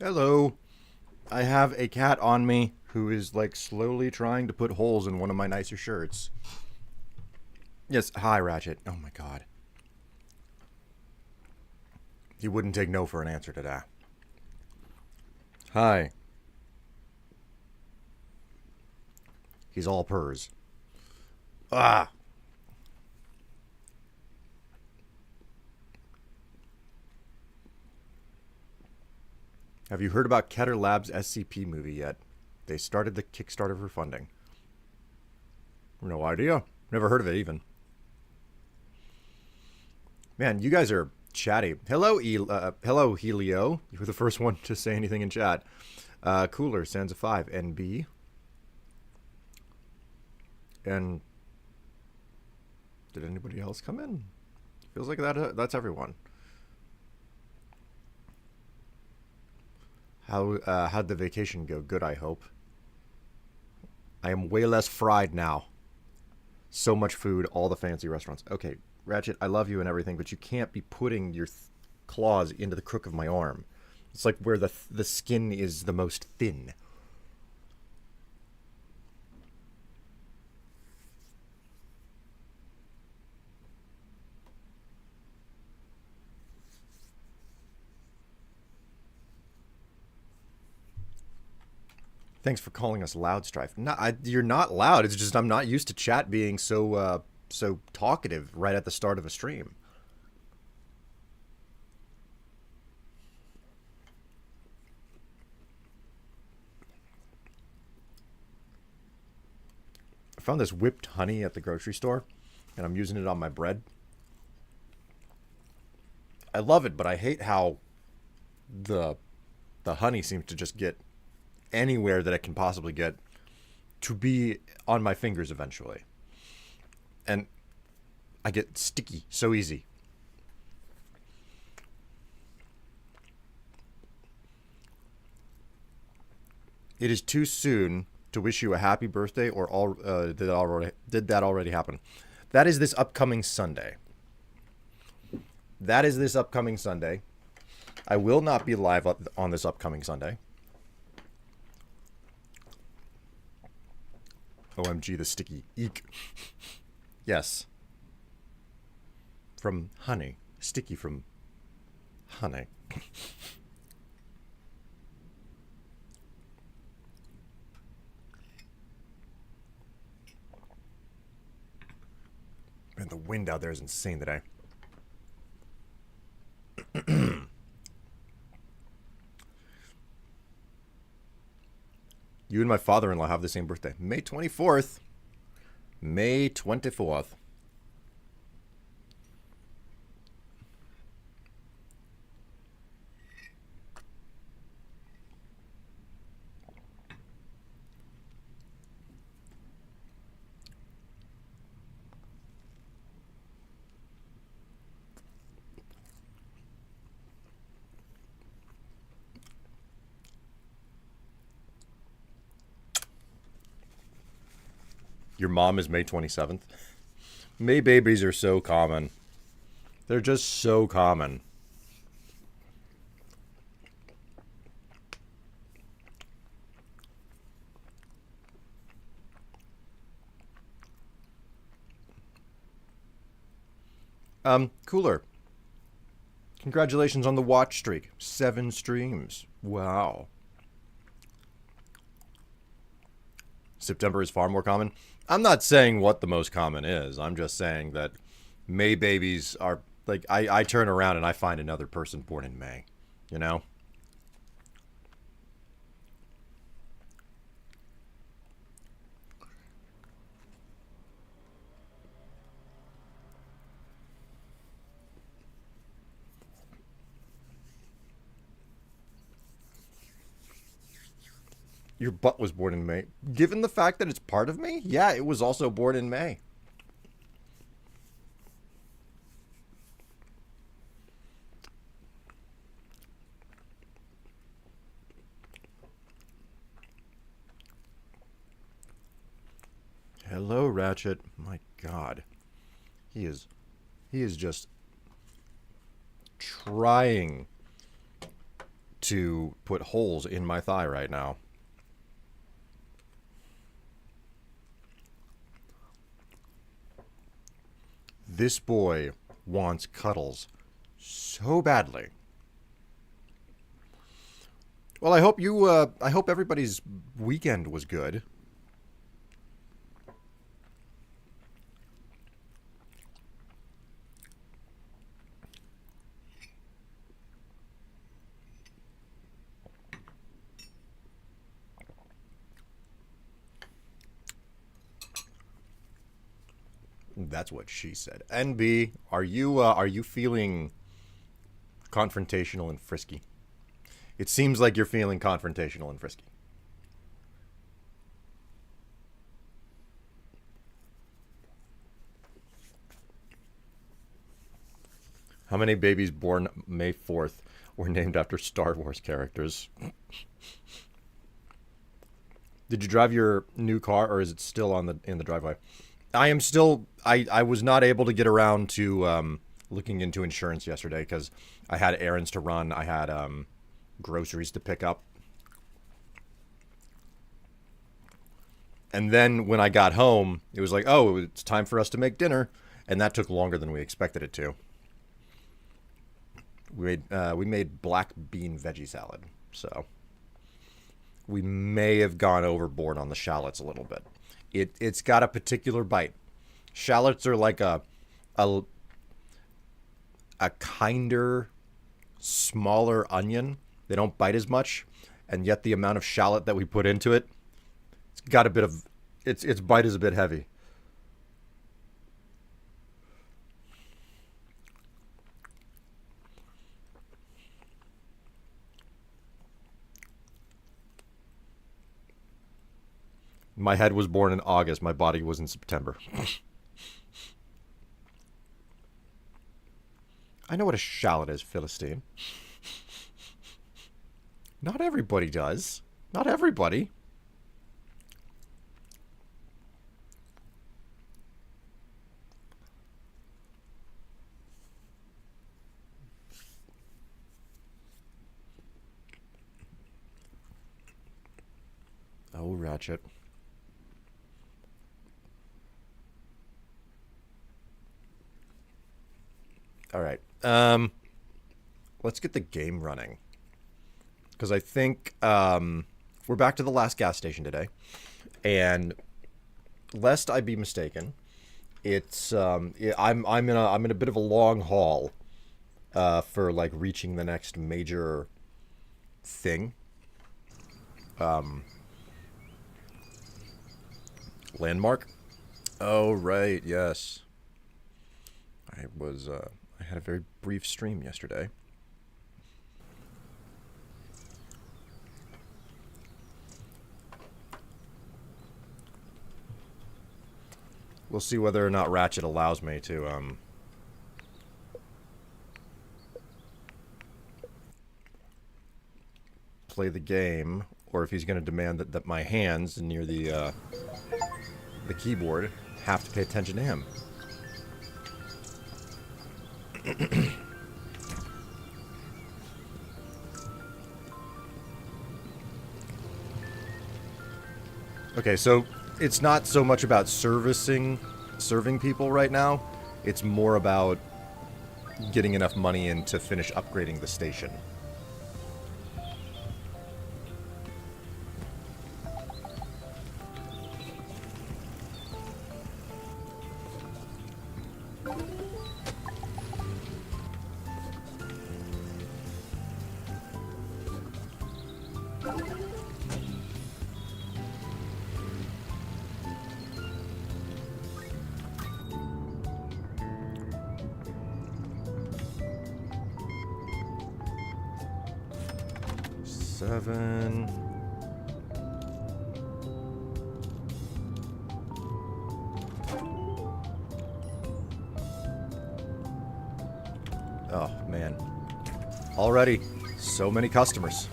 Hello. I have a cat on me who is like slowly trying to put holes in one of my nicer shirts. Yes, hi, Ratchet. Oh my god. He wouldn't take no for an answer to that. Hi. He's all purrs. Ah! Have you heard about Keter Labs' SCP movie yet? They started the Kickstarter for funding. No idea. Never heard of it even. Man, you guys are chatty. Hello, Helio. You were the first one to say anything in chat. Cooler, Sansa 5, NB. And did anybody else come in? Feels like that's everyone. How'd the vacation go? Good, I hope. I am way less fried now. So much food, all the fancy restaurants. Okay, Ratchet, I love you and everything, but you can't be putting your claws into the crook of my arm. It's like where the skin is the most thin. Thanks for calling us loud, Strife. No, you're not loud. It's just I'm not used to chat being so talkative right at the start of a stream. I found this whipped honey at the grocery store, and I'm using it on my bread. I love it, but I hate how the the honey seems to just get anywhere that it can possibly get to be on my fingers eventually. And I get sticky so easy. It is too soon to wish you a happy birthday, or did that already happen? That is this upcoming Sunday. That is this upcoming Sunday. I will not be live on this upcoming Sunday. OMG, the sticky. Eek. Yes. From honey. Sticky from honey. Man, the wind out there is insane today. You and my father-in-law have the same birthday. May 24th. May 24th. Your mom is May 27th. May babies are so common. They're just so common. Cooler. Congratulations on the watch streak. 7 streams. Wow. September is far more common. I'm not saying what the most common is. I'm just saying that May babies are like I turn around and I find another person born in May. You know? Your butt was born in May. Given the fact that it's part of me, yeah, it was also born in May. Hello, Ratchet. My God. He is he is just trying to put holes in my thigh right now. This boy wants cuddles so badly. Well, I hope everybody's weekend was good. That's what she said. NB, are you feeling confrontational and frisky? It seems like you're feeling confrontational and frisky. How many babies born May 4th were named after Star Wars characters? Did you drive your new car, or is it still in the driveway? I am still. I was not able to get around to looking into insurance yesterday because I had errands to run. I had groceries to pick up. And then when I got home, it was like, oh, it's time for us to make dinner. And that took longer than we expected it to. We made black bean veggie salad. So we may have gone overboard on the shallots a little bit. It's got a particular bite. Shallots are like a kinder, smaller onion. They don't bite as much, and yet the amount of shallot that we put into it, it's got a bit of its bite is a bit heavy. My head was born in August. My body was in September. I know what a shallot is, Philistine. Not everybody does. Not everybody. Oh, Ratchet. All right. Let's get the game running. Because I think we're back to the last gas station today. And lest I be mistaken, it's I'm in a bit of a long haul for like reaching the next major thing. Landmark. Oh, right. Yes. I had a very brief stream yesterday. We'll see whether or not Ratchet allows me to play the game, or if he's going to demand that my hands near the keyboard have to pay attention to him. Okay, so it's not so much about serving people right now. It's more about getting enough money in to finish upgrading the station. Seven. Oh, man. Already, so many customers.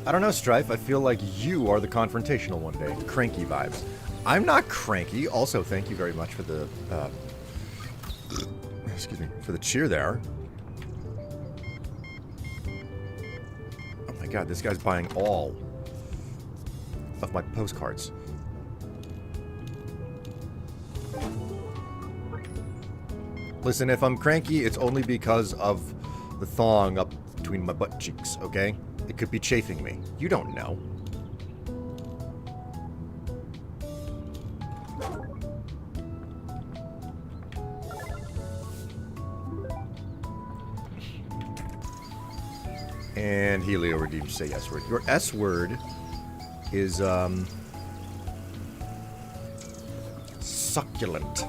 I don't know, Strife. I feel like you are the confrontational one day. Cranky vibes. I'm not cranky. Also, thank you very much for the, excuse me, for the cheer there. Oh my god, this guy's buying all of my postcards. Listen, if I'm cranky, it's only because of the thong up between my butt cheeks, okay? It could be chafing me. You don't know. And Helio redeemed say yes word. Your S word is, succulent.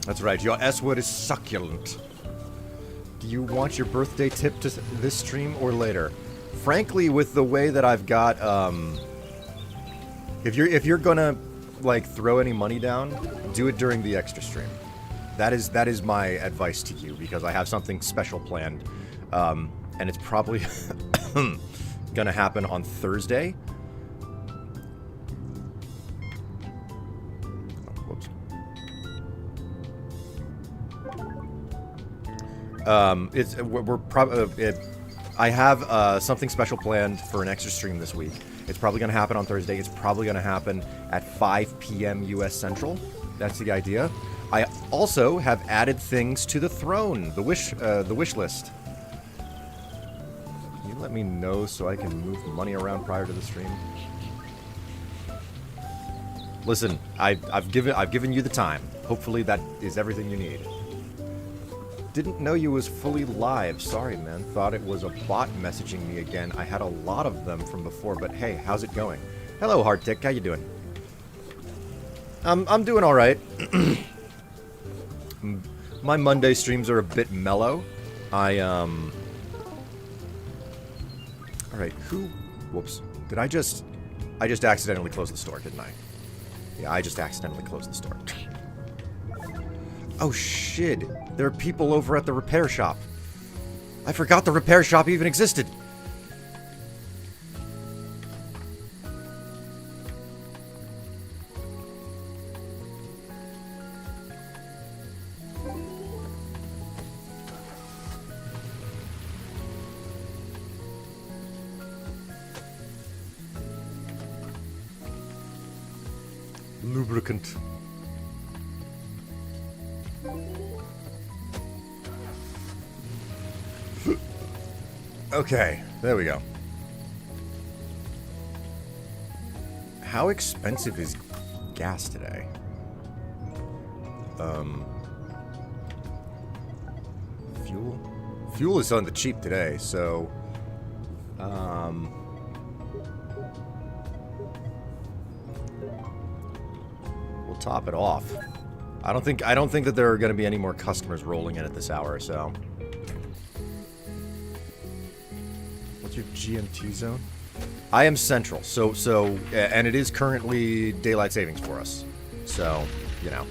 That's right, your S word is succulent. Do you want your birthday tip to this stream or later? Frankly, with the way that I've got, if you're gonna like throw any money down, do it during the extra stream. That is my advice to you, because I have something special planned, and it's probably gonna happen on Thursday. We're probably. I have something special planned for an extra stream this week. It's probably going to happen on Thursday. It's probably going to happen at 5 p.m. U.S. Central. That's the idea. I also have added things to the throne, the wish list. Can you let me know so I can move money around prior to the stream? Listen, I've given you the time. Hopefully that is everything you need. Didn't know you was fully live. Sorry, man. Thought it was a bot messaging me again. I had a lot of them from before, but hey, how's it going? Hello, Hardtick. How you doing? I'm doing all right. My Monday streams are a bit mellow. All right, whoops. I just accidentally closed the store, didn't I? Yeah, I just accidentally closed the store. Oh shit, there are people over at the repair shop. I forgot the repair shop even existed. Lubricant. Okay, there we go. How expensive is gas today? Fuel? Fuel is on the cheap today, so we'll top it off. I don't think that there are going to be any more customers rolling in at this hour, so. What's your GMT zone? I am Central, so and it is currently daylight savings for us. So, you know.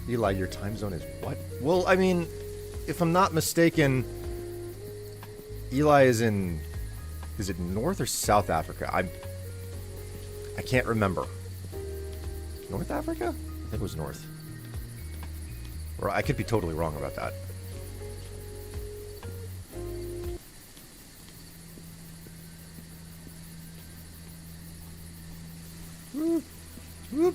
Eli, your time zone is what? Well, I mean, if I'm not mistaken, Eli is in... Is it North or South Africa? I can't remember. North Africa? I think it was North. Or I could be totally wrong about that. Whoop. Whoop.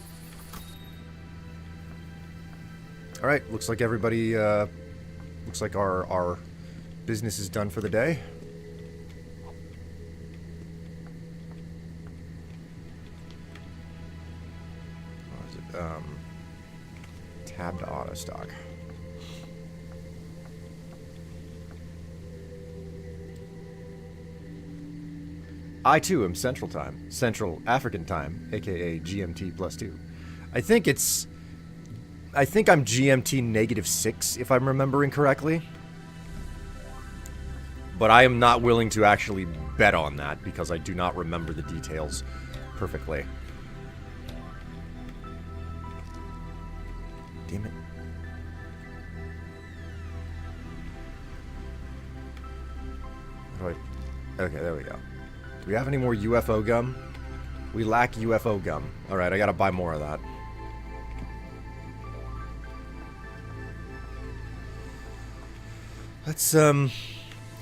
All right, looks like everybody, looks like our business is done for the day. What is it? Tab to auto stock. I too am Central Time, Central African Time, aka GMT +2. I think I'm GMT -6, if I'm remembering correctly. But I am not willing to actually bet on that because I do not remember the details perfectly. Damn it. Okay, there we go. Do we have any more UFO gum? We lack UFO gum. Alright, I gotta buy more of that.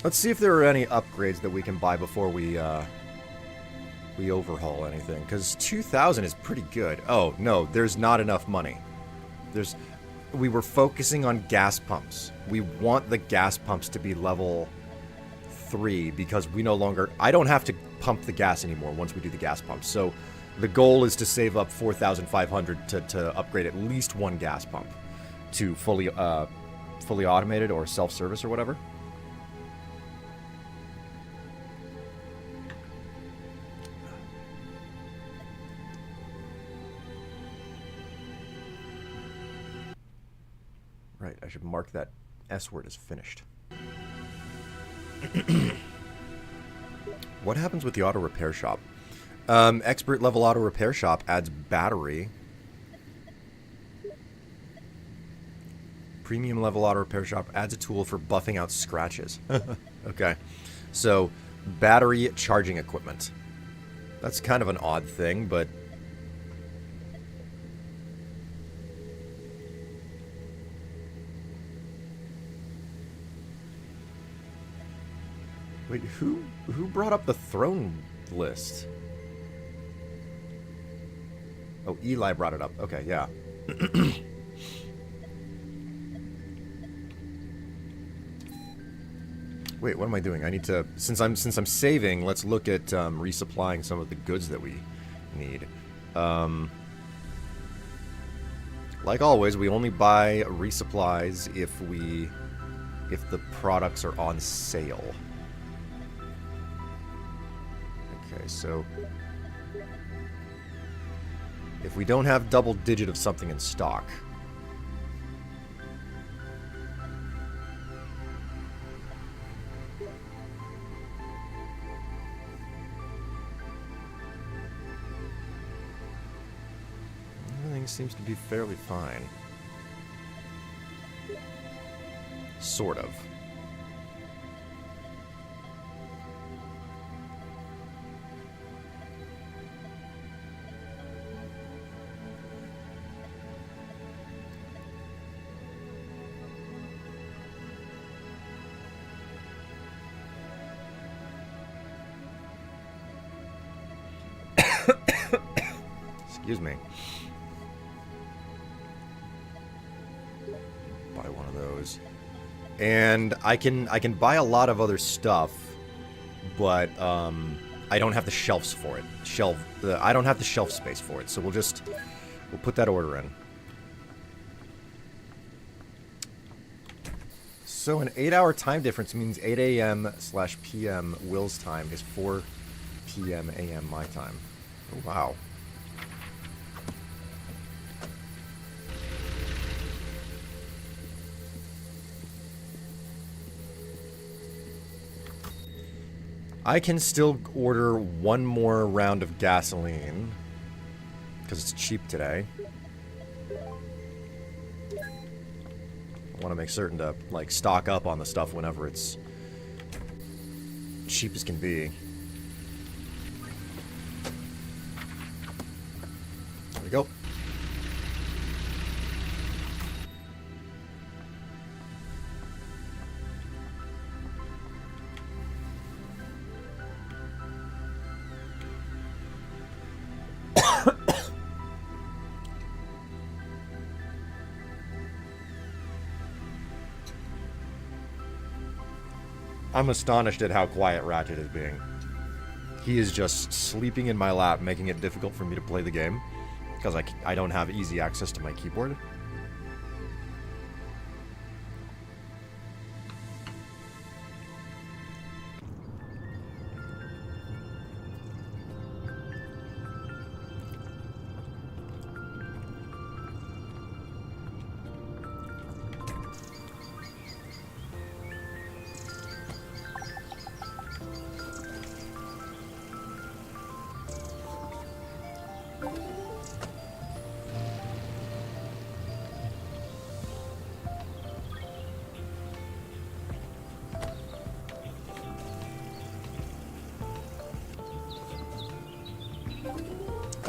Let's see if there are any upgrades that we can buy before we overhaul anything. Because 2,000 is pretty good. Oh, no, there's not enough money. We were focusing on gas pumps. We want the gas pumps to be level 3 because we no longer... I don't have to pump the gas anymore once we do the gas pumps. So the goal is to save up 4,500 to upgrade at least one gas pump to fully automated or self-service or whatever. Right, I should mark that S word as finished. What happens with the auto repair shop? Expert level auto repair shop adds battery. Premium level auto repair shop adds a tool for buffing out scratches. Okay. So, battery charging equipment. That's kind of an odd thing, but... Wait, who brought up the throne list? Oh, Eli brought it up. Okay, yeah. Wait, what am I doing? I need to... Since I'm saving, let's look at resupplying some of the goods that we need. Like always, we only buy resupplies if the products are on sale. Okay, so if we don't have double digit of something in stock, everything seems to be fairly fine. Sort of. Excuse me. Buy one of those. And I can buy a lot of other stuff, but I don't have the shelves for it. I don't have the shelf space for it, so we'll put that order in. So an 8-hour time difference means 8 a.m/p.m. Will's time is 4 p.m. a.m. my time. Oh, wow. I can still order one more round of gasoline because it's cheap today. I want to make certain to like stock up on the stuff whenever it's cheap as can be. There we go. I'm astonished at how quiet Ratchet is being. He is just sleeping in my lap, making it difficult for me to play the game, because I don't have easy access to my keyboard.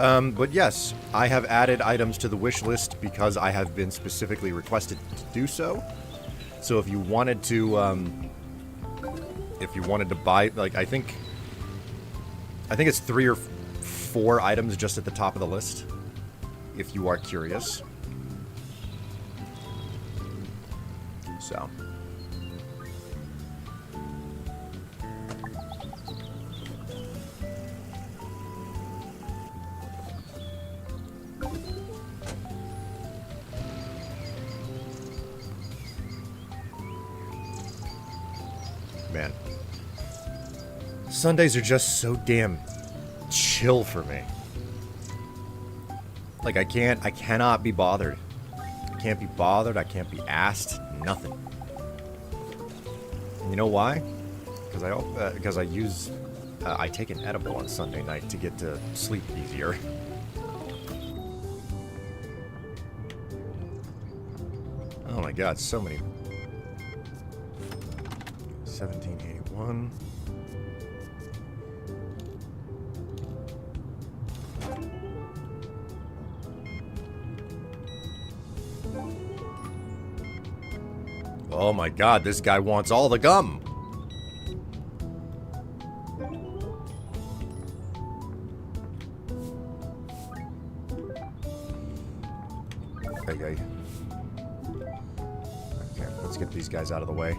But yes, I have added items to the wish list because I have been specifically requested to do so. So if you wanted to, buy, like, I think it's 3 or 4 items just at the top of the list, if you are curious. So. Man. Sundays are just so damn chill for me. Like, I cannot be bothered. I can't be bothered, I can't be asked, nothing. And you know why? Because I take an edible on Sunday night to get to sleep easier. Oh my god, so many. 1781. Oh my god, this guy wants all the gum. Okay, let's get these guys out of the way.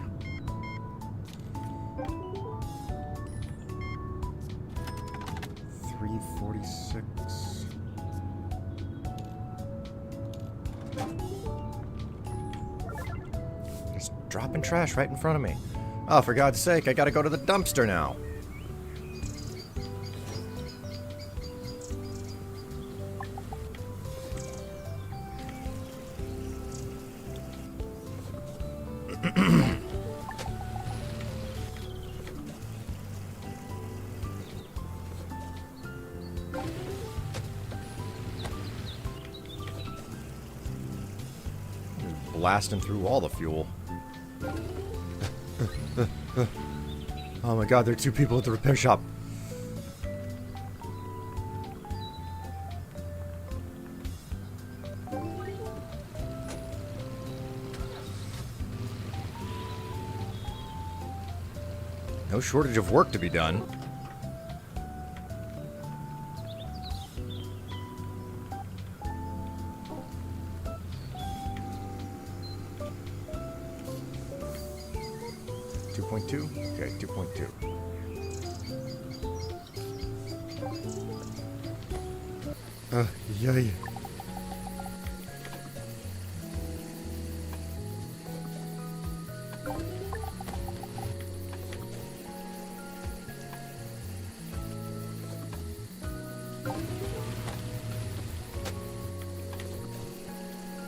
Dropping trash right in front of me. Oh, for God's sake, I gotta go to the dumpster now. Blasting through all the fuel. Oh my god, there are 2 people at the repair shop. No shortage of work to be done. Okay, 2.2. Yay.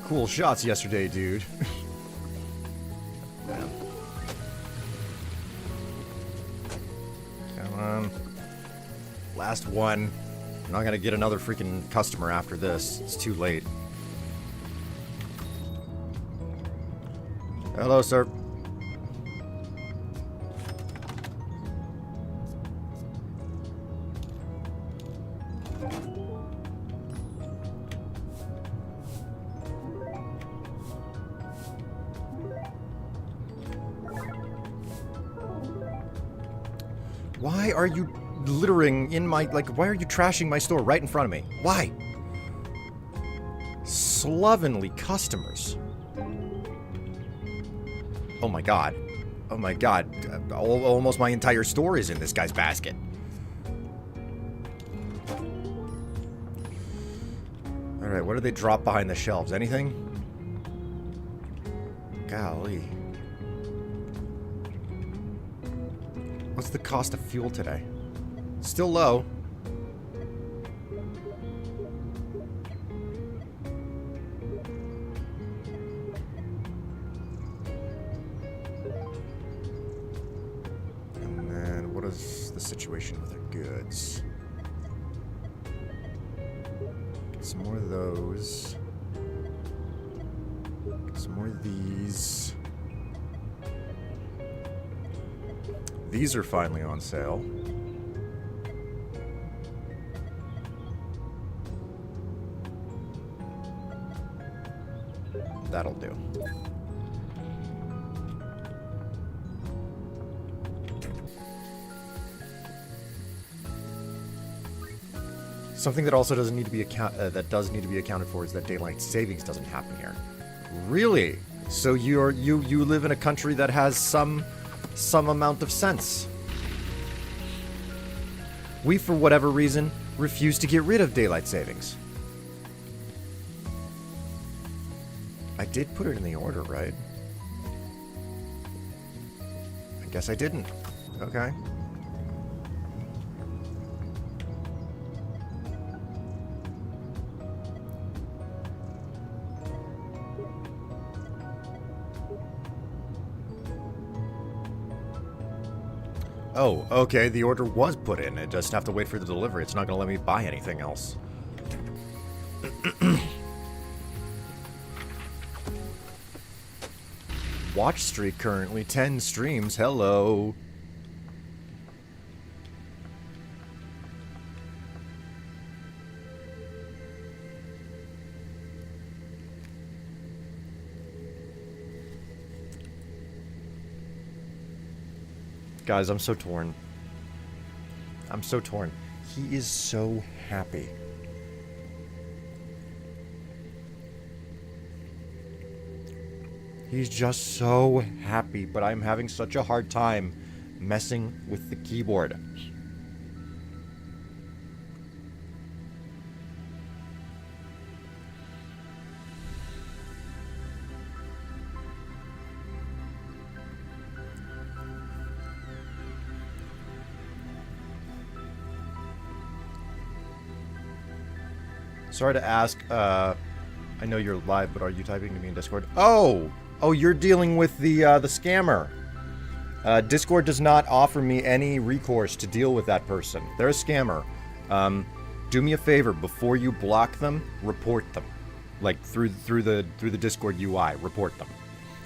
Cool shots yesterday, dude. Last one. I'm not gonna get another freaking customer after this. It's too late. Hello, sir. Why are you littering in my, like, why are you trashing my store right in front of me? Why? Slovenly customers. Oh my god. Oh my god. Almost my entire store is in this guy's basket. Alright, what do they drop behind the shelves? Anything? Golly. What's the cost of fuel today? Still low. And then what is the situation with our goods? Get some more of those. Get some more of these. These are finally on sale. That'll do. Something that also doesn't need to be does need to be accounted for is that daylight savings doesn't happen here. Really? So you live in a country that has some amount of sense. We, for whatever reason, refuse to get rid of daylight savings. I did put it in the order, right? I guess I didn't. Okay. Oh, okay, the order was put in. I just have to wait for the delivery. It's not going to let me buy anything else. Watch streak currently 10 streams. Hello. Guys, I'm so torn. I'm so torn. He is so happy. He's just so happy, but I'm having such a hard time messing with the keyboard. Sorry to ask, I know you're live, but are you typing to me in Discord? Oh, you're dealing with the scammer. Discord does not offer me any recourse to deal with that person. They're a scammer. Do me a favor, before you block them, report them. Like, through the Discord UI, report them.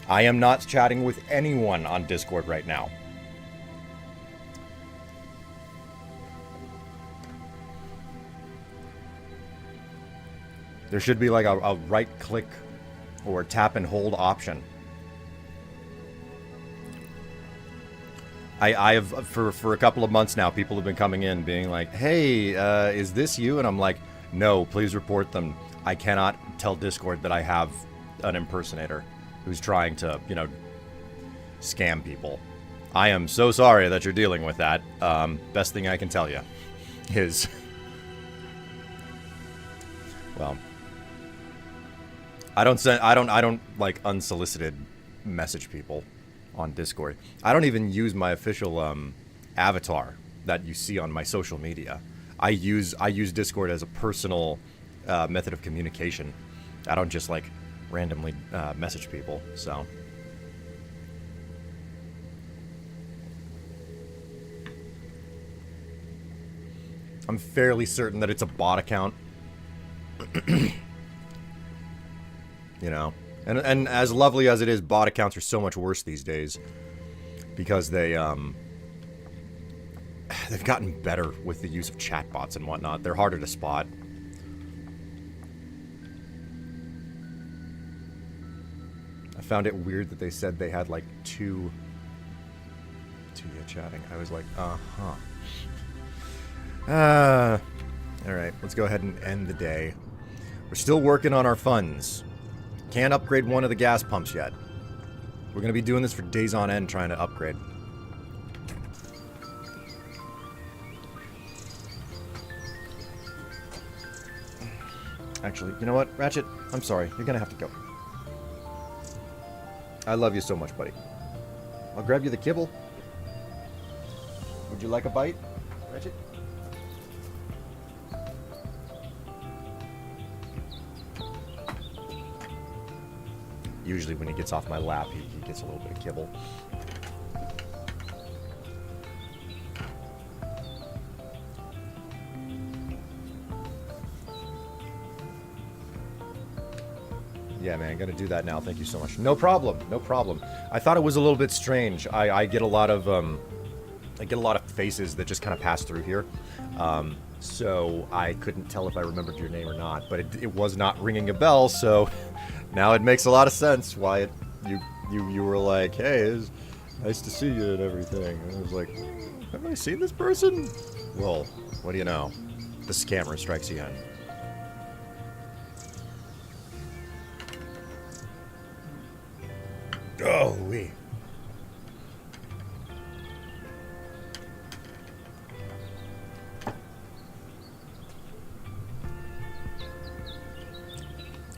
I am not chatting with anyone on Discord right now. There should be like a right-click or tap and hold option. I have, for a couple of months now, people have been coming in being like, hey, is this you? And I'm like, no, please report them. I cannot tell Discord that I have an impersonator who's trying to, you know, scam people. I am so sorry that you're dealing with that. Best thing I can tell you is, well, I don't like unsolicited message people on Discord. I don't even use my official avatar that you see on my social media. I use Discord as a personal method of communication. I don't just like randomly message people. So I'm fairly certain that it's a bot account. You know, and as lovely as it is, bot accounts are so much worse these days because they've gotten better with the use of chatbots and whatnot. They're harder to spot. I found it weird that they said they had like two chatting. I was like, all right, let's go ahead and end the day. We're still working on our funds. Can't upgrade one of the gas pumps yet. We're going to be doing this for days on end trying to upgrade. Actually, you know what, Ratchet? I'm sorry. You're going to have to go. I love you so much, buddy. I'll grab you the kibble. Would you like a bite, Ratchet? Usually when he gets off my lap, he gets a little bit of kibble. Yeah, man, gonna do that now. Thank you so much. No problem, no problem. I thought it was a little bit strange. I get a lot of faces that just kind of pass through here. So I couldn't tell if I remembered your name or not, but it was not ringing a bell, so Now it makes a lot of sense why you were like, hey, it's nice to see you and everything. And I was like, have I seen this person? Well, what do you know? The scammer strikes again. Oh, wee.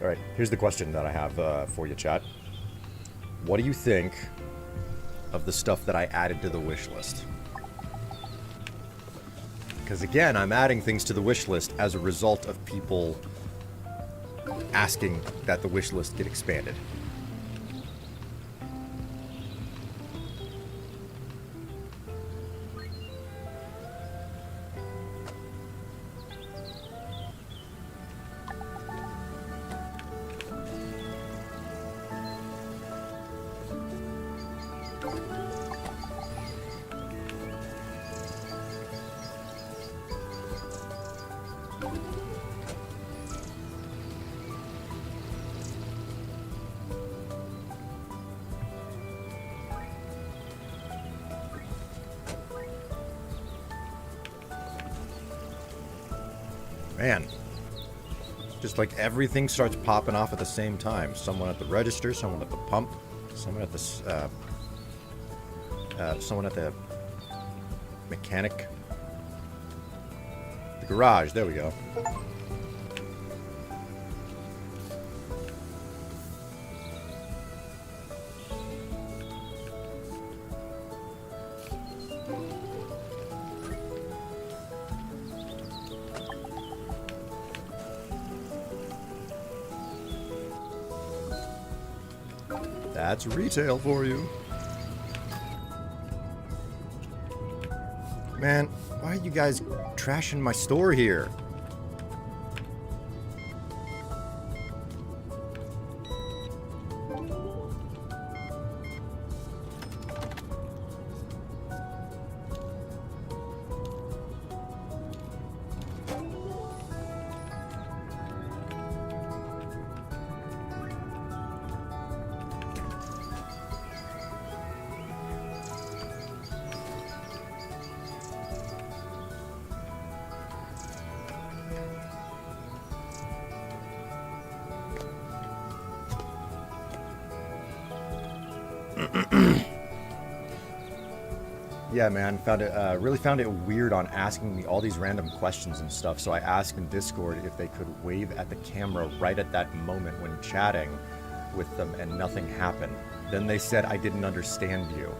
All right, here's the question that I have for you, chat. What do you think of the stuff that I added to the wish list? Because again, I'm adding things to the wish list as a result of people asking that the wish list get expanded. Man, just like everything starts popping off at the same time. Someone at the register, someone at the pump, someone at the mechanic, the garage. There we go. That's retail for you. Man, why are you guys trashing my store here? Yeah, man, really found it weird on asking me all these random questions and stuff. So I asked in Discord if they could wave at the camera right at that moment when chatting with them, and nothing happened. Then they said I didn't understand you.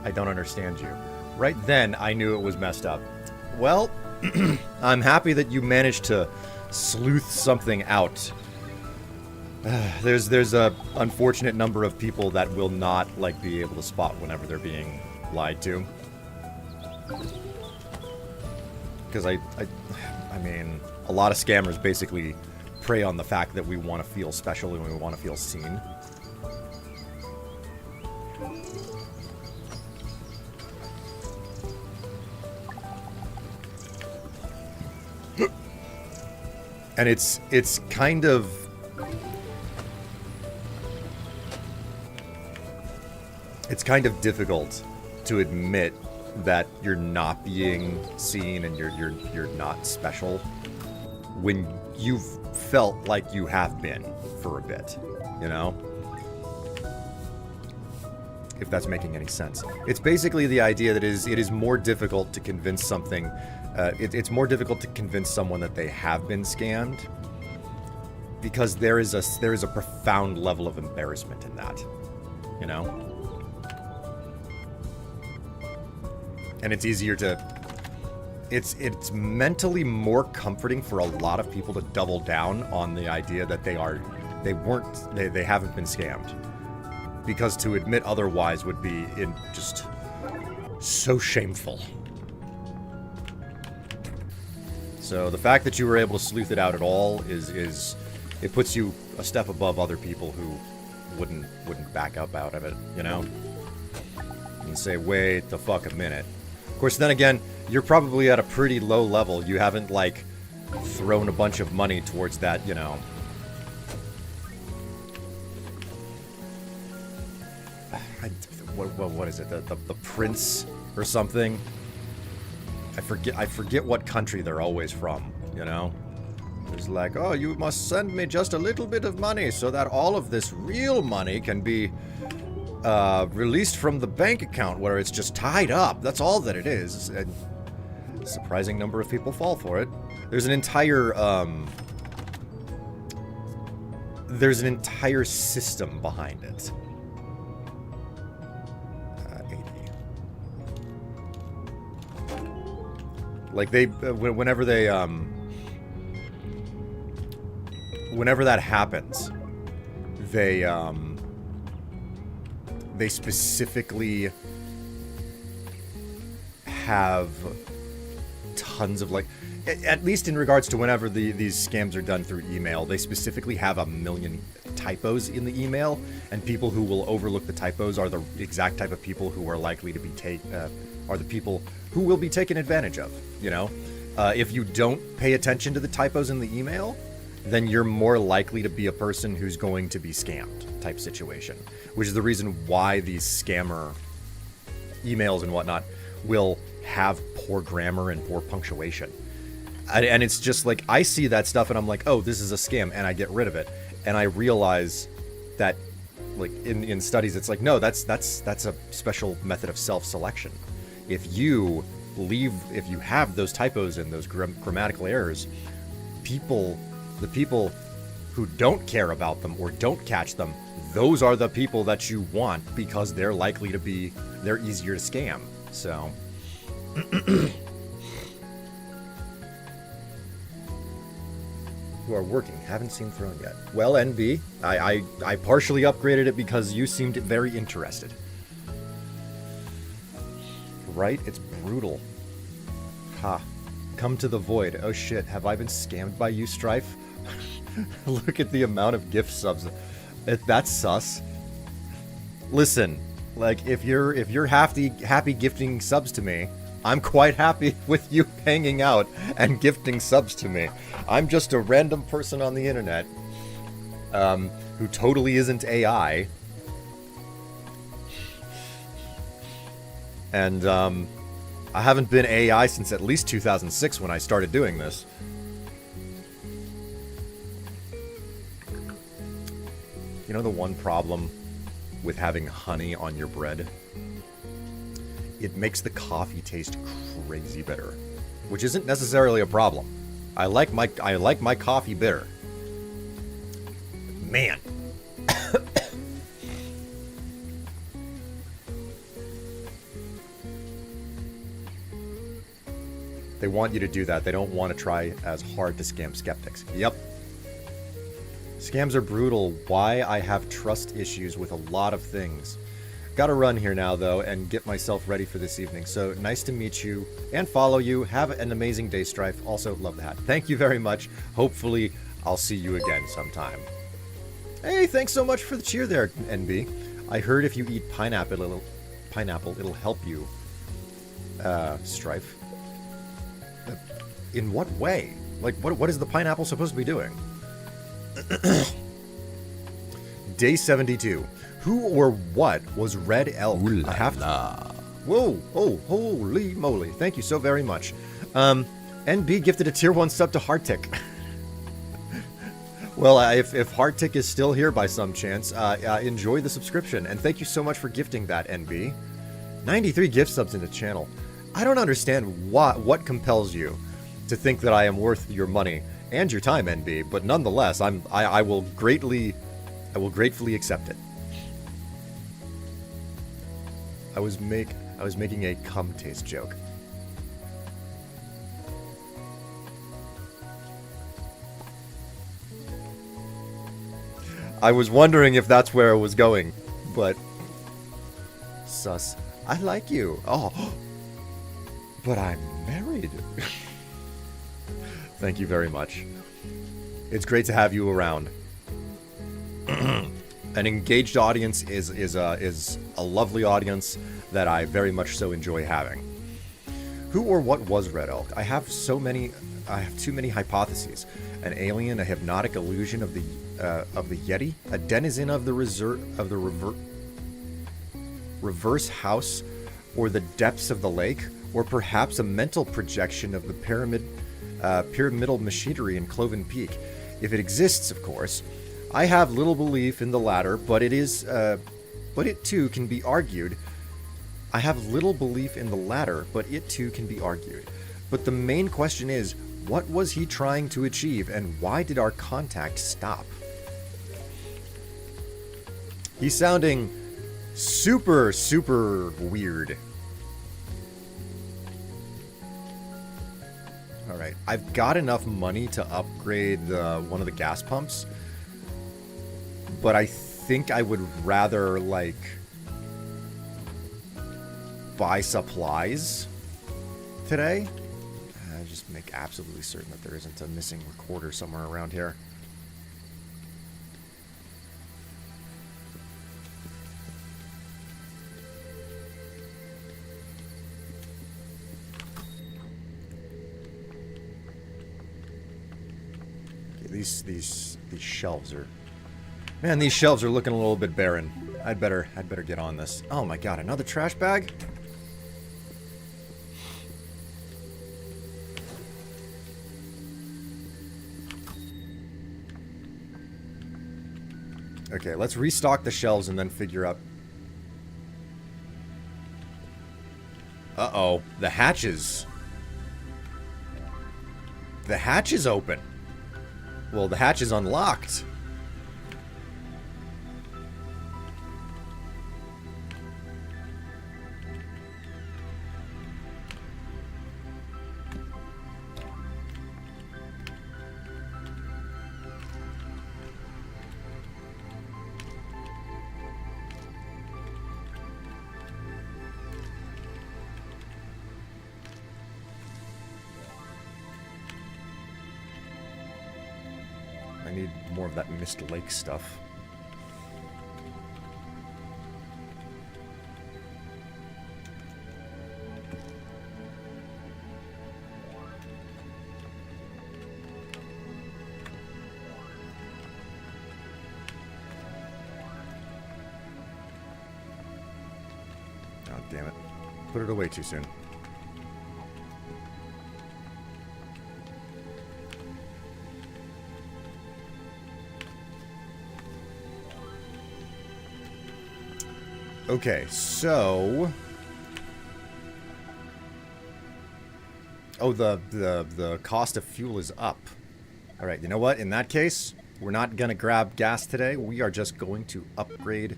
I don't understand you. Right then, I knew it was messed up. Well, I'm happy that you managed to sleuth something out. There's a unfortunate number of people that will not be able to spot whenever they're being lied to. Because I mean, a lot of scammers basically prey on the fact that we want to feel special and we want to feel seen. And it's kind of... It's kind of difficult to admit that you're not being seen and you're not special when you've felt like you have been for a bit, you know? If that's making any sense. It's basically the idea that it is more difficult to convince something, it's more difficult to convince someone that they have been scammed, because there is a profound level of embarrassment in that, you know? And it's easier to... It's mentally more comforting for a lot of people to double down on the idea that they haven't been scammed. Because to admit otherwise would be just so shameful. So the fact that you were able to sleuth it out at all is it puts you a step above other people who wouldn't back up out of it, you know? And say, wait the fuck a minute. Of course, then again, you're probably at a pretty low level. You haven't, thrown a bunch of money towards that, you know, what is it? The prince or something? I forget what country they're always from, you know? It's like, oh, you must send me just a little bit of money so that all of this real money can be released from the bank account where it's just tied up. That's all that it is. And a surprising number of people fall for it. There's an entire system behind it. 80. Like whenever that happens, they specifically have tons of, like, at least in regards to whenever these scams are done through email, they specifically have a million typos in the email, and people who will overlook the typos are the exact type of people who are likely to be are the people who will be taken advantage of, you know? If you don't pay attention to the typos in the email, then you're more likely to be a person who's going to be scammed type situation, which is the reason why these scammer emails and whatnot will have poor grammar and poor punctuation. And it's just like, I see that stuff and I'm like, oh, this is a scam, and I get rid of it. And I realize that, like, in studies, it's like, no, that's a special method of self-selection. If you have those typos and those grammatical errors, the people who don't care about them or don't catch them, those are the people that you want, because they're easier to scam. So who are working, haven't seen Throne yet. Well, NB, I partially upgraded it because you seemed very interested. Right? It's brutal. Ha. Come to the void. Oh shit, have I been scammed by you, Strife? Look at the amount of gift subs. That's sus. Listen, like, if you're happy gifting subs to me, I'm quite happy with you hanging out and gifting subs to me. I'm just a random person on the internet who totally isn't AI. And I haven't been AI since at least 2006 when I started doing this. You know the one problem with having honey on your bread? It makes the coffee taste crazy bitter, which isn't necessarily a problem. I like my coffee bitter. Man. They want you to do that. They don't want to try as hard to scam skeptics. Yep. Scams are brutal. Why I have trust issues with a lot of things. Gotta run here now, though, and get myself ready for this evening. So, nice to meet you and follow you. Have an amazing day, Strife. Also, love the hat. Thank you very much. Hopefully, I'll see you again sometime. Hey, thanks so much for the cheer there, NB. I heard if you eat pineapple, it'll help you, Strife. In what way? Like, what is the pineapple supposed to be doing? Day 72. Who or what was Red Elk? I have to... Whoa! Oh, holy moly. Thank you so very much. NB gifted a tier 1 sub to Heartic. Well, if Heartic is still here by some chance, enjoy the subscription. And thank you so much for gifting that, NB. 93 gift subs in the channel. I don't understand what compels you to think that I am worth your money and your time, NB, but nonetheless, I will gratefully accept it. I was making a cum taste joke. I was wondering if that's where it was going, but sus. I like you. Oh, but I'm married. Thank you very much. It's great to have you around. An engaged audience is a lovely audience that I very much so enjoy having. Who or what was Red Elk? I have too many hypotheses. An alien, a hypnotic illusion of the Yeti, a denizen of the reverse house, or the depths of the lake, or perhaps a mental projection of the pyramidal machinery in Cloven Peak. If it exists, of course. I have little belief in the latter, but it too can be argued. I have little belief in the latter, but it too can be argued. But the main question is, what was he trying to achieve, and why did our contact stop? He's sounding super, super weird. Alright, I've got enough money to upgrade one of the gas pumps, but I think I would rather, like, buy supplies today. Just make absolutely certain that there isn't a missing recorder somewhere around here. Okay, these shelves are... Man, these shelves are looking a little bit barren. I'd better get on this. Oh my god, another trash bag? Okay, let's restock the shelves and then figure out... Uh-oh. The hatches. The hatch is open. Well, the hatch is unlocked. I need more of that Mist Lake stuff. Oh, damn it. Put it away too soon. Okay, so... Oh, the cost of fuel is up. Alright, you know what? In that case, we're not gonna grab gas today. We are just going to upgrade...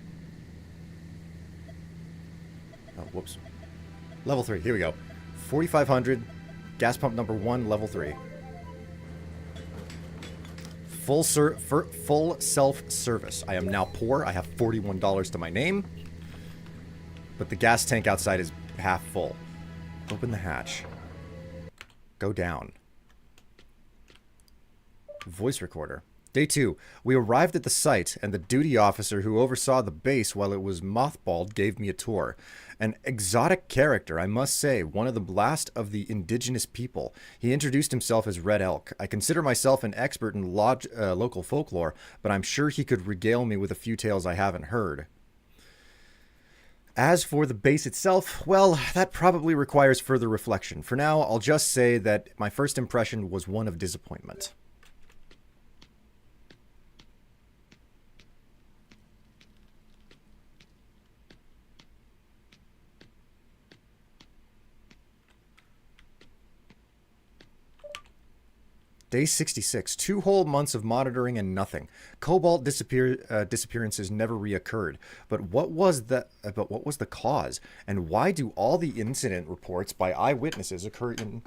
Oh, whoops. Level 3, here we go. 4,500, gas pump number 1, level 3. Full self-service. I am now poor. I have $41 to my name. But the gas tank outside is half full. Open the hatch. Go down. Voice recorder. Day 2. We arrived at the site, and the duty officer who oversaw the base while it was mothballed gave me a tour. An exotic character, I must say, one of the last of the indigenous people. He introduced himself as Red Elk. I consider myself an expert in local folklore, but I'm sure he could regale me with a few tales I haven't heard. As for the base itself, well, that probably requires further reflection. For now, I'll just say that my first impression was one of disappointment. Day 66. 2 whole months of monitoring and nothing. Cobalt disappearances never reoccurred. But what was the cause? And why do all the incident reports by eyewitnesses occur in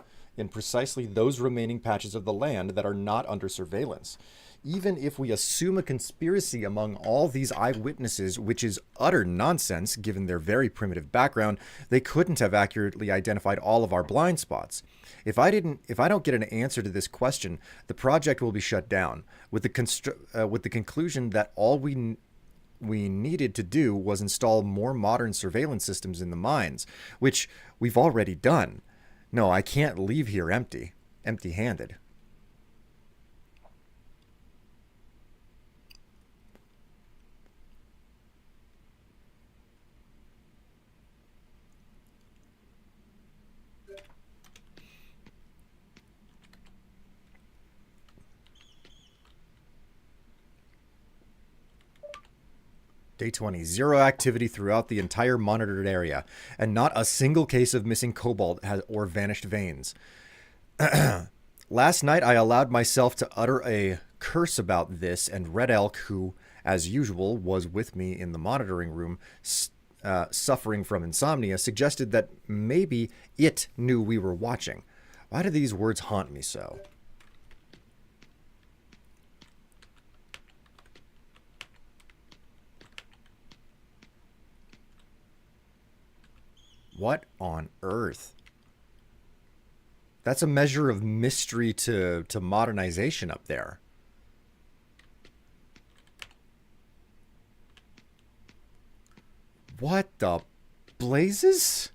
precisely those remaining patches of the land that are not under surveillance? Even if we assume a conspiracy among all these eyewitnesses, which is utter nonsense given their very primitive background, they couldn't have accurately identified all of our blind spots. If I don't get an answer to this question, the project will be shut down, with the conclusion that all we needed to do was install more modern surveillance systems in the mines, which we've already done. No, I can't leave here empty-handed. Day 20. 0 activity throughout the entire monitored area, and not a single case of missing cobalt or vanished veins. Last night, I allowed myself to utter a curse about this, and Red Elk, who, as usual, was with me in the monitoring room, suffering from insomnia, suggested that maybe it knew we were watching. Why do these words haunt me so? What on earth? That's a measure of mystery to modernization up there. What the blazes?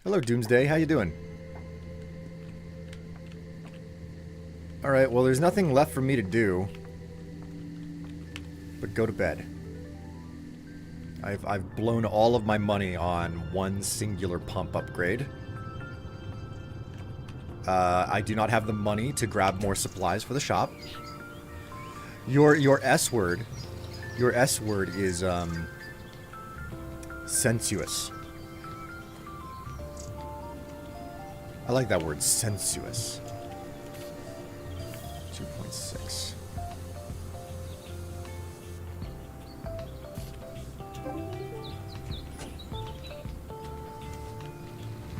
Hello, Doomsday. How you doing? Alright, well, there's nothing left for me to do but go to bed. I've blown all of my money on one singular pump upgrade. I do not have the money to grab more supplies for the shop. Your S word is sensuous. I like that word, sensuous. 2.6.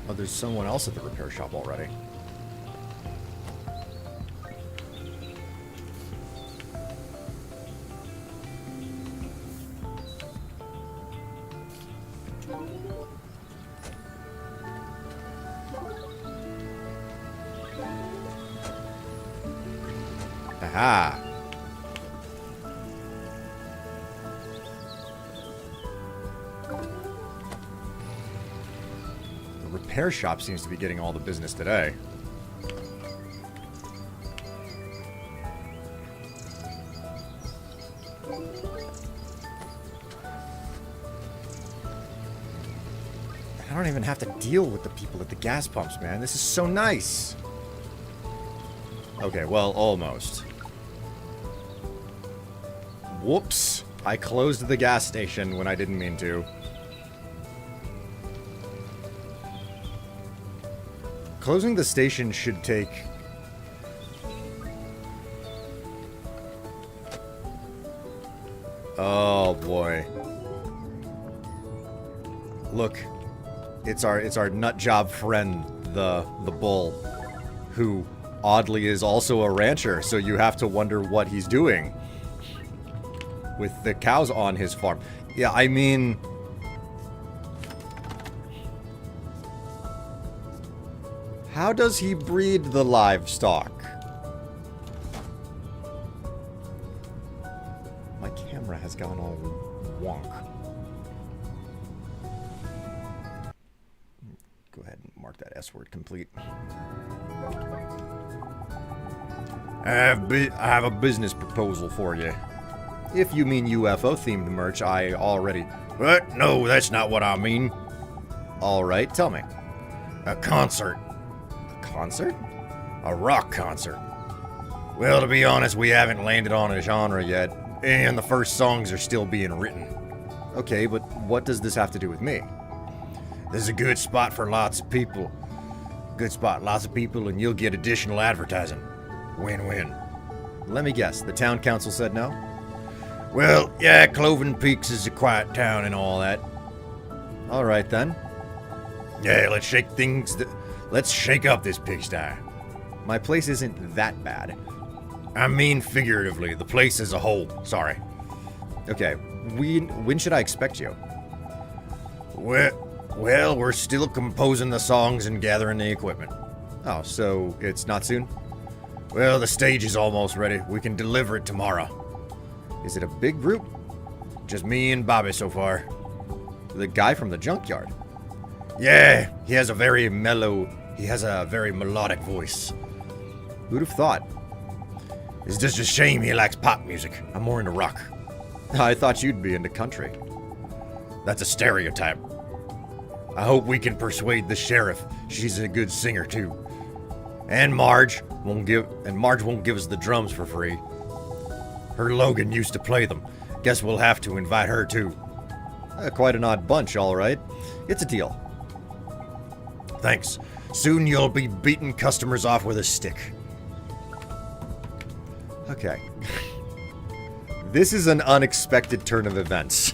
Oh, there's someone else at the repair shop already. Aha! The repair shop seems to be getting all the business today. I don't even have to deal with the people at the gas pumps, man. This is so nice. Okay, well, almost. Whoops. I closed the gas station when I didn't mean to. Closing the station should take... Oh, boy. Look. It's our nut job friend, the bull, who oddly is also a rancher, so you have to wonder what he's doing with the cows on his farm. Yeah, I mean... How does he breed the livestock? My camera has gone all wonk. Go ahead and mark that S word complete. I have a business proposal for you. If you mean UFO-themed merch, I already... What? No, that's not what I mean. Alright, tell me. A concert. A concert? A rock concert. Well, to be honest, we haven't landed on a genre yet, and the first songs are still being written. Okay, but what does this have to do with me? This is a good spot for lots of people. Good spot, lots of people, and you'll get additional advertising. Win-win. Let me guess, the town council said no? Well, yeah, Cloven Peaks is a quiet town and all that. Alright then. Yeah, let's shake things... Let's shake up this pigsty. My place isn't that bad. I mean figuratively, the place as a whole. Sorry. Okay, when should I expect you? Well, we're still composing the songs and gathering the equipment. Oh, so it's not soon? Well, the stage is almost ready. We can deliver it tomorrow. Is it a big group? Just me and Bobby so far. The guy from the junkyard? Yeah, he has a very melodic voice. Who'd have thought? It's just a shame he likes pop music. I'm more into rock. I thought you'd be into country. That's a stereotype. I hope we can persuade the sheriff she's a good singer too. And Marge won't give us the drums for free. Her Logan used to play them. Guess we'll have to invite her too. Quite an odd bunch, all right. It's a deal. Thanks. Soon you'll be beating customers off with a stick. Okay. This is an unexpected turn of events.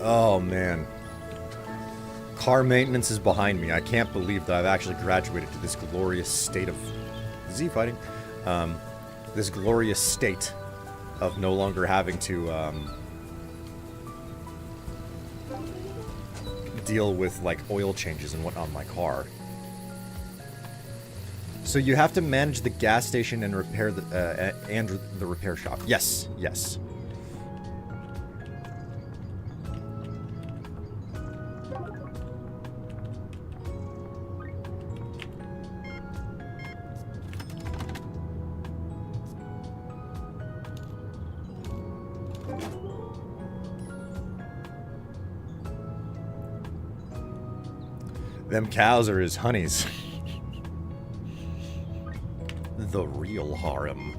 Oh, man. Car maintenance is behind me. I can't believe that I've actually graduated to this glorious state of... Z fighting? This glorious state of no longer having to, deal with, like, oil changes and whatnot on my car. So you have to manage the gas station and repair the repair shop. Yes, yes. Them cows are his honeys. The real harem.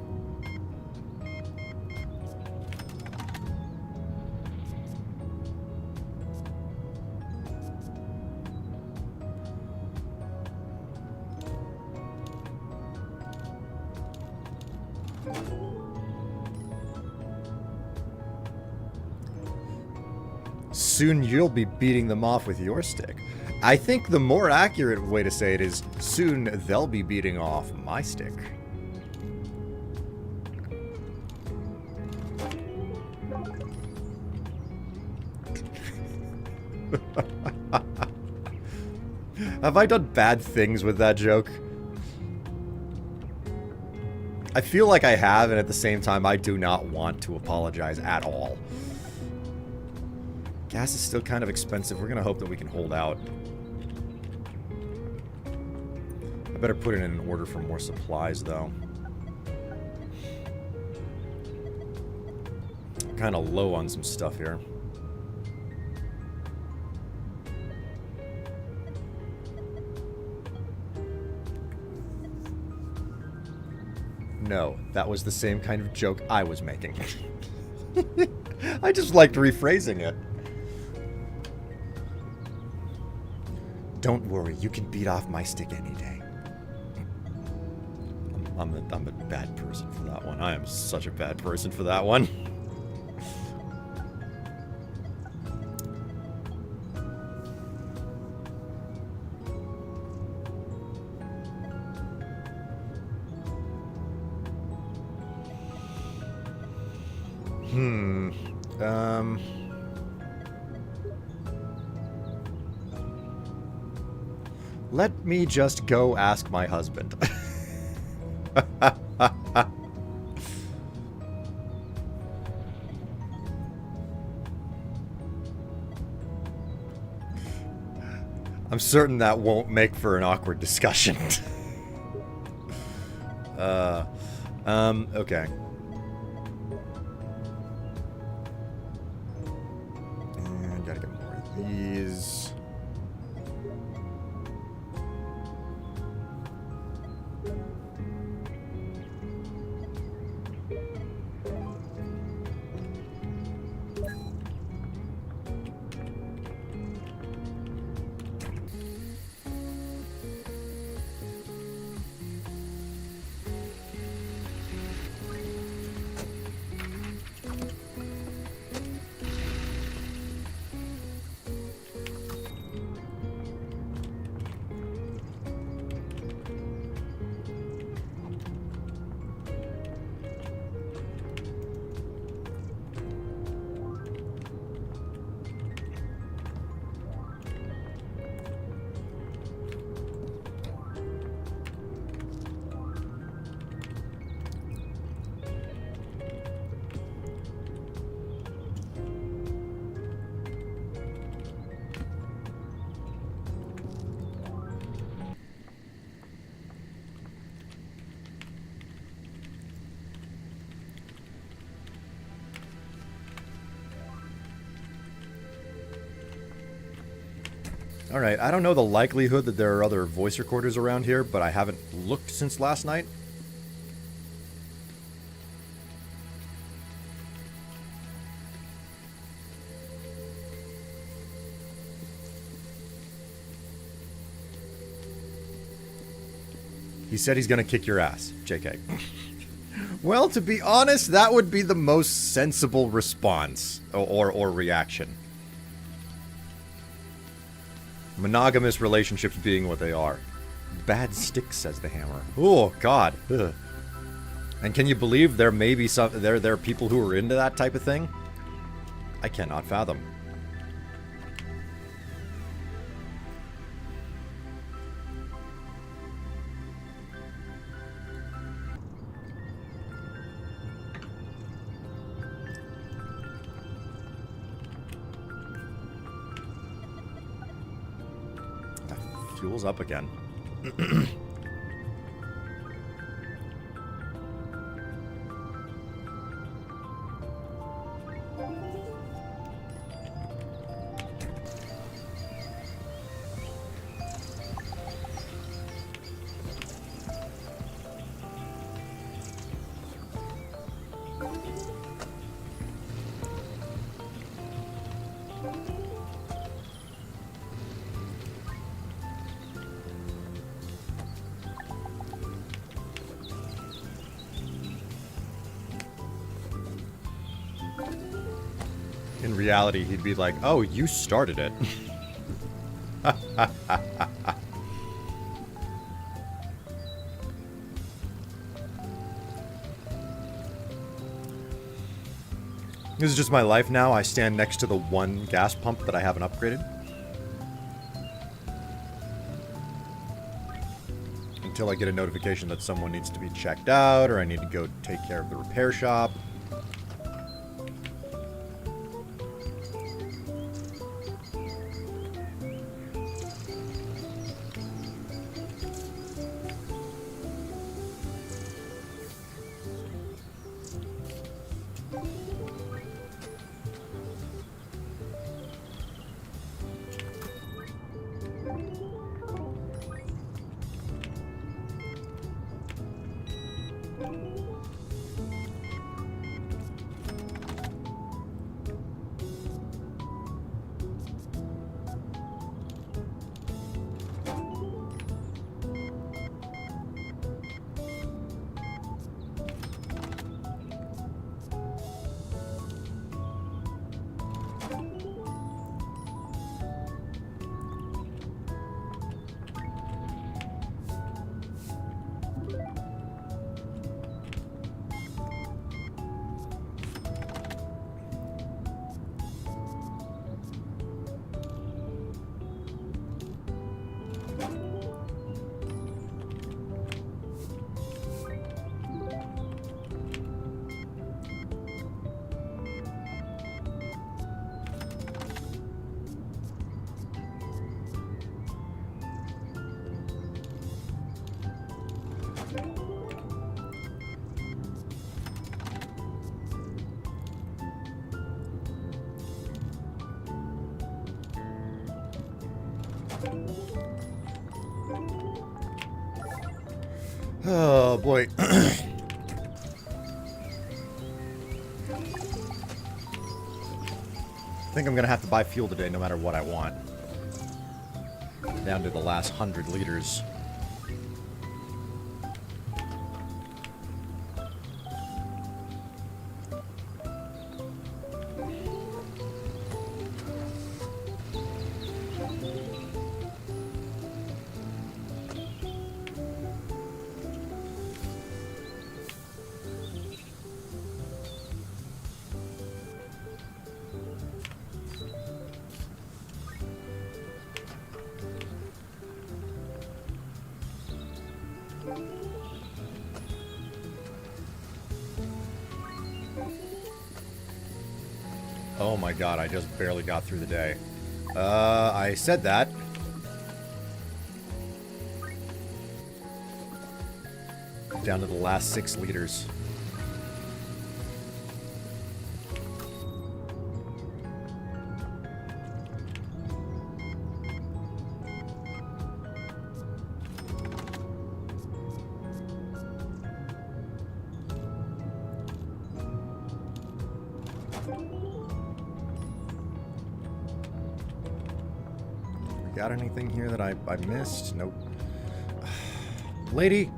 Soon you'll be beating them off with your stick. I think the more accurate way to say it is, soon they'll be beating off my stick. Have I done bad things with that joke? I feel like I have, and at the same time, I do not want to apologize at all. Gas is still kind of expensive. We're gonna hope that we can hold out. I better put in an order for more supplies, though. I'm kind of low on some stuff here. No, that was the same kind of joke I was making. I just liked rephrasing it. Don't worry, you can beat off my stick any day. I'm a bad person for that one. I am such a bad person for that one. Let me just go ask my husband. I'm certain that won't make for an awkward discussion. Okay. And gotta get more of these. Alright, I don't know the likelihood that there are other voice recorders around here, but I haven't looked since last night. He said he's gonna kick your ass, JK. Well, to be honest, that would be the most sensible response or reaction. Monogamous relationships being what they are. Bad stick, says the hammer. Oh, God. Ugh. And can you believe there may be there are people who are into that type of thing? I cannot fathom. Fuel's up again. In reality, he'd be like, oh, you started it. This is just my life now. I stand next to the one gas pump that I haven't upgraded. Until I get a notification that someone needs to be checked out, or I need to go take care of the repair shop. Oh, boy. I think I'm gonna have to buy fuel today no matter what I want. Down to the last 100 liters. Oh my god, I just barely got through the day. I said that. Down to the last 6 liters. We got anything here that I missed? Nope. Lady!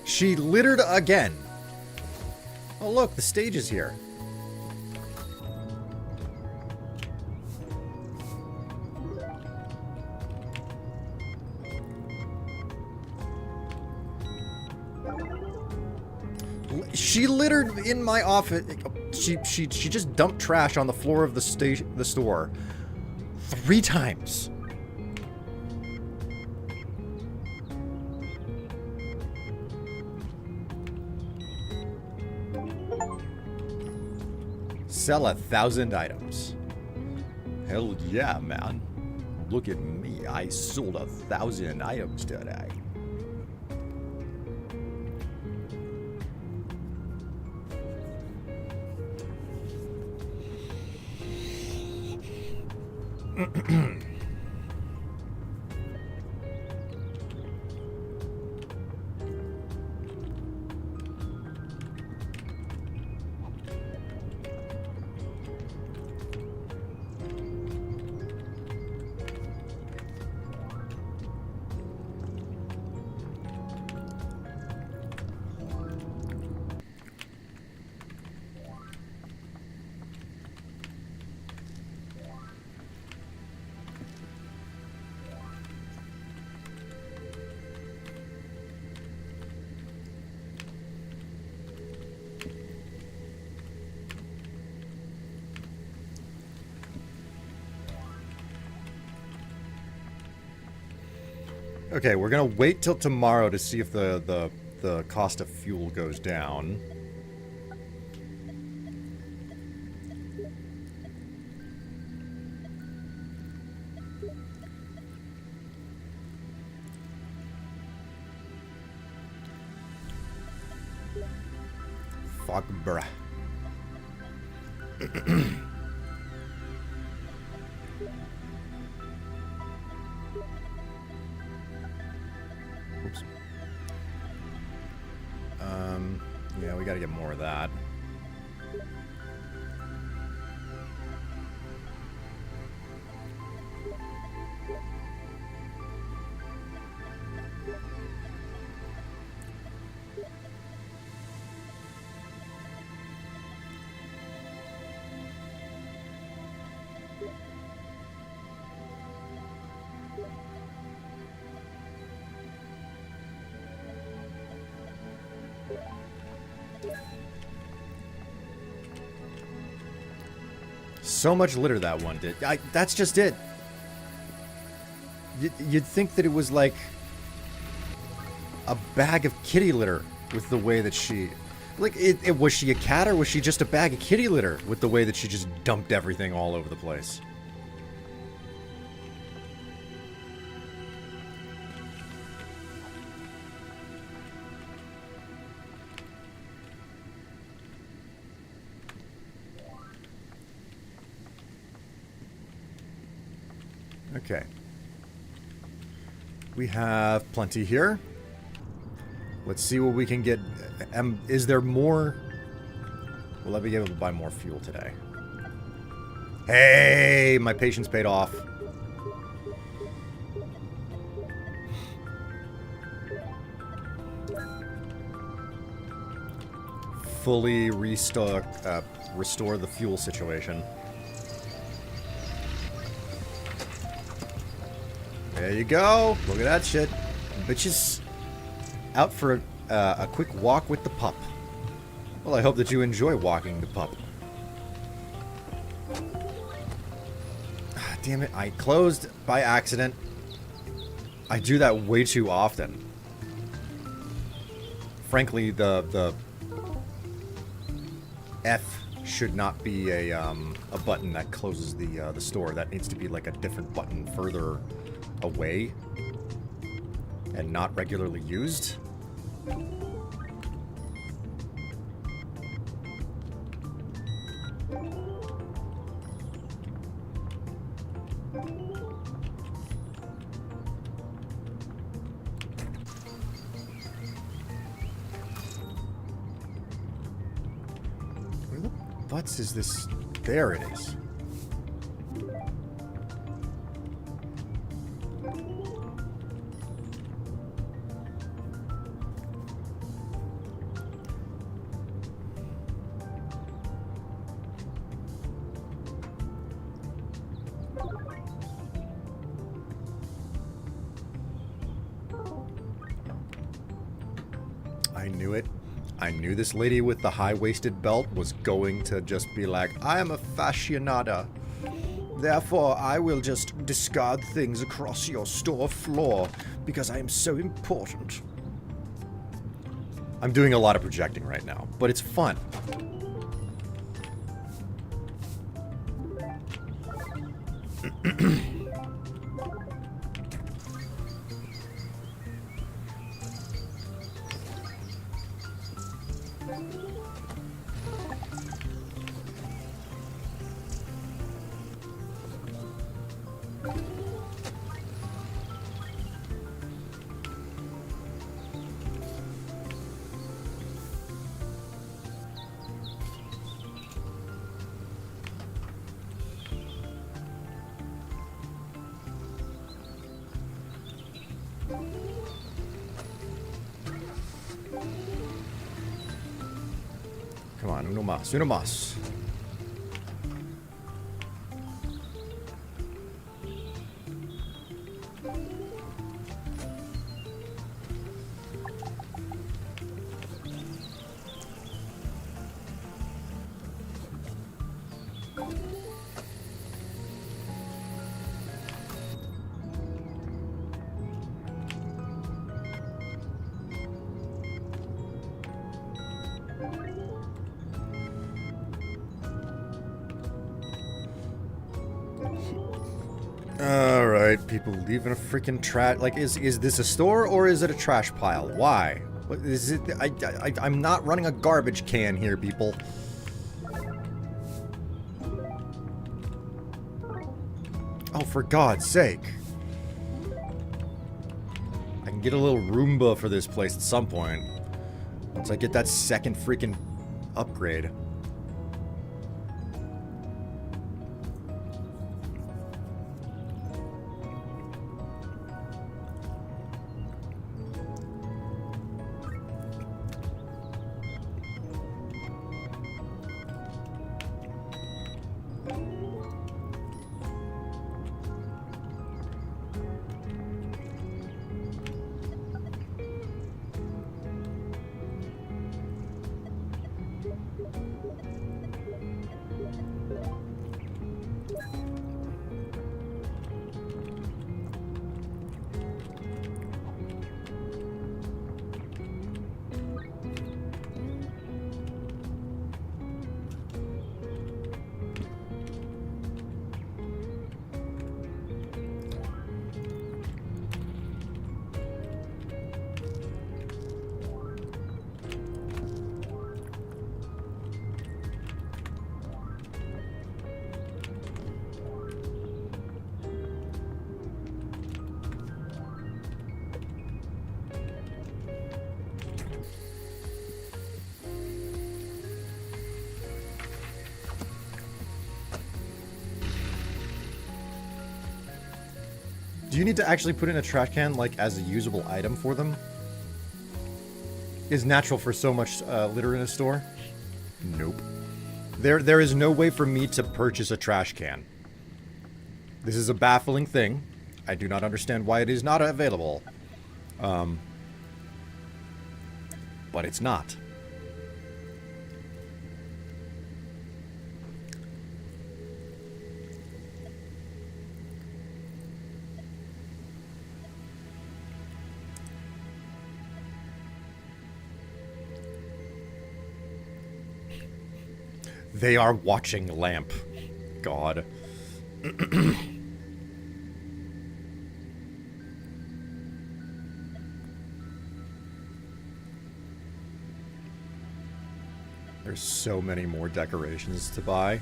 She littered again. Oh look, the stage is here. She littered in my office. She just dumped trash on the floor of the store 3 times. Sell 1,000 items. Hell yeah, man. Look at me. I sold 1,000 items today. Okay, we're gonna wait till tomorrow to see if the cost of fuel goes down. Fuck, bruh. Oops. Yeah, we gotta get more of that. So much litter that one did. That's just it. You'd think that it was like a bag of kitty litter with the way that she... Like, was she a cat or was she just a bag of kitty litter with the way that she just dumped everything all over the place? Okay. We have plenty here. Let's see what we can get. Is there more? Will I be able to buy more fuel today? Hey, my patience paid off. Fully restore the fuel situation. There you go. Look at that shit. Bitches out for a quick walk with the pup. Well, I hope that you enjoy walking the pup. Damn it. I closed by accident. I do that way too often. Frankly, the F should not be a button that closes the store. That needs to be like a different button further away and not regularly used. butts is this? There it is. I knew it. I knew this lady with the high-waisted belt was going to just be like, I am a fashionada. Therefore, I will just discard things across your store floor because I am so important. I'm doing a lot of projecting right now, but it's fun. Come on, uno más, uno más. Alright, people leaving a freaking trash. Like, is this a store or is it a trash pile? Why? What is it? I'm not running a garbage can here, people. Oh, for God's sake. I can get a little Roomba for this place at some point. Once I get that second freaking upgrade. Do you need to actually put in a trash can, like, as a usable item for them? Is natural for so much litter in a store? Nope. There is no way for me to purchase a trash can. This is a baffling thing. I do not understand why it is not available. But it's not. They are watching Lamp. God. There's so many more decorations to buy.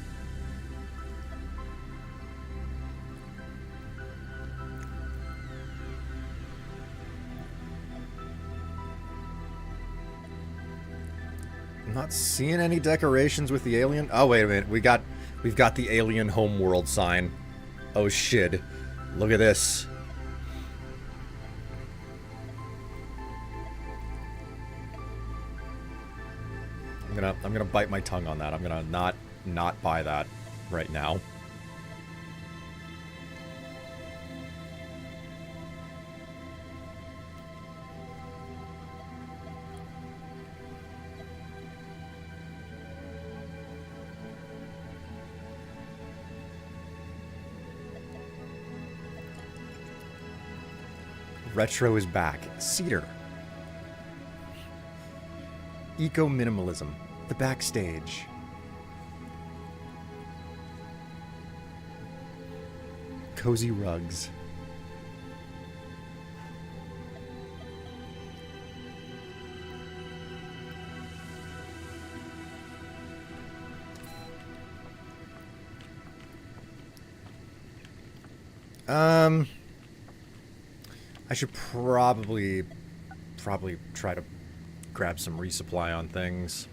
I'm not seeing any decorations with the alien. Oh, wait a minute. We've got the alien homeworld sign. Oh, shit. Look at this. I'm gonna bite my tongue on that. I'm gonna not buy that right now. Retro is back. Cedar. Eco-minimalism. The backstage. Cozy rugs. I should probably try to grab some resupply on things.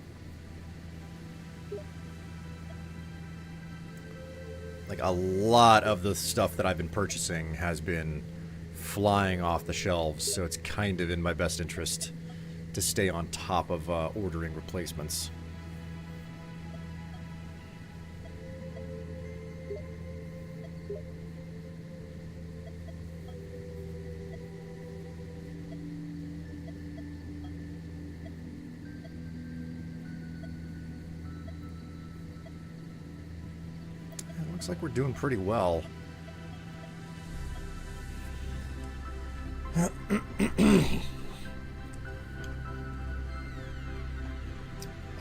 Like, a lot of the stuff that I've been purchasing has been flying off the shelves, so it's kind of in my best interest to stay on top of ordering replacements. Looks like we're doing pretty well.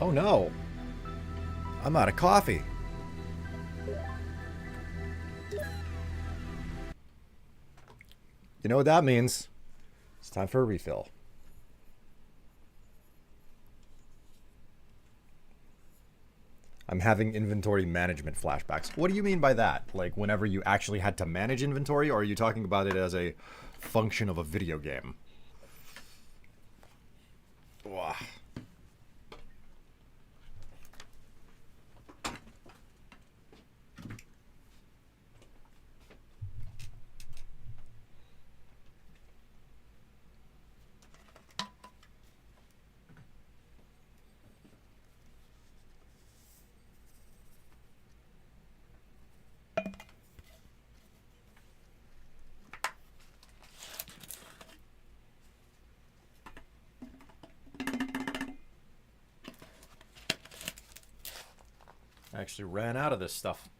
Oh no! I'm out of coffee. You know what that means? It's time for a refill. I'm having inventory management flashbacks. What do you mean by that? Like, whenever you actually had to manage inventory, or are you talking about it as a function of a video game? Wow. I actually ran out of this stuff.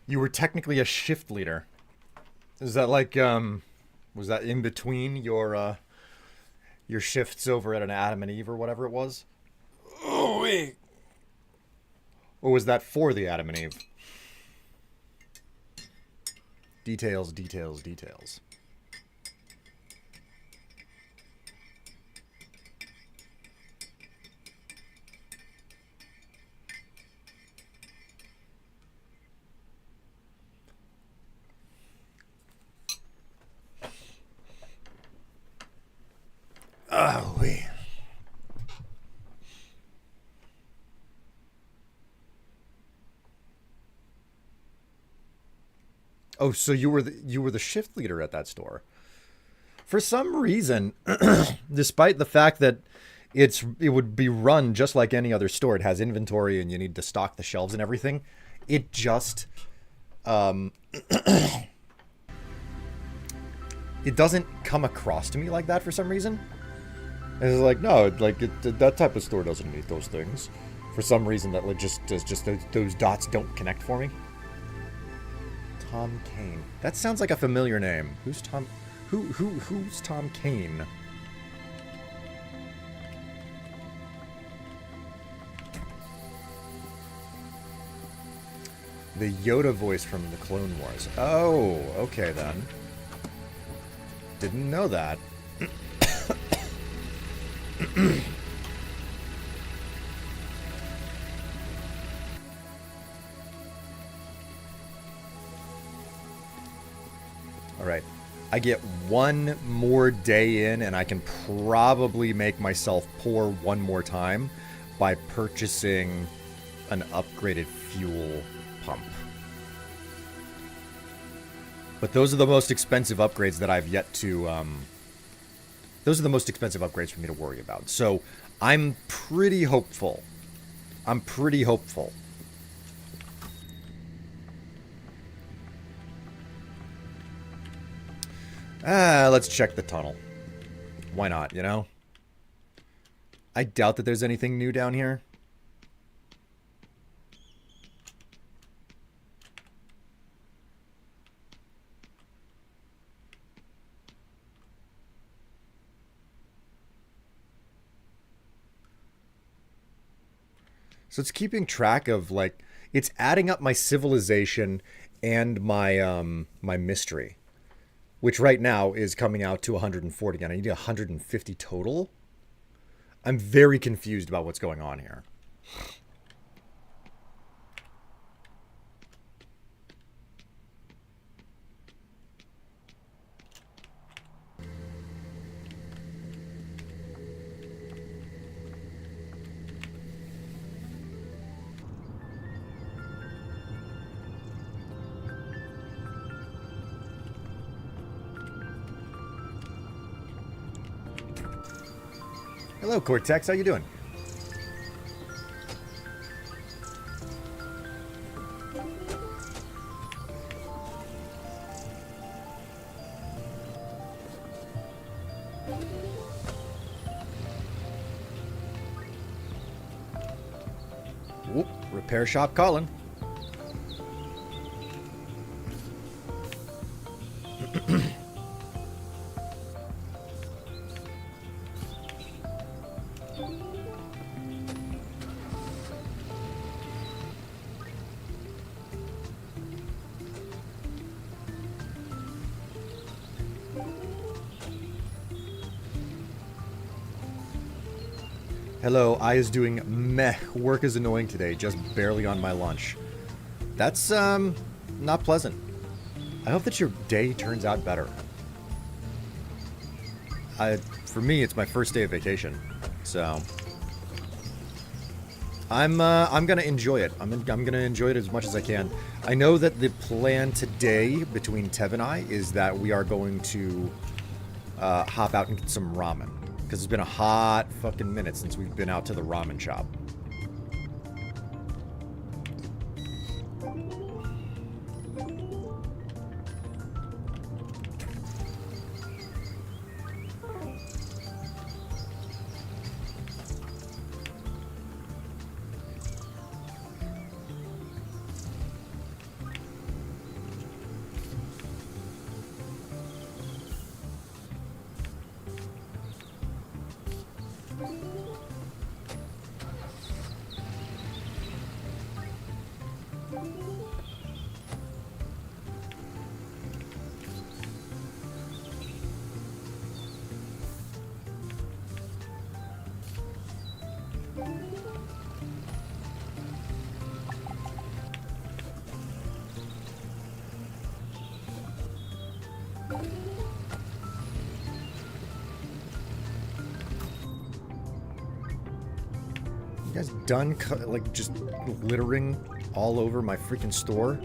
You were technically a shift leader. Is that like, was that in between your shifts over at an Adam and Eve or whatever it was? Oh, wait. Or was that for the Adam and Eve? Details, details, details. Oh, wait. Oh, so you were the shift leader at that store. For some reason, despite the fact that it would be run just like any other store, it has inventory and you need to stock the shelves and everything. It just it doesn't come across to me like that for some reason. And it's like, no, like that type of store doesn't need those things. For some reason, that like just those dots don't connect for me. Tom Kane. That sounds like a familiar name. Who's Tom? Who's Tom Kane? The Yoda voice from the Clone Wars. Oh, okay then. Didn't know that. All right. I get one more day in and I can probably make myself pour one more time by purchasing an upgraded fuel pump. But those are the most expensive upgrades that I've yet to those are the most expensive upgrades for me to worry about. So I'm pretty hopeful. I'm pretty hopeful. Let's check the tunnel. Why not, you know? I doubt that there's anything new down here. So it's keeping track of, like, it's adding up my civilization and my my mystery, which right now is coming out to 140, and I need 150 total. I'm very confused about what's going on here. Hello, Cortex. How you doing? Whoop, repair shop calling. Hello, I is doing meh. Work is annoying today, just barely on my lunch. That's, not pleasant. I hope that your day turns out better. For me, it's my first day of vacation, so I'm gonna enjoy it. I'm gonna enjoy it as much as I can. I know that the plan today between Tev and I is that we are going to hop out and get some ramen. Because it's been a hot fucking minute since we've been out to the ramen shop. guys done, like, just littering all over my freaking store?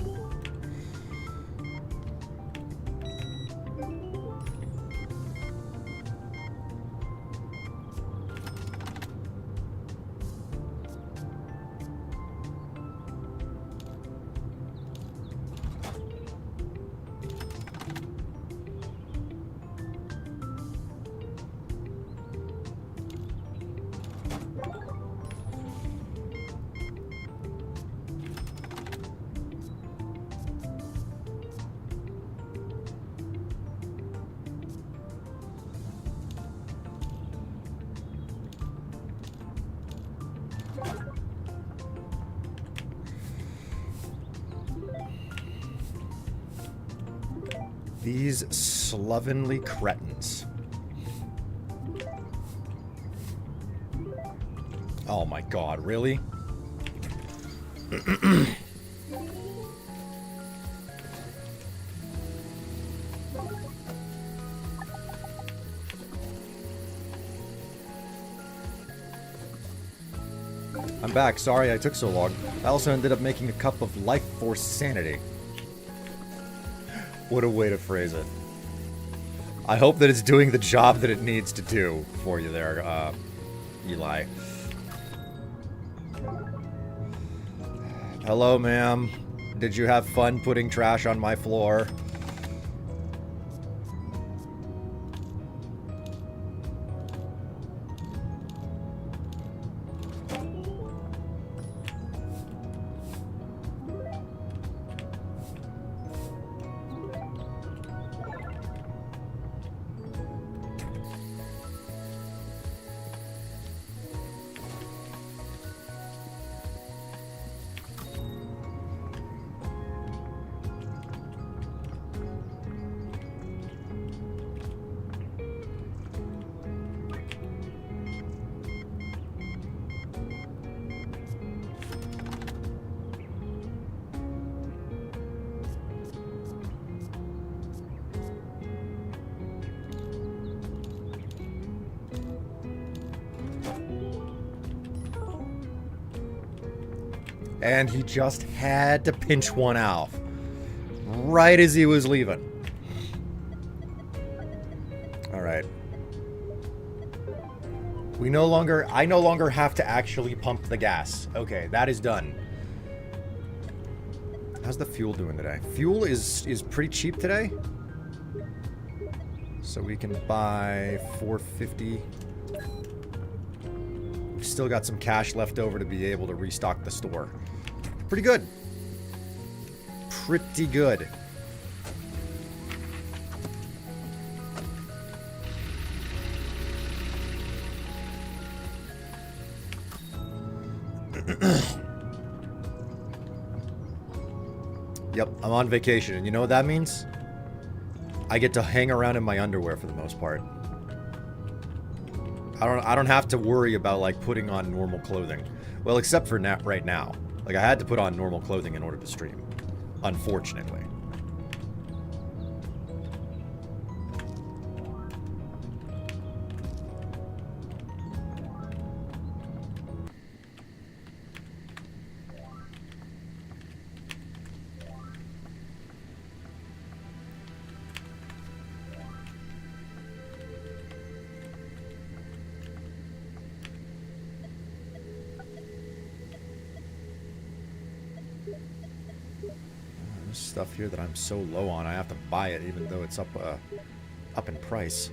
These slovenly cretins. Oh my god, really? I'm back. Sorry I took so long. I also ended up making a cup of life force sanity. What a way to phrase it. I hope that it's doing the job that it needs to do for you there, Eli. Hello, ma'am. Did you have fun putting trash on my floor? And he just had to pinch one out right as he was leaving. All right. I no longer have to actually pump the gas. Okay, that is done. How's the fuel doing today? Fuel is pretty cheap today. So we can buy 450. We've still got some cash left over to be able to restock the store. Pretty good. Pretty good. Yep, I'm on vacation, and you know what that means? I get to hang around in my underwear for the most part. I don't have to worry about, like, putting on normal clothing. Well, except for right now. Like, I had to put on normal clothing in order to stream. Unfortunately. Stuff here that I'm so low on, I have to buy it even though it's up in price.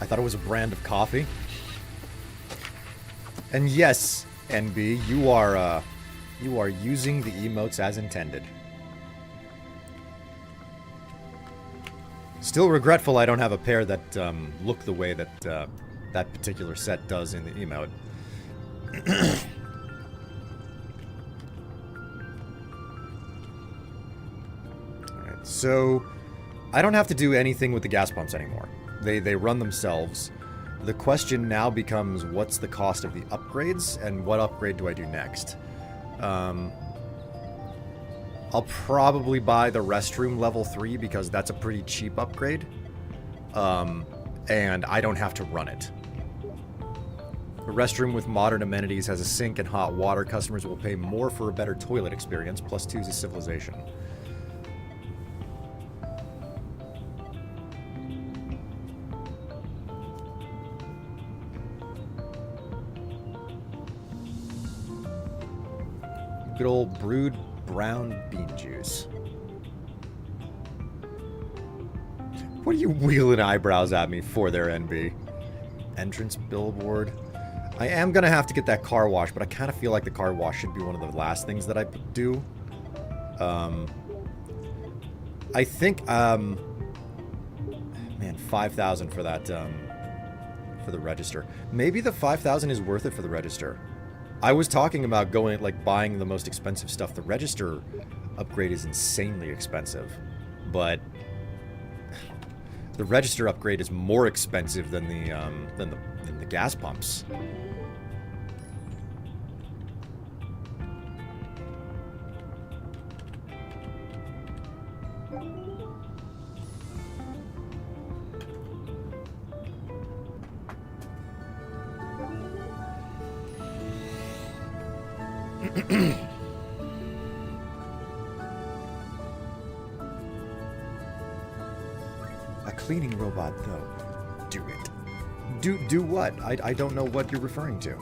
I thought it was a brand of coffee. And yes, NB, you are using the emotes as intended. Still regretful I don't have a pair that look the way that that particular set does in the emote. Alright, so I don't have to do anything with the gas pumps anymore. They run themselves. The question now becomes, what's the cost of the upgrades, and what upgrade do I do next? I'll probably buy the restroom level 3 because that's a pretty cheap upgrade. And I don't have to run it. A restroom with modern amenities has a sink and hot water. Customers will pay more for a better toilet experience. +2 is a civilization. Good old brewed brown bean juice. What are you wheeling eyebrows at me for there, NB? Entrance billboard. I am going to have to get that car wash, but I kind of feel like the car wash should be one of the last things that I do. I think, man, 5,000 for that, for the register. Maybe the 5,000 is worth it for the register. I was talking about going, like, buying the most expensive stuff. The register upgrade is insanely expensive, but the register upgrade is more expensive than the gas pumps. A cleaning robot, though. Do it. Do what? I don't know what you're referring to.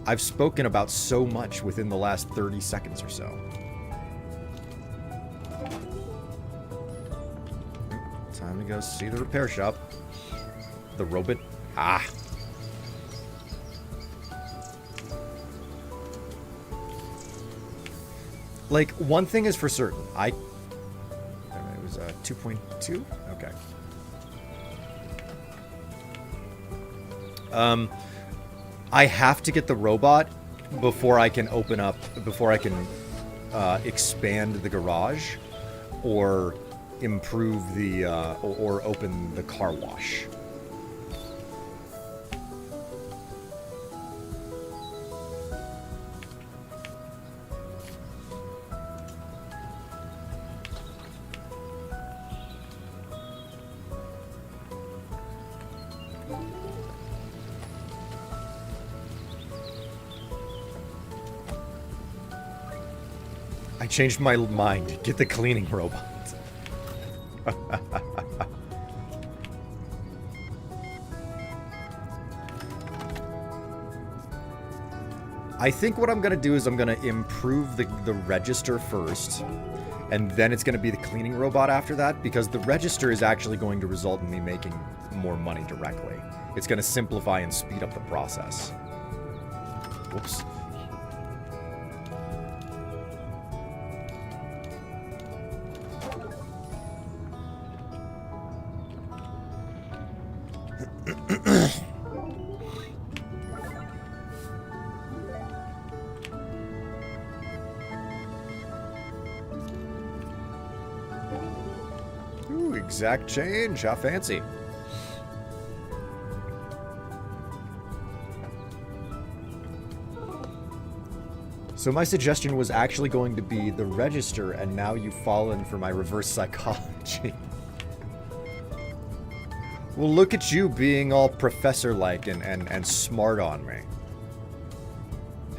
I've spoken about so much within the last 30 seconds or so. Time to go see the repair shop. The robot. Ah. Like, one thing is for certain. It was 2.2? Okay. I have to get the robot before I can open up, before I can expand the garage or improve the, or open the car wash. I changed my mind. Get the cleaning robot. I think what I'm going to do is I'm going to improve the register first, and then it's going to be the cleaning robot after that, because the register is actually going to result in me making more money directly. It's going to simplify and speed up the process. Whoops. Ooh, exact change. How fancy. So my suggestion was actually going to be the register, and now you've fallen for my reverse psychology. Well, look at you being all professor-like and smart on me.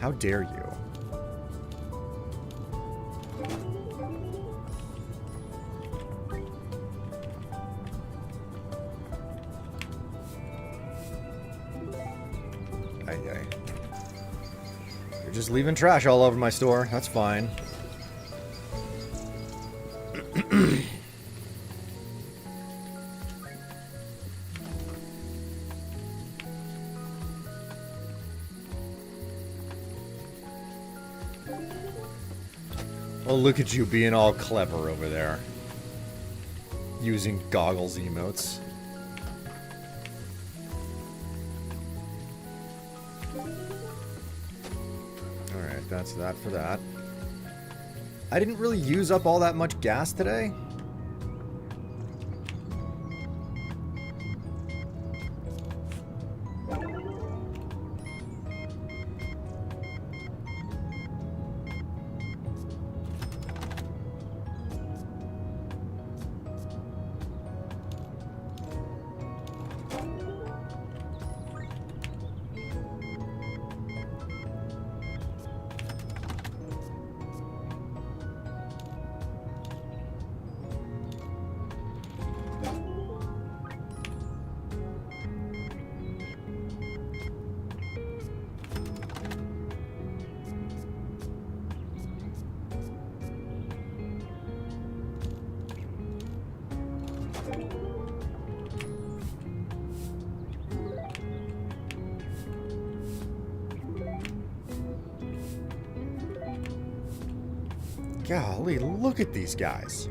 How dare you? You're just leaving trash all over my store. That's fine. Oh, look at you being all clever over there. Using goggles emotes. Alright, that's that for that. I didn't really use up all that much gas today. Golly, look at these guys.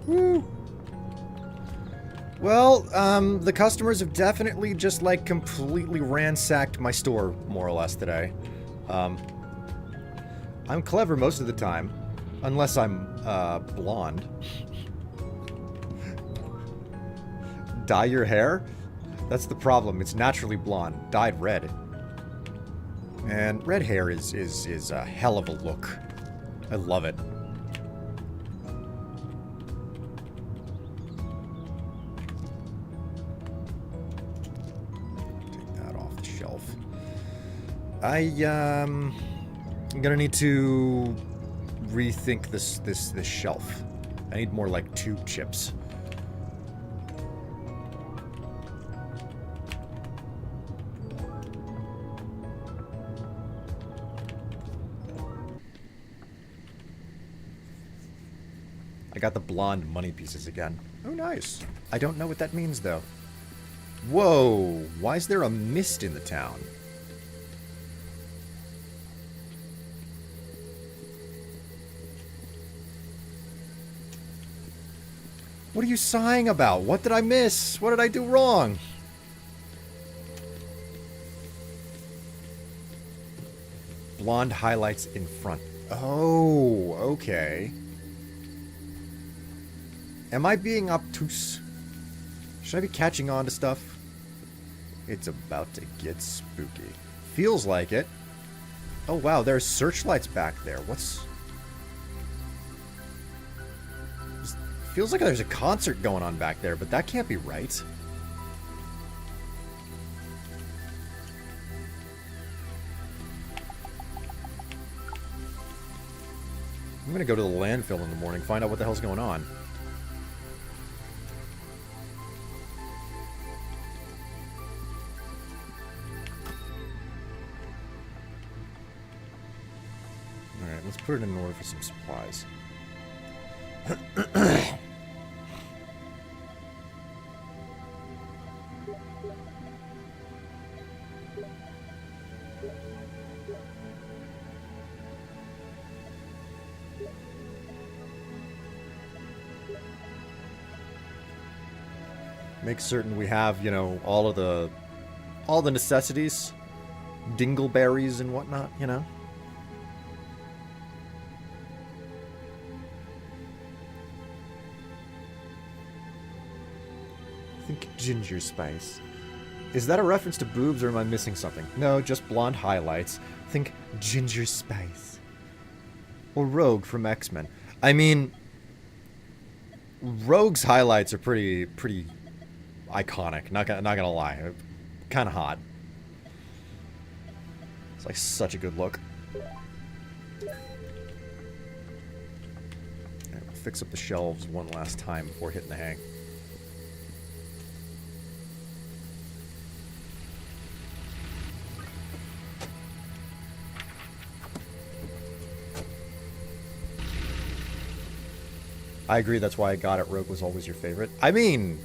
Woo. Well, the customers have definitely just, like, completely ransacked my store, more or less, today. I'm clever most of the time. Unless I'm, blonde. Dye your hair? That's the problem. It's naturally blonde. Dyed red. And red hair is a hell of a look. I love it. I'm gonna need to rethink this shelf. I need more like tube chips. I got the blonde money pieces again. Oh, nice. I don't know what that means though. Whoa, why is there a mist in the town? What are you sighing about? What did I miss? What did I do wrong? Blonde highlights in front. Oh, okay. Am I being obtuse? Should I be catching on to stuff? It's about to get spooky. Feels like it. Oh wow, there's searchlights back there. What's... Feels like there's a concert going on back there, but that can't be right. I'm gonna go to the landfill in the morning, find out what the hell's going on. Alright, let's put it in order for some supplies. Make certain we have, you know, all the necessities, dingleberries and whatnot, you know. Think ginger spice. Is that a reference to boobs or am I missing something? No, just blonde highlights. Think ginger spice. Or Rogue from X-Men. I mean, Rogue's highlights are pretty iconic. Not gonna lie, kind of hot. It's like such a good look. Alright, we'll fix up the shelves one last time before hitting the hang. I agree, that's why I got it. Rogue was always your favorite. I mean,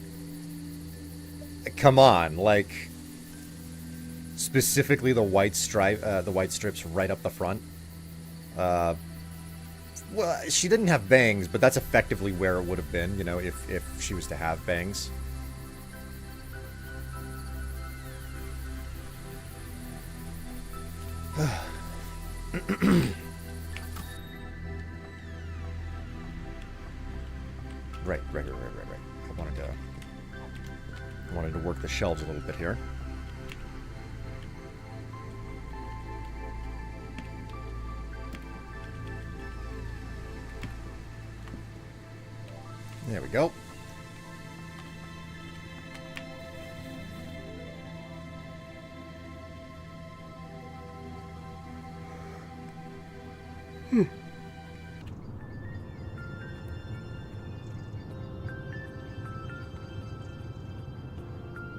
come on, like, specifically the white strips right up the front. Well, she didn't have bangs, but that's effectively where it would have been, you know, if she was to have bangs. Right. I wanted to work the shelves a little bit here. There we go.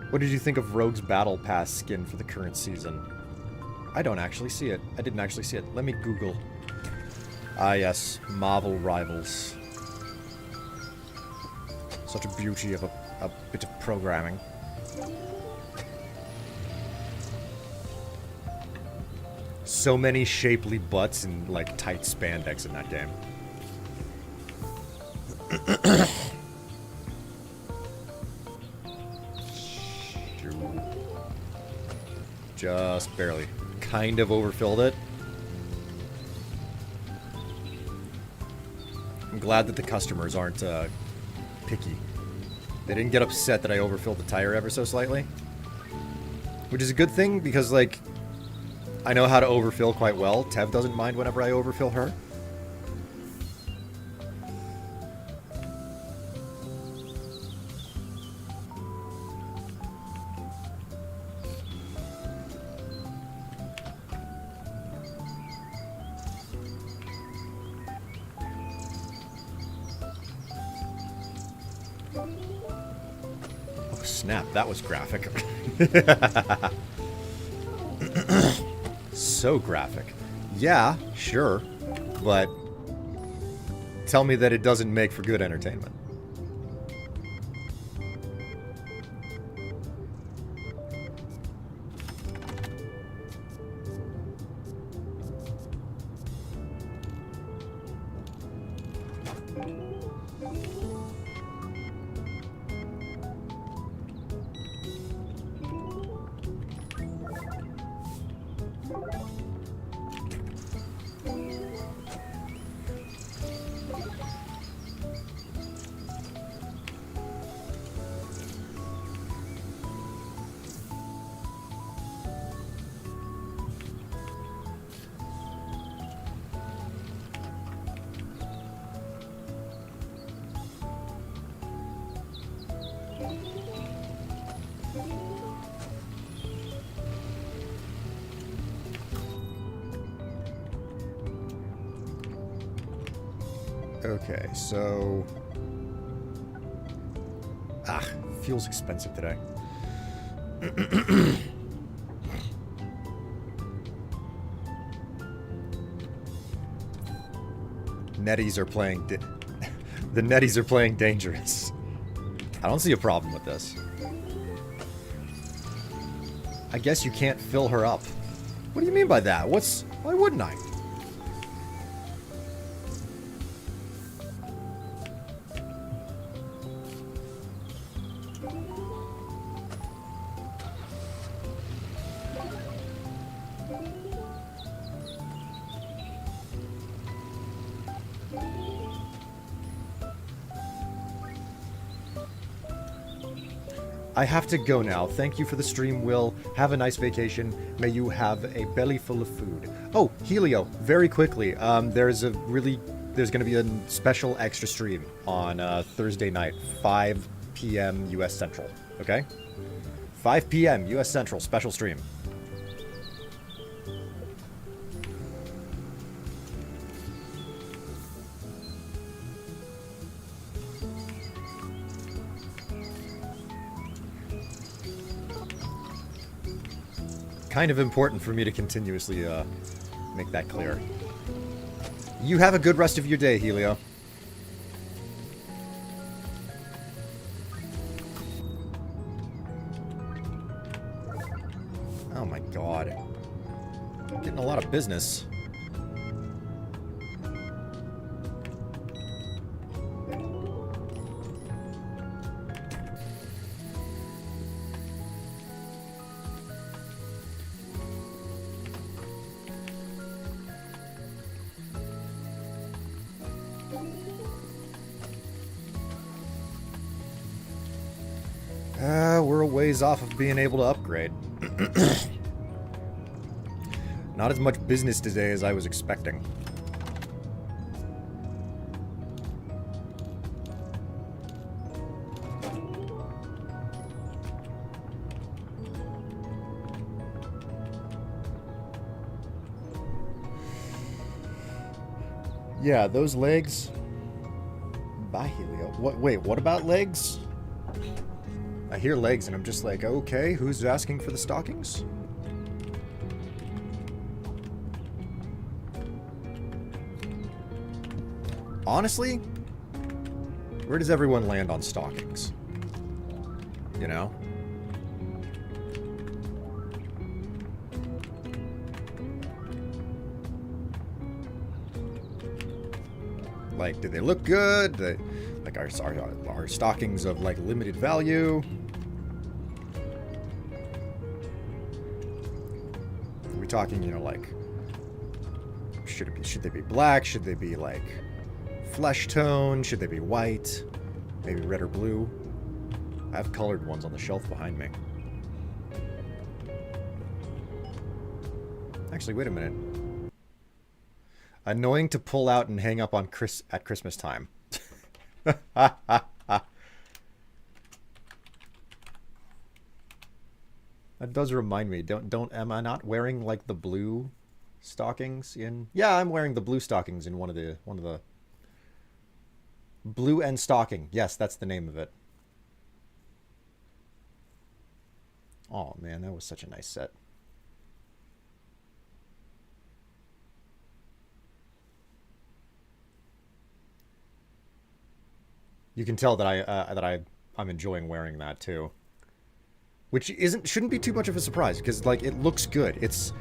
What did you think of Rogue's Battle Pass skin for the current season? I don't actually see it. I didn't actually see it. Let me Google. Ah, yes. Marvel Rivals. Such a beauty of a bit of programming. So many shapely butts and, like, tight spandex in that game. Just barely. Kind of overfilled it. I'm glad that the customers aren't picky. They didn't get upset that I overfilled the tire ever so slightly. Which is a good thing because, like, I know how to overfill quite well. Tev doesn't mind whenever I overfill her. Snap, that was graphic. So graphic. Yeah, sure, but tell me that it doesn't make for good entertainment. Okay, so... feels expensive today. Netties are playing... The netties are playing dangerous. I don't see a problem with this. I guess you can't fill her up. What do you mean by that? Why wouldn't I? I have to go now. Thank you for the stream, Will. Have a nice vacation. May you have a belly full of food. Oh, Helio, very quickly. There's going to be a special extra stream on Thursday night, 5 p.m. U.S. Central. Okay? 5 p.m. U.S. Central, special stream. kind of important for me to continuously make that clear. You have a good rest of your day, Helio. Oh my god. I'm getting a lot of business. We're a ways off of being able to upgrade. Not as much business today as I was expecting. Yeah, those legs. Bye, Helio. What? Wait, what about legs? I hear legs and I'm just like, okay, who's asking for the stockings? Honestly, where does everyone land on stockings? You know? Like, do they look good? Like, are stockings of, like, limited value? Are we talking, you know, like, should they be black? Should they be, like, flesh tone? Should they be white? Maybe red or blue? I have colored ones on the shelf behind me. Actually, wait a minute. Annoying to pull out and hang up on at Christmas time. That does remind me. Am I not wearing like the blue stockings in? Yeah, I'm wearing the blue stockings in one of the Blue and Stocking. Yes, that's the name of it. Oh man, that was such a nice set. You can tell that I'm enjoying wearing that too. Which shouldn't be too much of a surprise because like it looks good. It's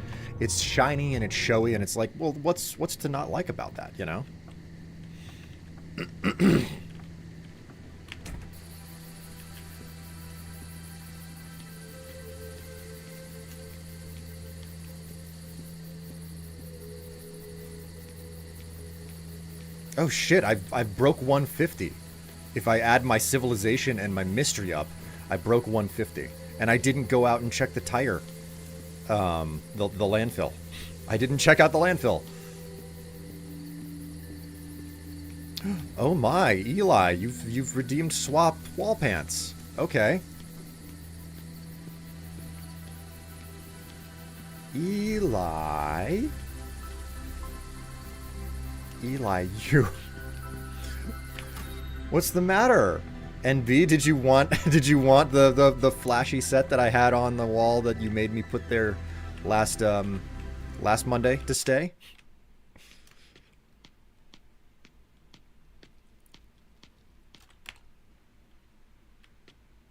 shiny and it's showy and it's like, well, what's to not like about that, you know? Oh shit, I broke 150. If I add my civilization and my mystery up, I broke 150. And I didn't go out and check the tire, the landfill. I didn't check out the landfill. Oh my, Eli, you've redeemed swap wall pants. Okay. Eli, you. What's the matter? NB, did you want the flashy set that I had on the wall that you made me put there last Monday to stay?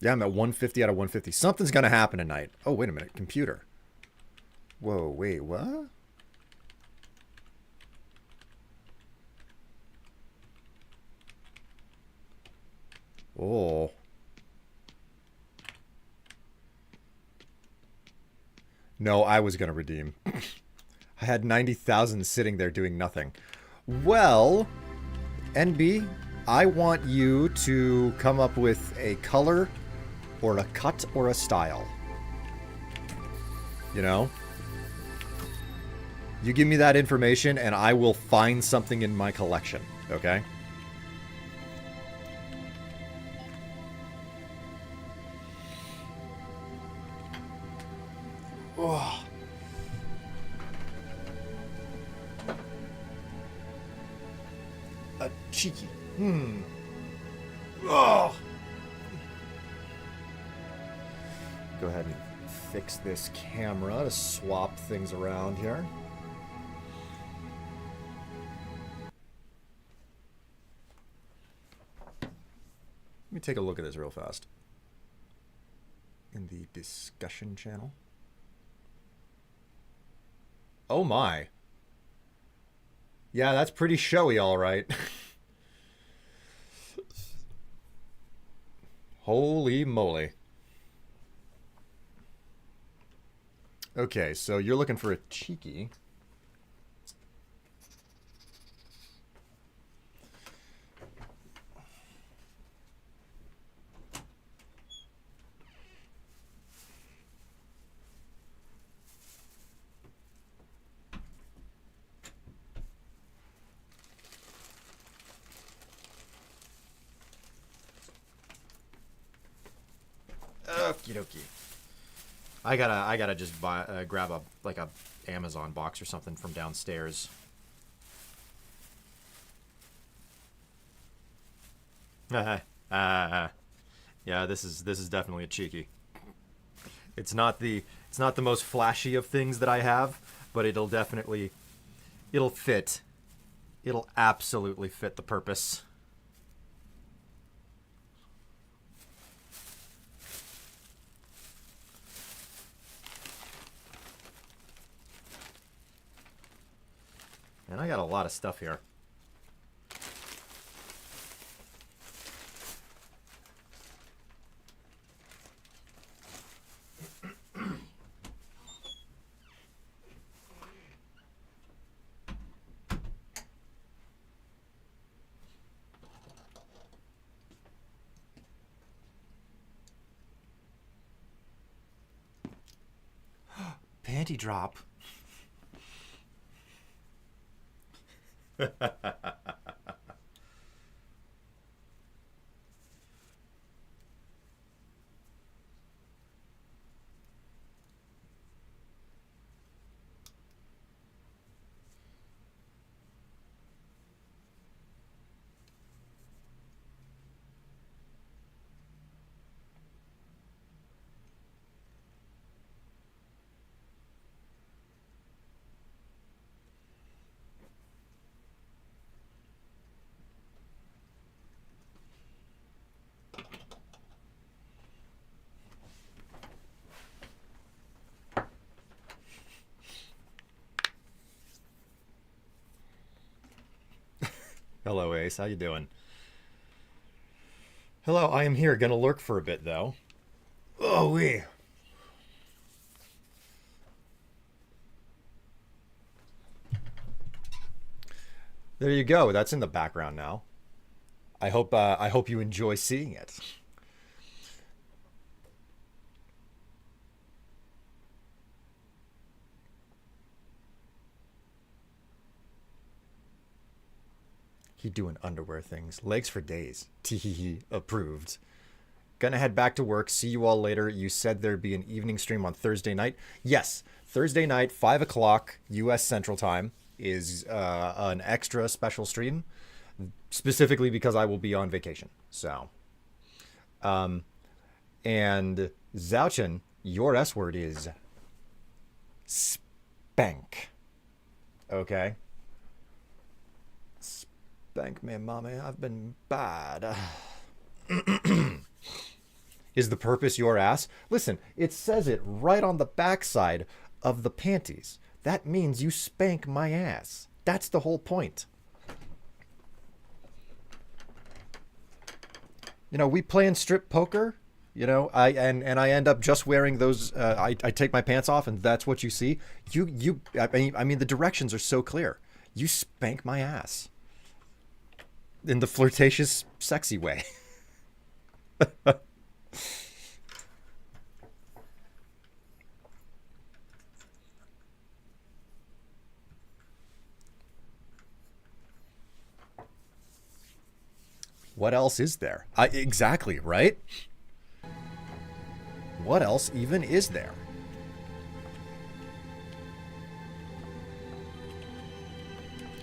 Yeah, I'm at 150 out of 150. Something's gonna happen tonight. Oh, wait a minute. Computer. Whoa, wait, what? Oh. No, I was gonna redeem. I had 90,000 sitting there doing nothing. Well, NB, I want you to come up with a color or a cut or a style. You know? You give me that information and I will find something in my collection, okay? Oh. A cheeky. Oh. Go ahead and fix this camera to swap things around here. Let me take a look at this real fast. In the discussion channel. Oh my. Yeah, that's pretty showy, all right. Holy moly. Okay, so you're looking for a cheeky. Okie dokie. I gotta just buy, grab a Amazon box or something from downstairs. Yeah, this is definitely a cheeky. It's not the most flashy of things that I have, but it'll fit. It'll absolutely fit the purpose. And I got a lot of stuff here. Panty drop. Hello, Ace. How you doing? Hello, I am here. Gonna lurk for a bit, though. Oh, wee. There you go. That's in the background now. I hope you enjoy seeing it. He doing underwear things. Legs for days. Teehee. Approved. Gonna head back to work. See you all later. You said there'd be an evening stream on Thursday night. Yes. Thursday night, 5 o'clock U.S. Central Time is an extra special stream. Specifically because I will be on vacation. So. And Zouchin, your S word is spank. Okay? Spank me, mommy. I've been bad. Is the purpose your ass? Listen, it says it right on the backside of the panties. That means you spank my ass. That's the whole point. You know, we playing strip poker. You know, I end up just wearing those. I take my pants off, and that's what you see. I mean, the directions are so clear. You spank my ass in the flirtatious, sexy way. What else is there? Exactly, right? What else even is there?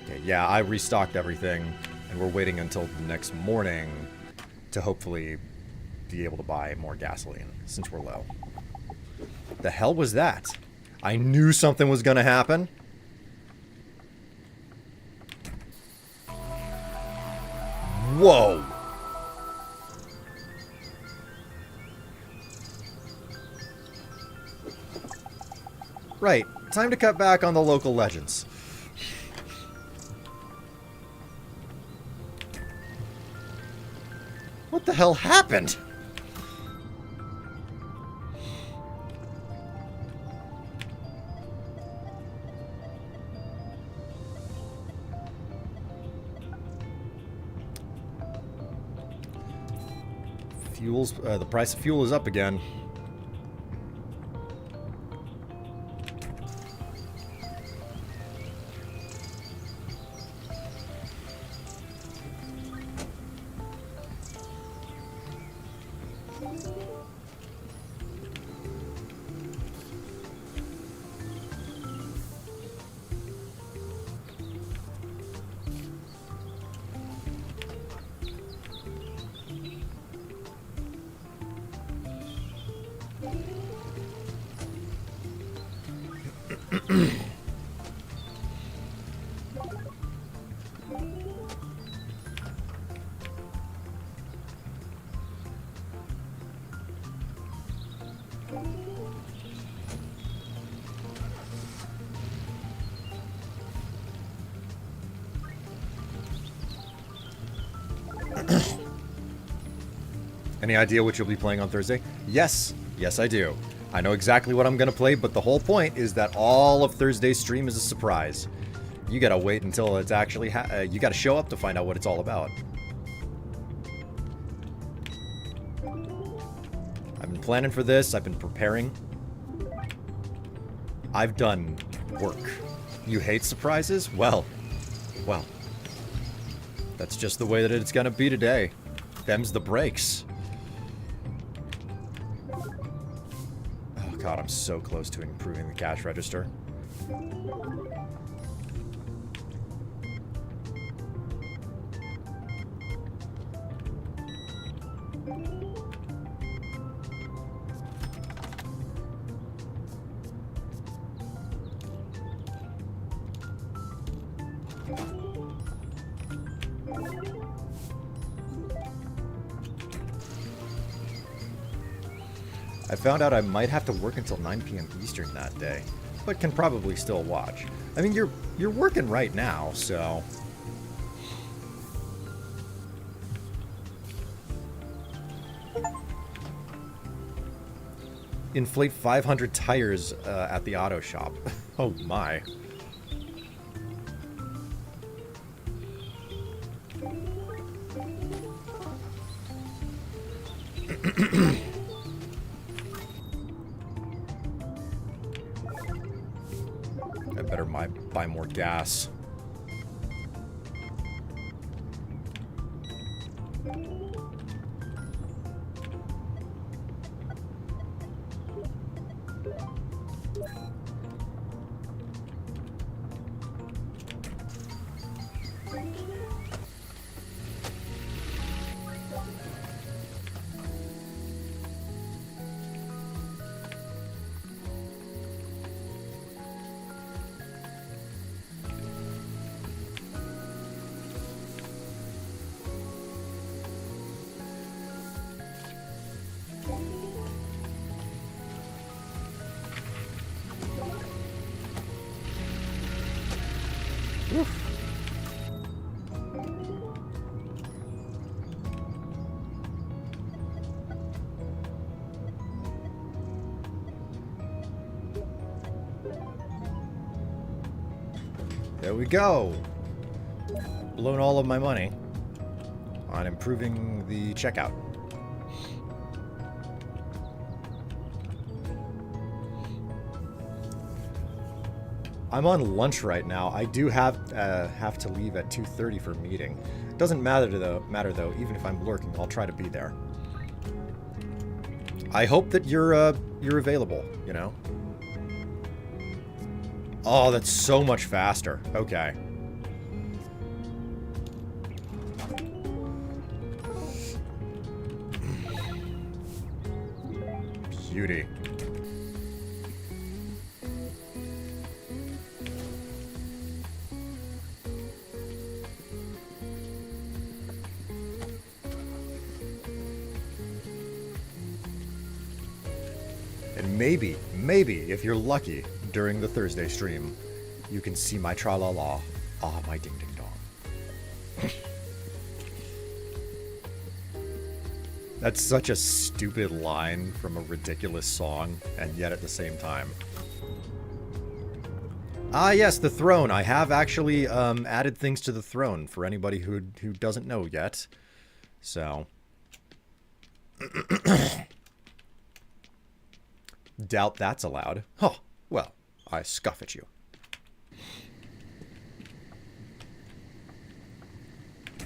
Okay, yeah, I restocked everything, and we're waiting until next morning to hopefully be able to buy more gasoline, since we're low. The hell was that? I knew something was gonna happen. Whoa! Right, time to cut back on the local legends. What the hell happened? The price of fuel is up again. Any idea what you'll be playing on Thursday? Yes. Yes, I do. I know exactly what I'm going to play, but the whole point is that all of Thursday's stream is a surprise. You gotta wait until it's actually you gotta show up to find out what it's all about. I've been planning for this. I've been preparing. I've done work. You hate surprises? Well. That's just the way that it's gonna be today. Them's the breaks. Oh god, I'm so close to improving the cash register. I found out I might have to work until 9 p.m. Eastern that day, but can probably still watch. I mean, you're working right now, so... Inflate 500 tires at the auto shop. Oh my. I better buy more gas. There we go. Blown all of my money on improving the checkout. I'm on lunch right now. I do have to leave at 2:30 for a meeting. Doesn't matter though. Even if I'm lurking, I'll try to be there. I hope that you're available. You know. Oh, that's so much faster. Okay. Beauty. maybe, if you're lucky, during the Thursday stream, you can see my tra-la-la. Ah, my ding-ding-dong. That's such a stupid line from a ridiculous song, and yet at the same time. Ah, yes, the throne. I have actually added things to the throne for anybody who doesn't know yet. So... Doubt that's allowed. Oh, well, I scoff at you.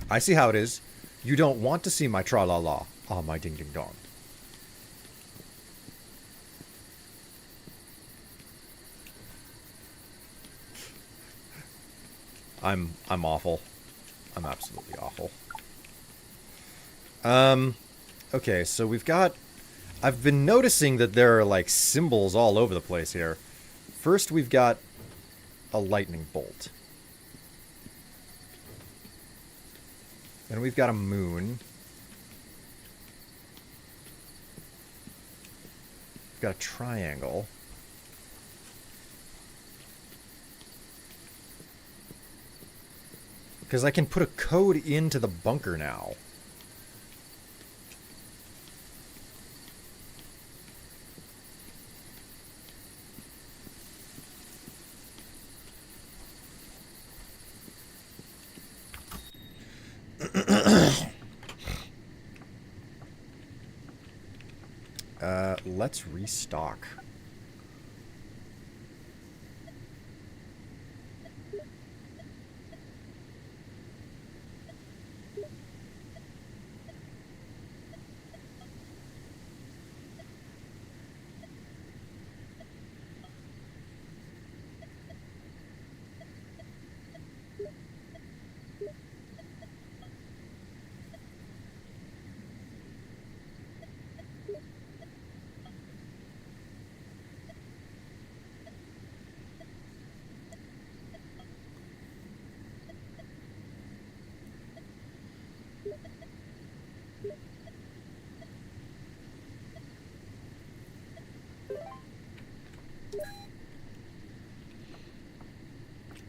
I see how it is. You don't want to see my tra-la-la. Ah, my ding-ding-dong. I'm awful. I'm absolutely awful. Okay, so we've got... I've been noticing that there are, like, symbols all over the place here. First, we've got a lightning bolt. Then we've got a moon. We've got a triangle. Because I can put a code into the bunker now. Let's restock.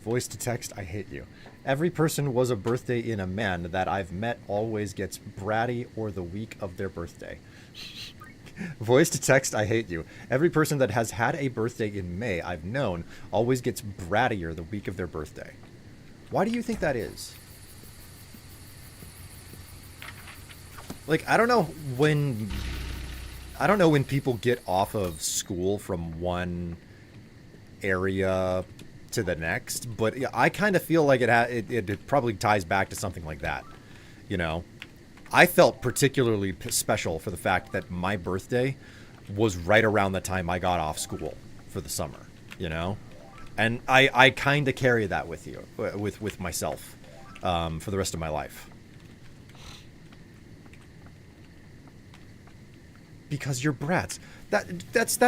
Voice to text, I hate you. Every person was a birthday in a man that I've met always gets bratty or the week of their birthday. Voice to text, I hate you. Every person that has had a birthday in May I've known always gets brattier the week of their birthday. Why do you think that is? Like, I don't know when people get off of school from one area to the next, but I kind of feel like it probably ties back to something like that. You know, I felt particularly special for the fact that my birthday was right around the time I got off school for the summer, you know? And I kind of carry that with you, with myself, for the rest of my life. Because you're brats. That's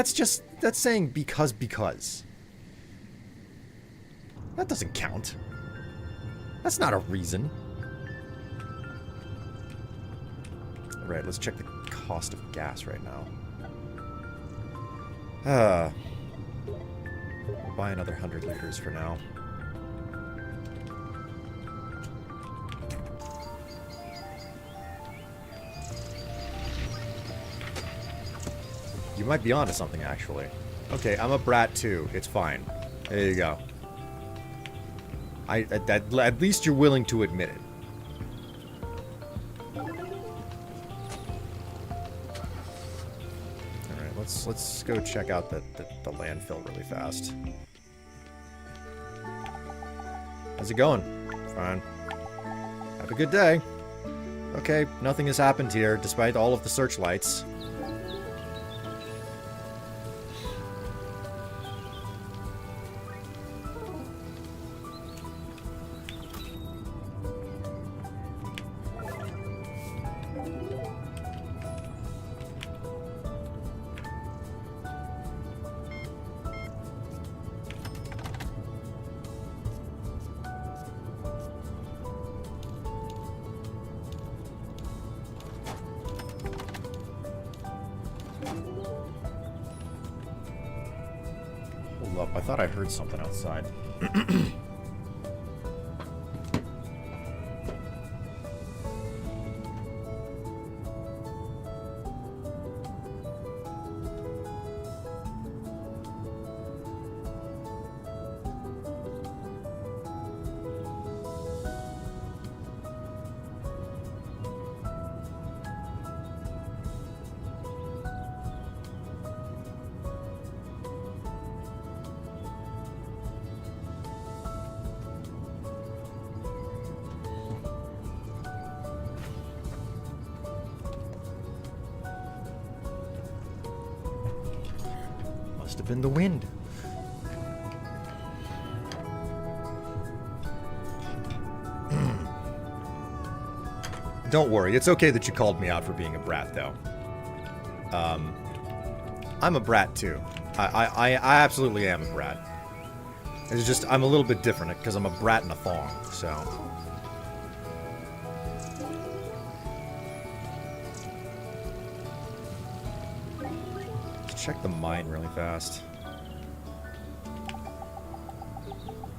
saying because. That doesn't count. That's not a reason. Alright, let's check the cost of gas right now. We'll buy another 100 liters for now. You might be onto something, actually. Okay, I'm a brat too. It's fine. There you go. At least you're willing to admit it. Alright, let's go check out the landfill really fast. How's it going? Fine. Have a good day. Okay, nothing has happened here, despite all of the searchlights. pull up. I thought I heard something outside. Must have been the wind. Don't worry, it's okay that you called me out for being a brat, though. I'm a brat, too. I absolutely am a brat. It's just, I'm a little bit different, because I'm a brat in a thong, so... Let's check the mine really fast.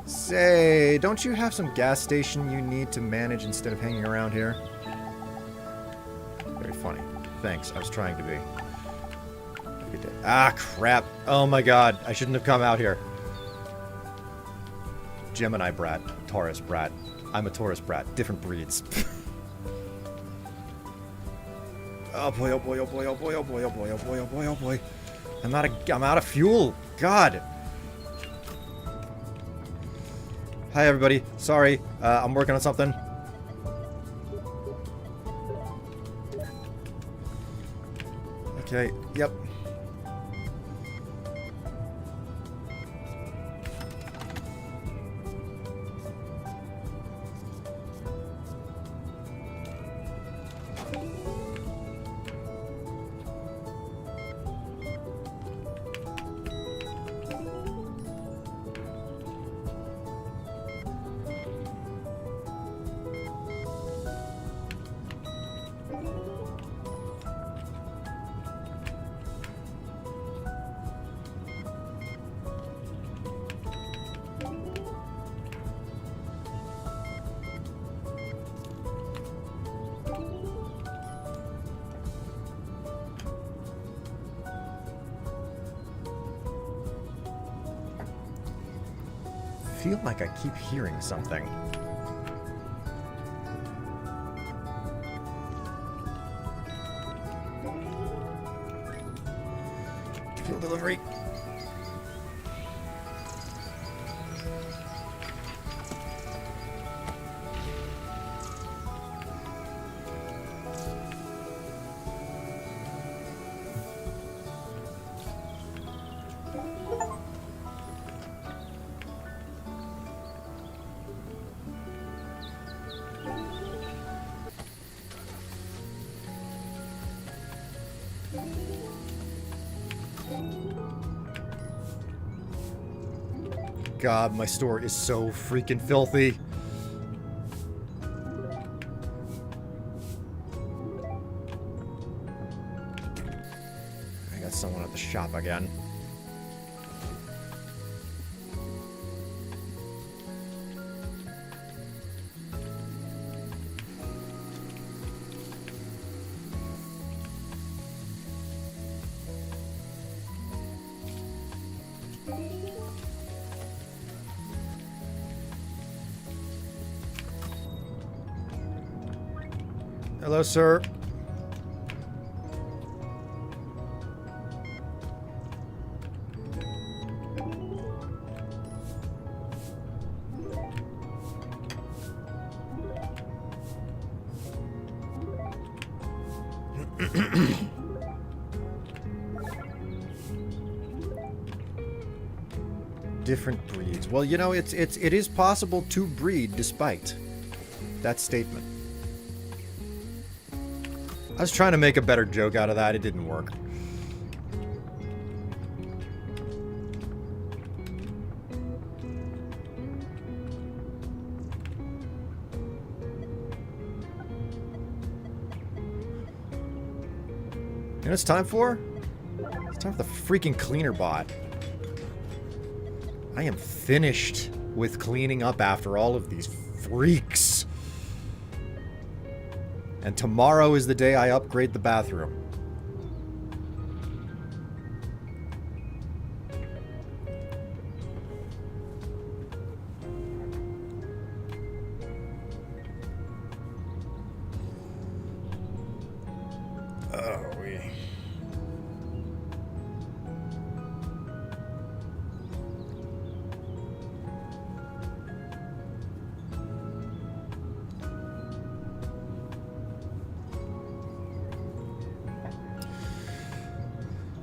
Say, don't you have some gas station you need to manage instead of hanging around here? Very funny. Thanks, I was trying to be. Ah, crap. Oh my god, I shouldn't have come out here. Gemini brat, Taurus brat. I'm a Taurus brat. Different breeds. Oh boy, oh boy, oh boy, oh boy, oh boy, oh boy, oh boy, oh boy, oh boy. I'm out of fuel. God. Hi everybody. Sorry, I'm working on something. Okay, yep. I feel like I keep hearing something. Fuel delivery. God, my store is so freaking filthy. I got someone at the shop again. Hello, sir. Different breeds. Well, you know, it is possible to breed despite that statement. I was trying to make a better joke out of that. It didn't work. You know what it's time for? It's time for the freaking cleaner bot. I am finished with cleaning up after all of these freaks. And tomorrow is the day I upgrade the bathroom.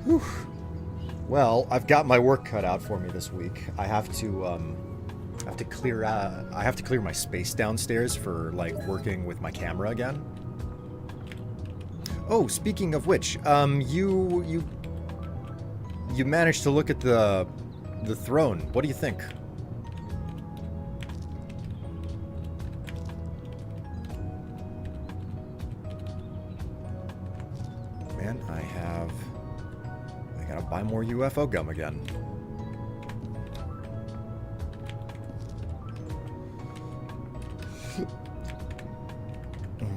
Whew. Well, I've got my work cut out for me this week. I have to clear my space downstairs for like working with my camera again. Oh, speaking of which, you managed to look at the throne. What do you think? Man, I gotta buy more UFO gum again.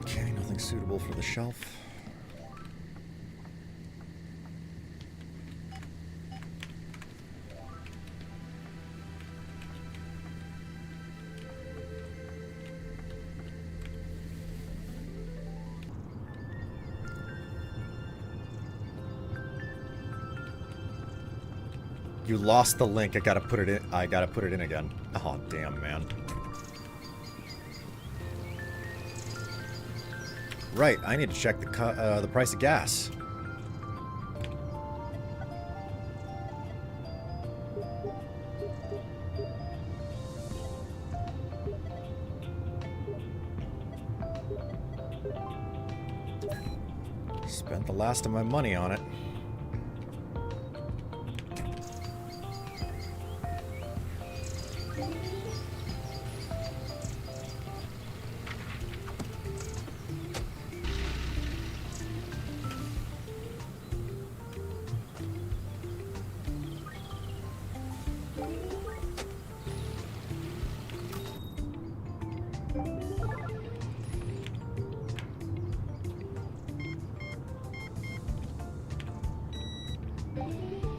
Okay, nothing suitable for the shelf. You lost the link. I gotta put it in again. Oh, damn, man. Right, I need to check the price of gas. Spent the last of my money on it.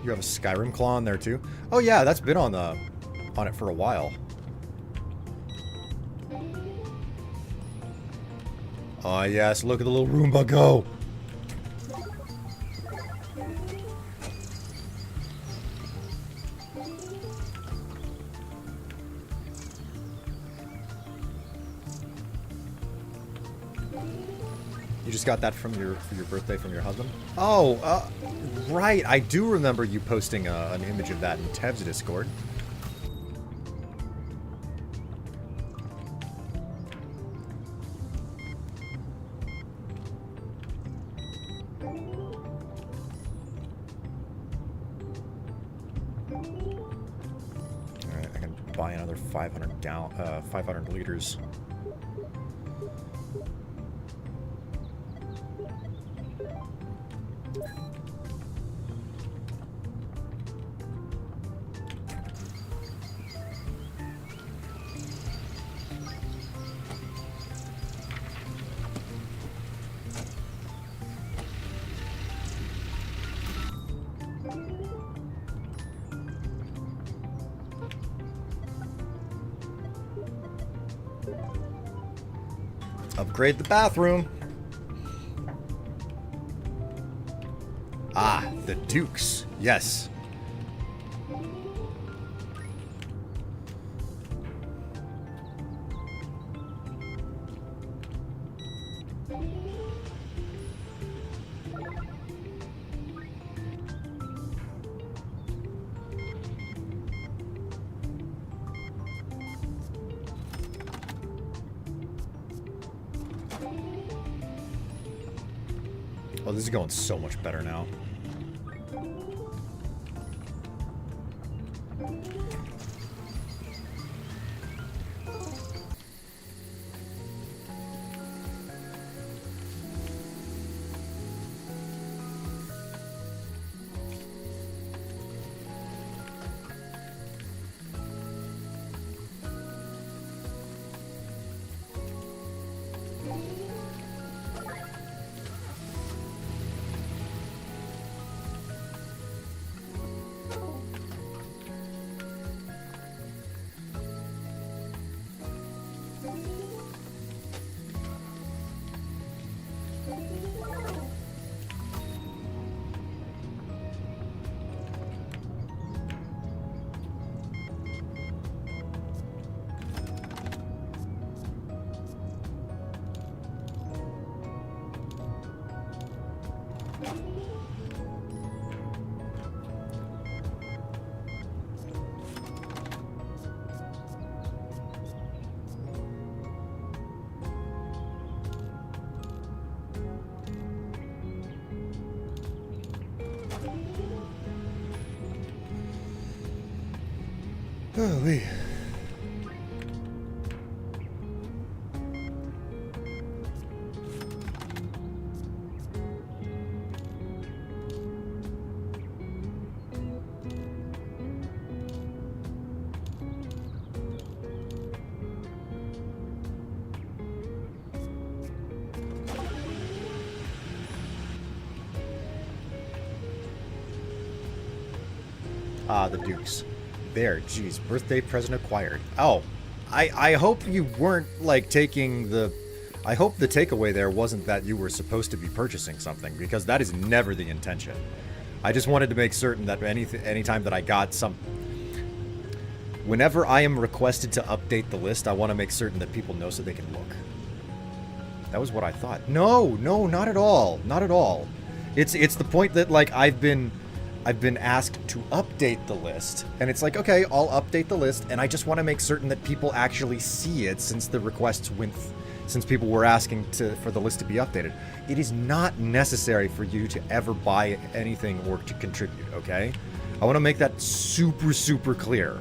You have a Skyrim claw on there too? Oh yeah, that's been on it for a while. Oh yes, look at the little Roomba go! You just got that for your birthday from your husband? Oh, right. I do remember you posting an image of that in Tev's Discord. Alright, I can buy another 500 liters. Upgrade the bathroom. Ah, the Dukes. Yes. Oh, this is going so much better now. Holy. Ah, the Dukes. There, geez, birthday present acquired. Oh, I hope you weren't, like, taking the... I hope the takeaway there wasn't that you were supposed to be purchasing something, because that is never the intention. I just wanted to make certain that anytime that I got some... Whenever I am requested to update the list, I want to make certain that people know so they can look. That was what I thought. No, not at all. Not at all. It's the point that, like, I've been asked to update the list, and it's like, okay, I'll update the list, and I just want to make certain that people actually see it since the requests went, since people were asking for the list to be updated. It is not necessary for you to ever buy anything or to contribute, okay? I want to make that super, super clear.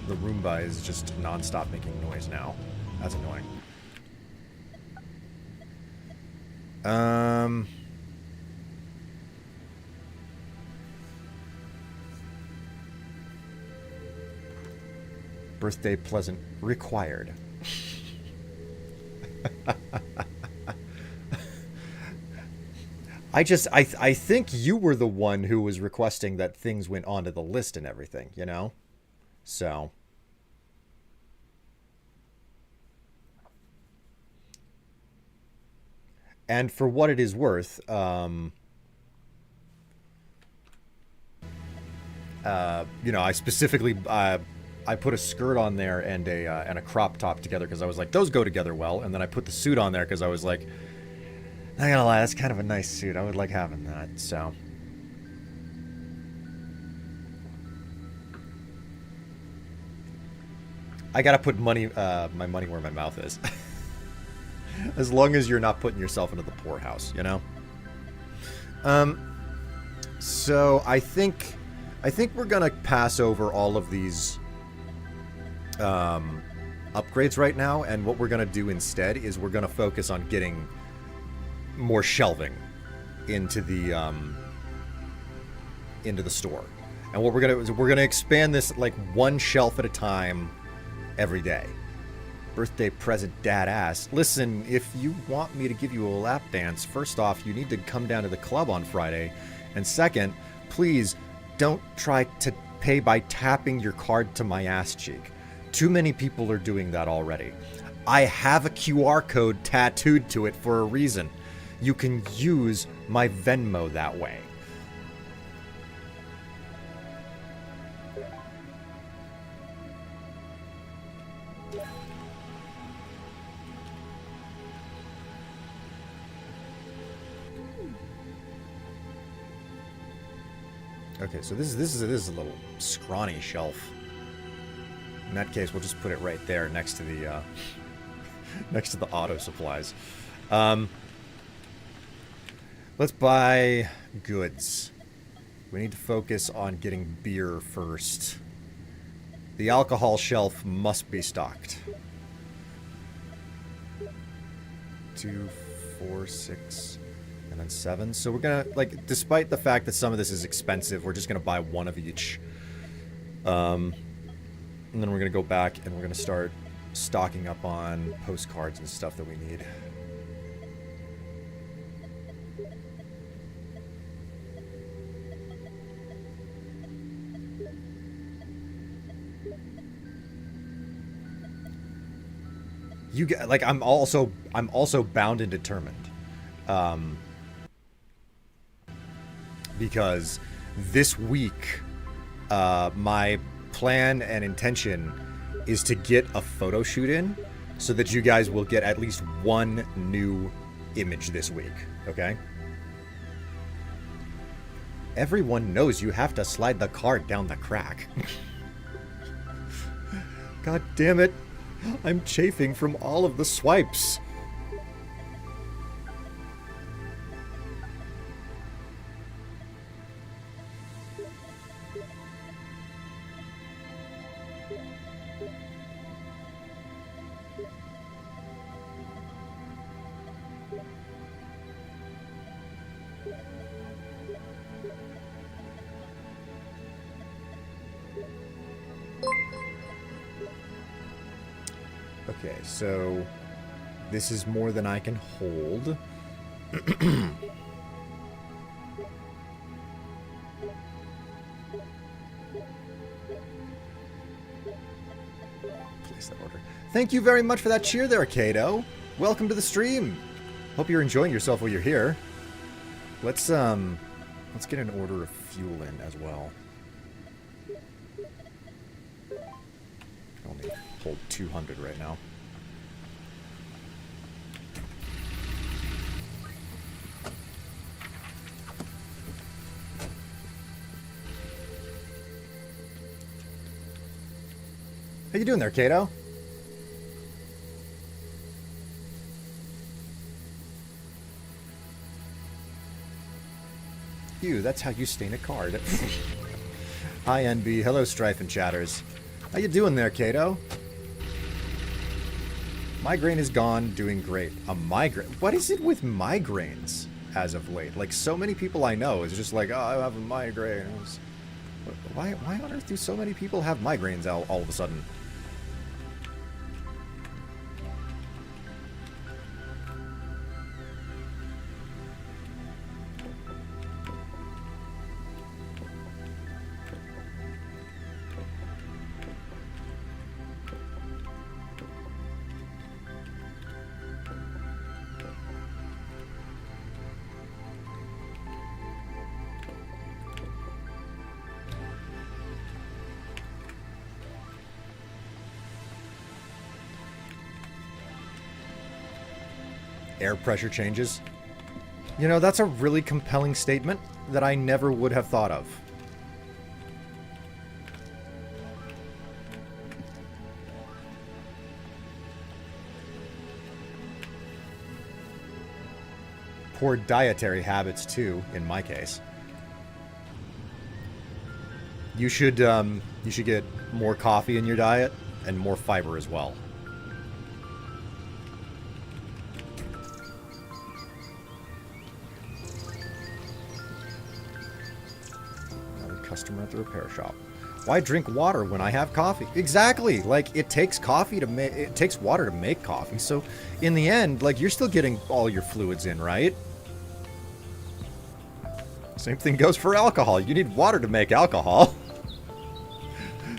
The Roomba is just non-stop making noise now. That's annoying. Birthday present required. I think you were the one who was requesting that things went onto the list and everything, you know? So... And for what it is worth, you know, I specifically I put a skirt on there and a crop top together because I was like, those go together well. And then I put the suit on there because I was like, not gonna lie, that's kind of a nice suit. I would like having that. So I gotta put my money where my mouth is. As long as you're not putting yourself into the poorhouse, you know? So I think we're gonna pass over all of these upgrades right now, and what we're gonna do instead is we're gonna focus on getting more shelving into the store. And what we're gonna do is we're gonna expand this like one shelf at a time every day. Birthday present dad ass. Listen, if you want me to give you a lap dance, first off, you need to come down to the club on Friday. And second, please don't try to pay by tapping your card to my ass cheek. Too many people are doing that already. I have a QR code tattooed to it for a reason. You can use my Venmo that way. Okay, so this is a little scrawny shelf. In that case, we'll just put it right there next to the next to the auto supplies. Let's buy goods. We need to focus on getting beer first. The alcohol shelf must be stocked. 2, 4, 6... and then 7. So we're gonna, like, despite the fact that some of this is expensive, we're just gonna buy one of each. And then we're gonna go back and we're gonna start stocking up on postcards and stuff that we need. You get, like, I'm also bound and determined. Because this week, my plan and intention is to get a photo shoot in so that you guys will get at least one new image this week, okay? Everyone knows you have to slide the card down the crack. God damn it. I'm chafing from all of the swipes. Okay, so this is more than I can hold. Place that order. Thank you very much for that cheer there, Kato. Welcome to the stream. Hope you're enjoying yourself while you're here. Let's get an order of fuel in as well. I only hold 200 right now. How you doing there, Kato? You, that's how you stain a card. Hi, NB. Hello, Strife and Chatters. How you doing there, Kato? Migraine is gone, doing great. A migraine? What is it with migraines as of late? Like, so many people I know is just like, oh, I have a migraine. Why on earth do so many people have migraines all of a sudden? Air pressure changes. You know, that's a really compelling statement that I never would have thought of. Poor dietary habits, too, in my case. You should get more coffee in your diet and more fiber as well. Customer at the repair shop. Why drink water when I have coffee? Exactly. Like, it takes coffee to make, it takes water to make coffee. So in the end, like, you're still getting all your fluids in, right? Same thing goes for alcohol. You need water to make alcohol.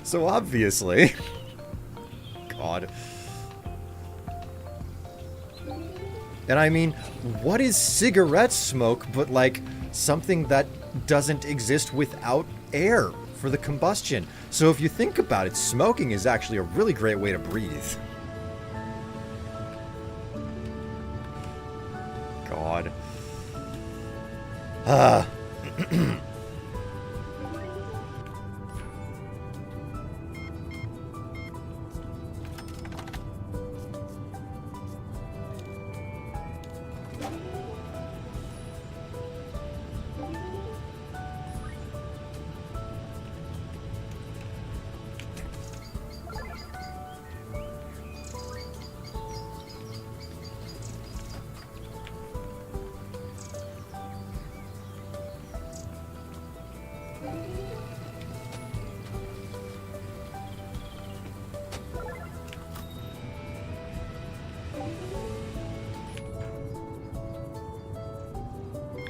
So obviously. God. And I mean, what is cigarette smoke but like something that doesn't exist without air for the combustion? So if you think about it, smoking is actually a really great way to breathe. God.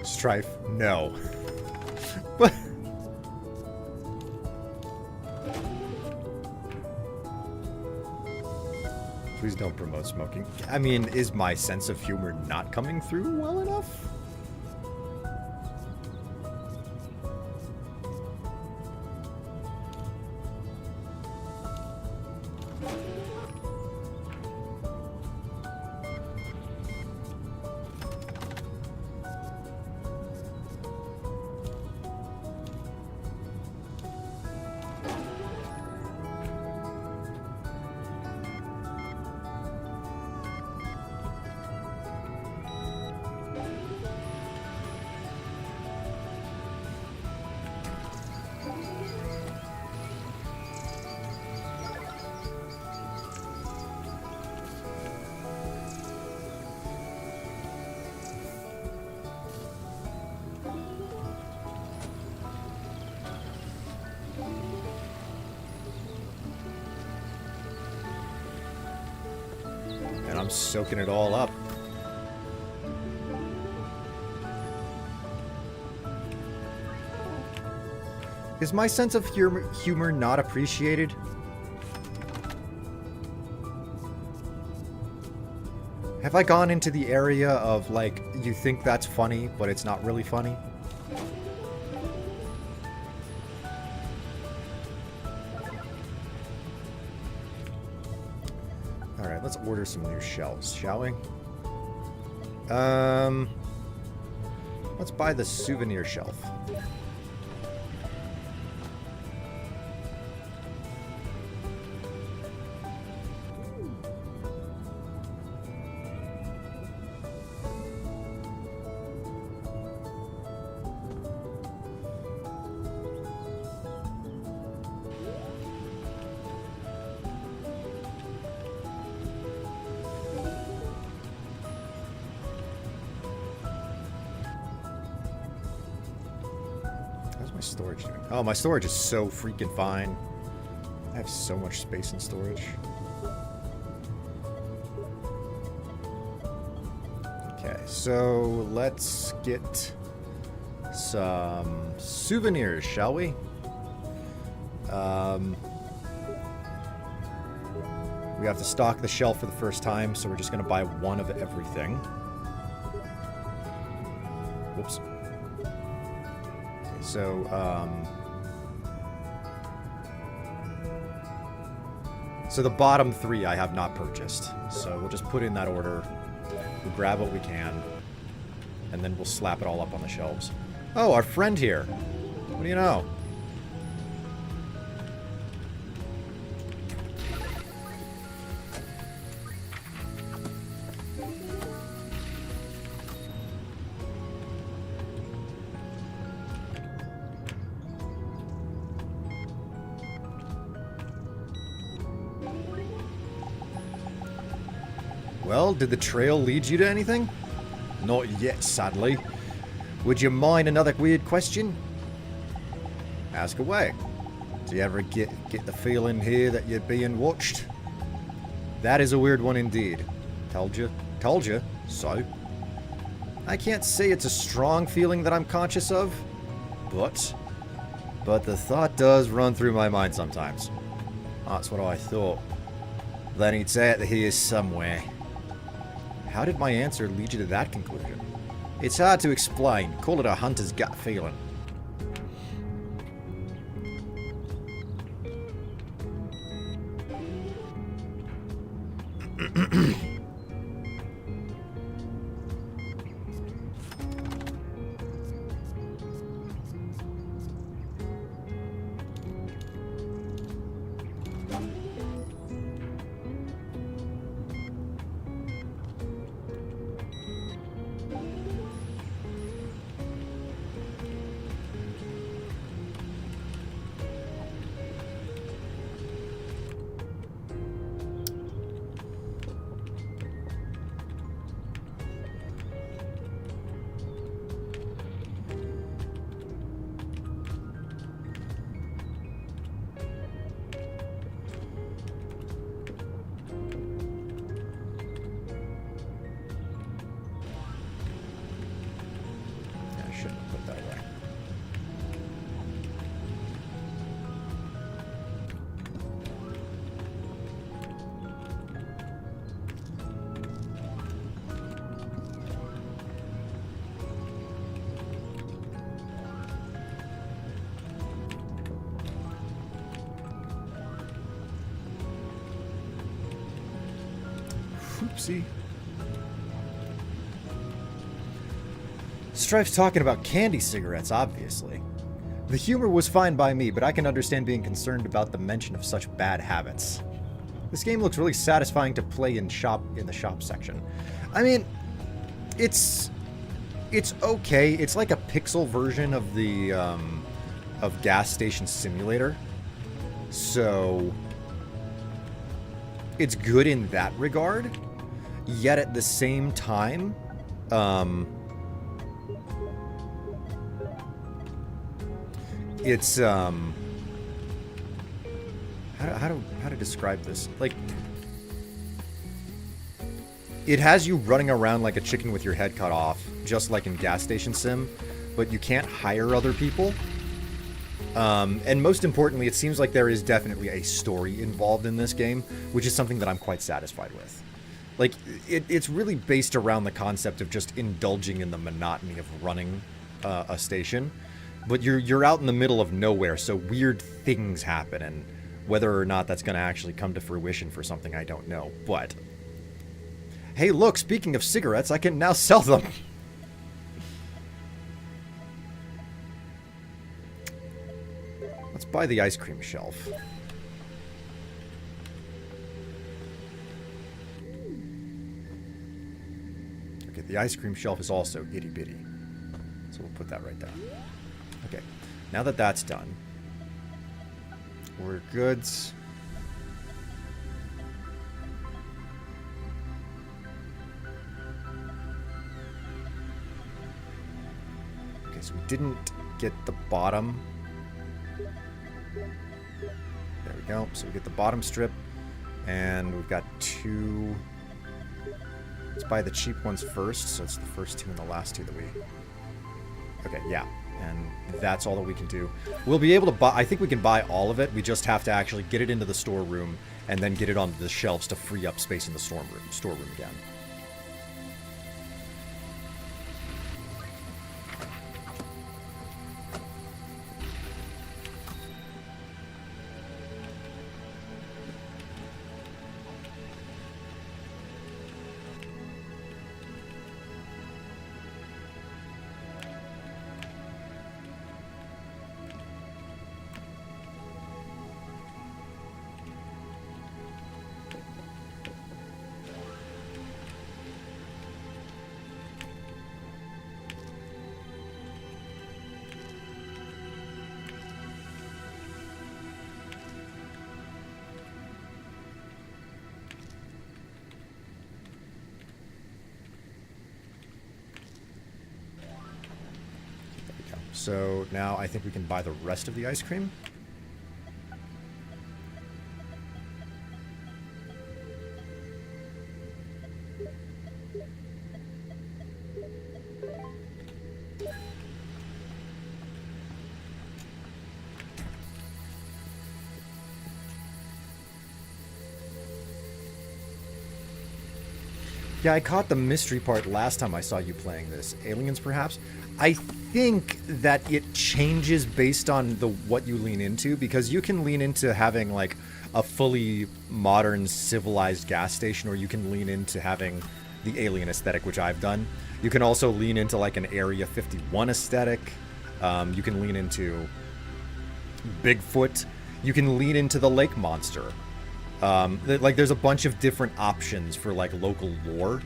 Strife, no. What? Please don't promote smoking. I mean, is my sense of humor not coming through well enough? I'm soaking it all up. Is my sense of humor not appreciated? Have I gone into the area of, like, you think that's funny, but it's not really funny? Alright, let's order some new shelves, shall we? Let's buy the souvenir shelf. Storage doing? Oh, my storage is so freaking fine. I have so much space in storage. Okay, so let's get some souvenirs, shall we? We have to stock the shelf for the first time, so we're just going to buy one of everything. Whoops. So, so the bottom three I have not purchased. So we'll just put in that order. We'll grab what we can. And then we'll slap it all up on the shelves. Oh, our friend here. What do you know? Well, did the trail lead you to anything? Not yet, sadly. Would you mind another weird question? Ask away. Do you ever get the feeling here that you're being watched? That is a weird one indeed. Told you. Told you. So? I can't say it's a strong feeling that I'm conscious of, but the thought does run through my mind sometimes. That's what I thought. Then it's out here somewhere. How did my answer lead you to that conclusion? It's hard to explain. Call it a hunter's gut feeling. Oopsie. Strife's talking about candy cigarettes, obviously. The humor was fine by me, but I can understand being concerned about the mention of such bad habits. This game looks really satisfying to play in the shop section. I mean, it's okay. It's like a pixel version of the of Gas Station Simulator. So it's good in that regard. Yet at the same time, it's how to describe this? Like, it has you running around like a chicken with your head cut off, just like in Gas Station Sim, but you can't hire other people. And most importantly, it seems like there is definitely a story involved in this game, which is something that I'm quite satisfied with. Like, it's really based around the concept of just indulging in the monotony of running a station, but you're out in the middle of nowhere, so weird things happen, and whether or not that's going to actually come to fruition for something, I don't know. But hey, look, speaking of cigarettes, I can now sell them. Let's buy the ice cream shelf. Okay, the ice cream shelf is also itty bitty. So we'll put that right there. Okay, now that that's done, we're good. Okay, so we didn't get the bottom. There we go. So we get the bottom strip, and we've got two. Let's buy the cheap ones first, so it's the first two and the last two that we... Okay, yeah, and that's all that we can do. We'll be able to buy... I think we can buy all of it. We just have to actually get it into the storeroom and then get it onto the shelves to free up space in the storeroom again. So now I think we can buy the rest of the ice cream. Yeah, I caught the mystery part last time I saw you playing this. Aliens, perhaps? I think that it changes based on what you lean into, because you can lean into having, like, a fully modern, civilized gas station, or you can lean into having the alien aesthetic, which I've done. You can also lean into, like, an Area 51 aesthetic. You can lean into Bigfoot. You can lean into the lake monster. Like, there's a bunch of different options for, like, local lore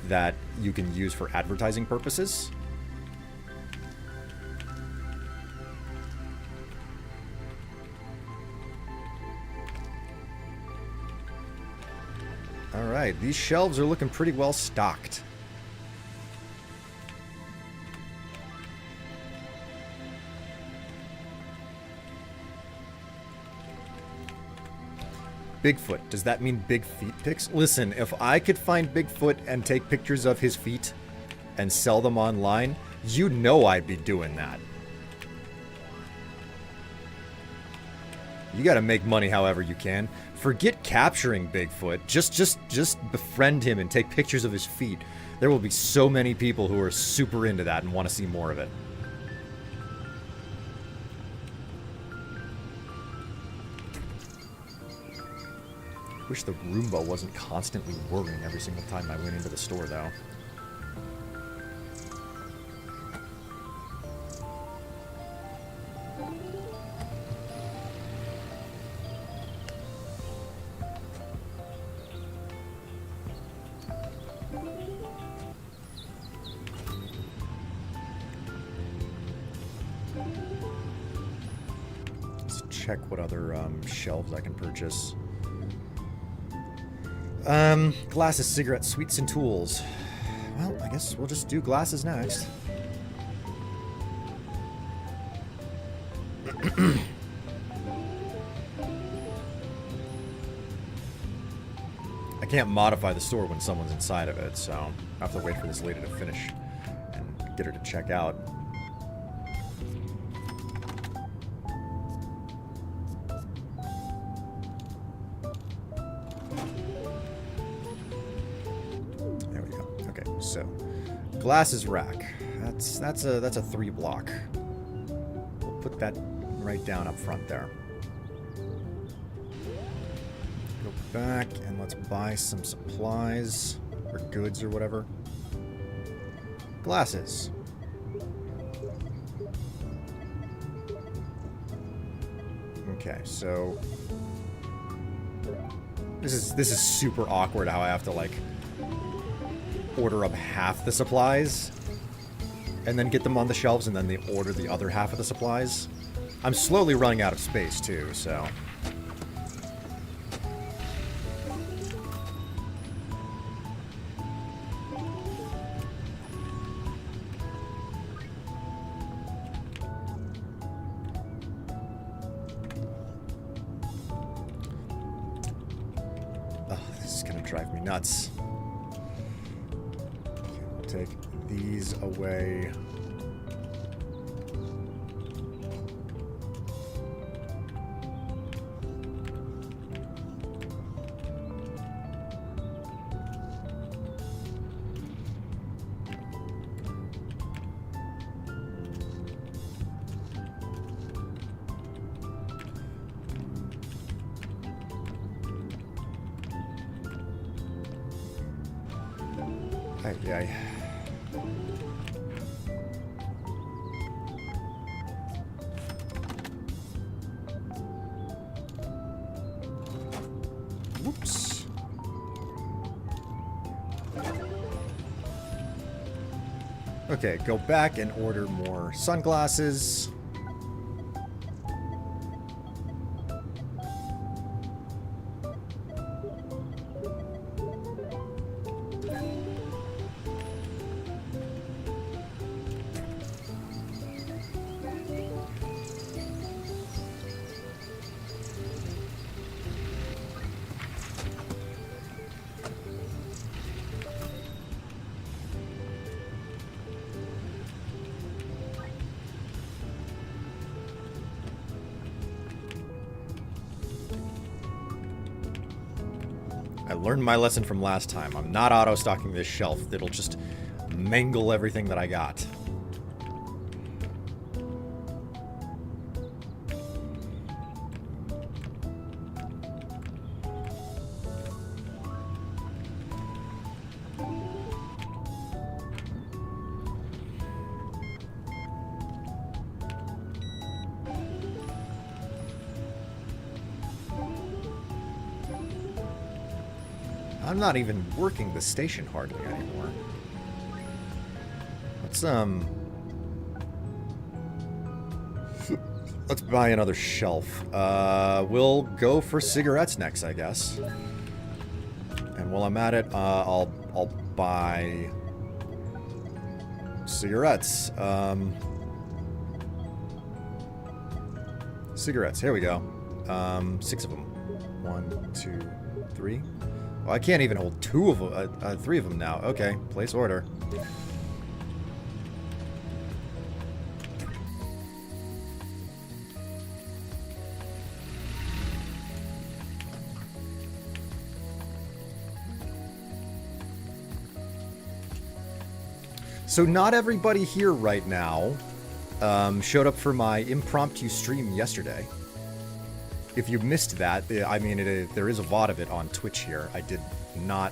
that you can use for advertising purposes. Alright, these shelves are looking pretty well stocked. Bigfoot. Does that mean big feet pics? Listen, if I could find Bigfoot and take pictures of his feet and sell them online, you know I'd be doing that. You gotta make money however you can. Forget capturing Bigfoot. Just befriend him and take pictures of his feet. There will be so many people who are super into that and want to see more of it. Wish the Roomba wasn't constantly whirring every single time I went into the store, though. Let's check what other shelves I can purchase. Glasses, cigarettes, sweets, and tools. Well, I guess we'll just do glasses next. I can't modify the store when someone's inside of it, so I have to wait for this lady to finish and get her to check out. There we go. Okay, so glasses rack. That's a 3 block. We'll put that right down up front there. Go back and let's buy some supplies or goods or whatever. Glasses. Okay, so this is super awkward how I have to like order up half the supplies and then get them on the shelves and then they order the other half of the supplies. I'm slowly running out of space too, so drive me nuts. Okay, we'll take these away. Ay. Whoops. Okay, go back and order more sunglasses. I learned my lesson from last time. I'm not auto-stocking this shelf. It'll just mangle everything that I got. I'm not even working the station hardly anymore. Let's buy another shelf. We'll go for cigarettes next, I guess. And while I'm at it, I'll buy cigarettes. Cigarettes. Here we go. 6 of them. 1, 2, 3. Well, I can't even hold 2 of them, 3 of them now. Okay, place order. So not everybody here right now showed up for my impromptu stream yesterday. If you missed that, I mean, there is a VOD of it on Twitch here. I did not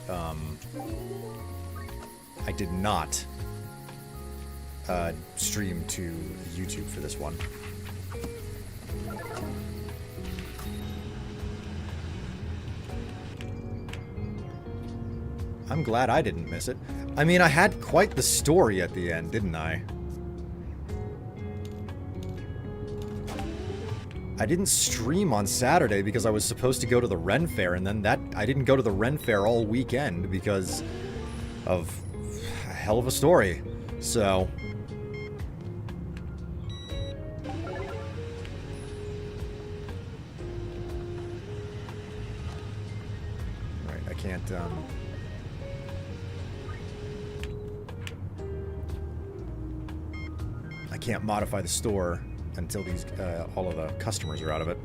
stream to YouTube for this one. I'm glad I didn't miss it. I mean, I had quite the story at the end, didn't I? I didn't stream on Saturday because I was supposed to go to the Ren Fair, and then I didn't go to the Ren Fair all weekend because of a hell of a story. So right, I can't, I can't modify the store until these, all of the customers are out of it.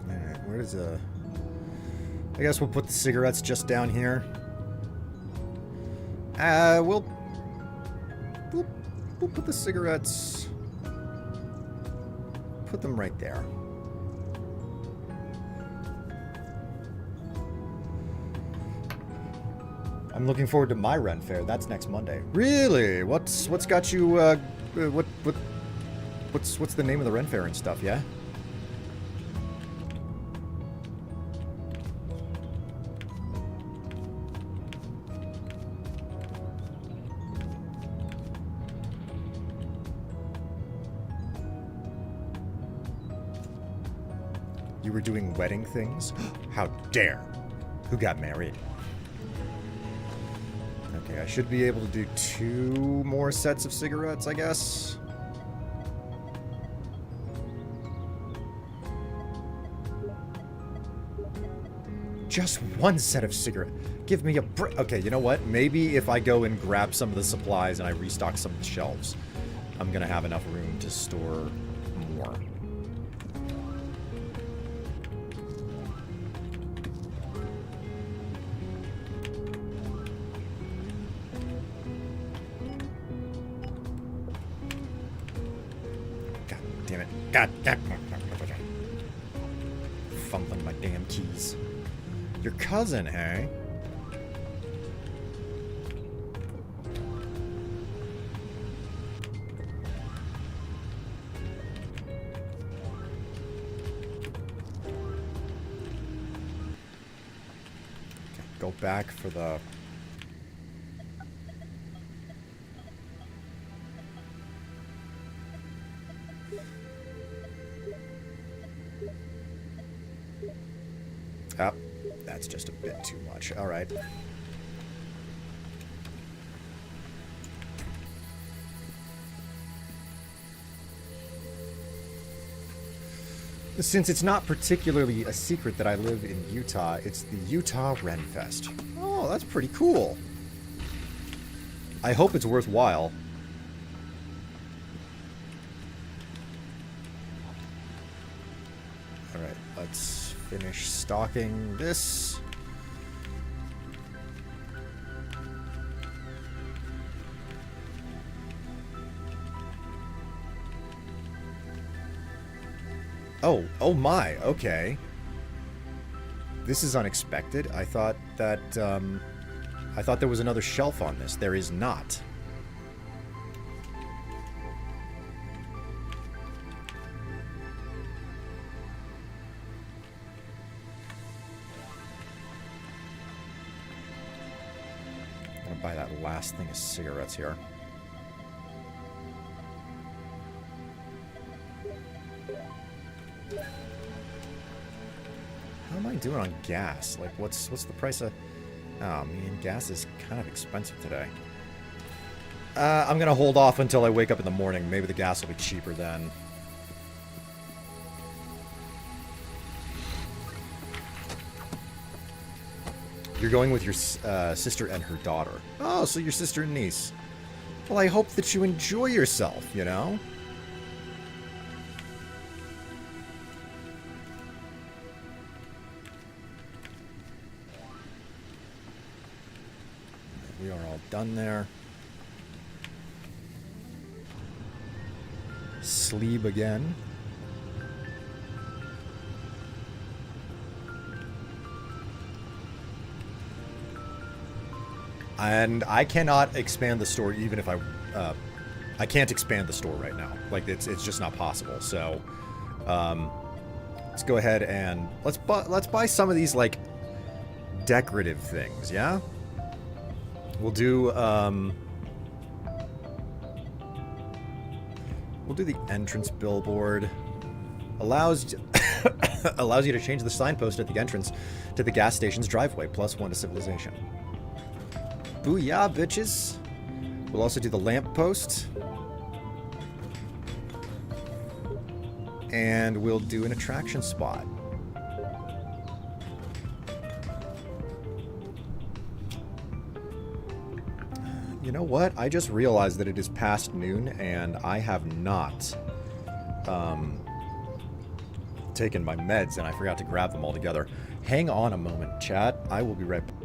Alright, where does, I guess we'll put the cigarettes just down here. We'll put the cigarettes... Put them right there. I'm looking forward to my Ren Fair. That's next Monday. Really? What's got you? What's the name of the Ren Fair and stuff? Yeah. You were doing wedding things? How dare! Who got married? Okay, I should be able to do 2 more sets of cigarettes, I guess. Just 1 set of cigarettes. Give me a break. Okay, you know what? Maybe if I go and grab some of the supplies and I restock some of the shelves, I'm gonna have enough room to store more. God. Fumbling my damn keys. Your cousin, eh? Okay, go back for the... Oh, that's just a bit too much. All right. Since it's not particularly a secret that I live in Utah, it's the Utah Ren Fest. Oh, that's pretty cool. I hope it's worthwhile. All right, let's finish stocking this. Oh my, okay. This is unexpected. I thought that, I thought there was another shelf on this. There is not. I'm gonna buy that last thing of cigarettes here. How am I doing on gas? Like, what's the price of... Oh, man, gas is kind of expensive today. I'm gonna hold off until I wake up in the morning. Maybe the gas will be cheaper then. You're going with your sister and her daughter. Oh, so your sister and niece. Well, I hope that you enjoy yourself, you know? We are all done there. Sleep again. And I cannot expand the store even if I can't expand the store right now. Like, it's just not possible. So, let's go ahead and let's buy some of these, like, decorative things, yeah? We'll do the entrance billboard. Allows you to change the signpost at the entrance to the gas station's driveway, +1 to civilization. Booyah, bitches. We'll also do the lamp post. And we'll do an attraction spot. You know what? I just realized that it is past noon and I have not taken my meds and I forgot to grab them all together. Hang on a moment, chat. I will be right back.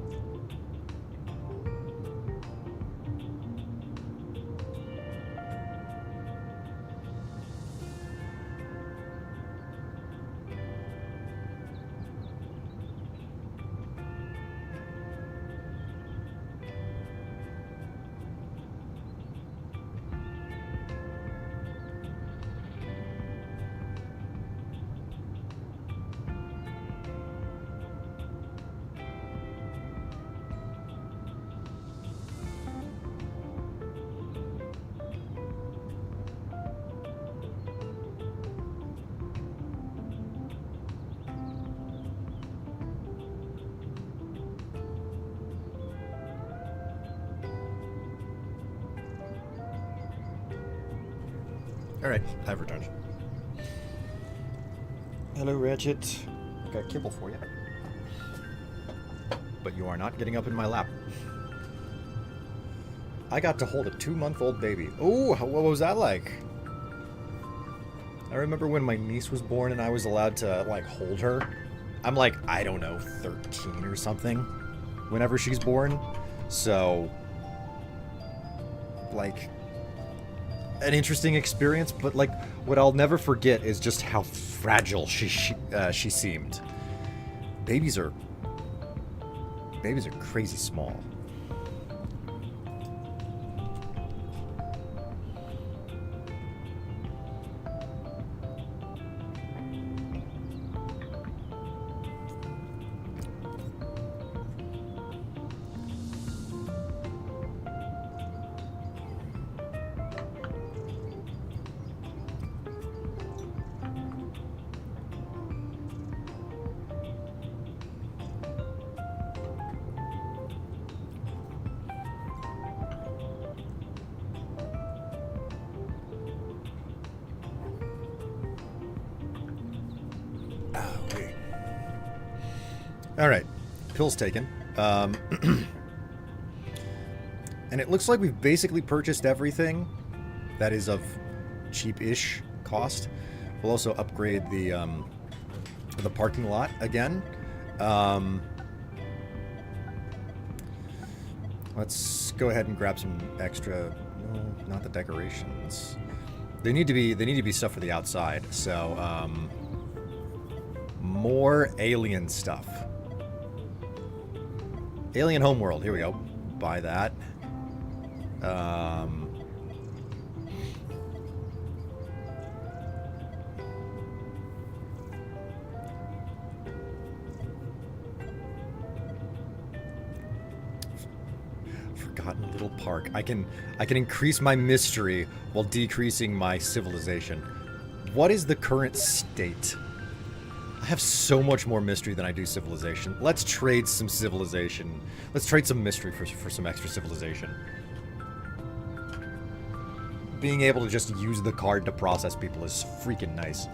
Alright, I've returned. Hello, Ratchet. I got kibble for you. But you are not getting up in my lap. I got to hold a 2-month-old baby. Ooh, what was that like? I remember when my niece was born and I was allowed to, like, hold her. I'm like, I don't know, 13 or something whenever she's born. So, like, an interesting experience, but like what I'll never forget is just how fragile she seemed. Babies are crazy small. Alright, pills taken. And it looks like we've basically purchased everything that is of cheap-ish cost. We'll also upgrade the parking lot again. Let's go ahead and grab some extra... No, not the decorations. They need to be stuff for the outside, so, more alien stuff. Alien Homeworld, here we go. Buy that. Forgotten Little Park. I can increase my mystery while decreasing my civilization. What is the current state? I have so much more mystery than I do civilization. Let's trade some civilization. Let's trade some mystery for some extra civilization. Being able to just use the card to process people is freaking nice.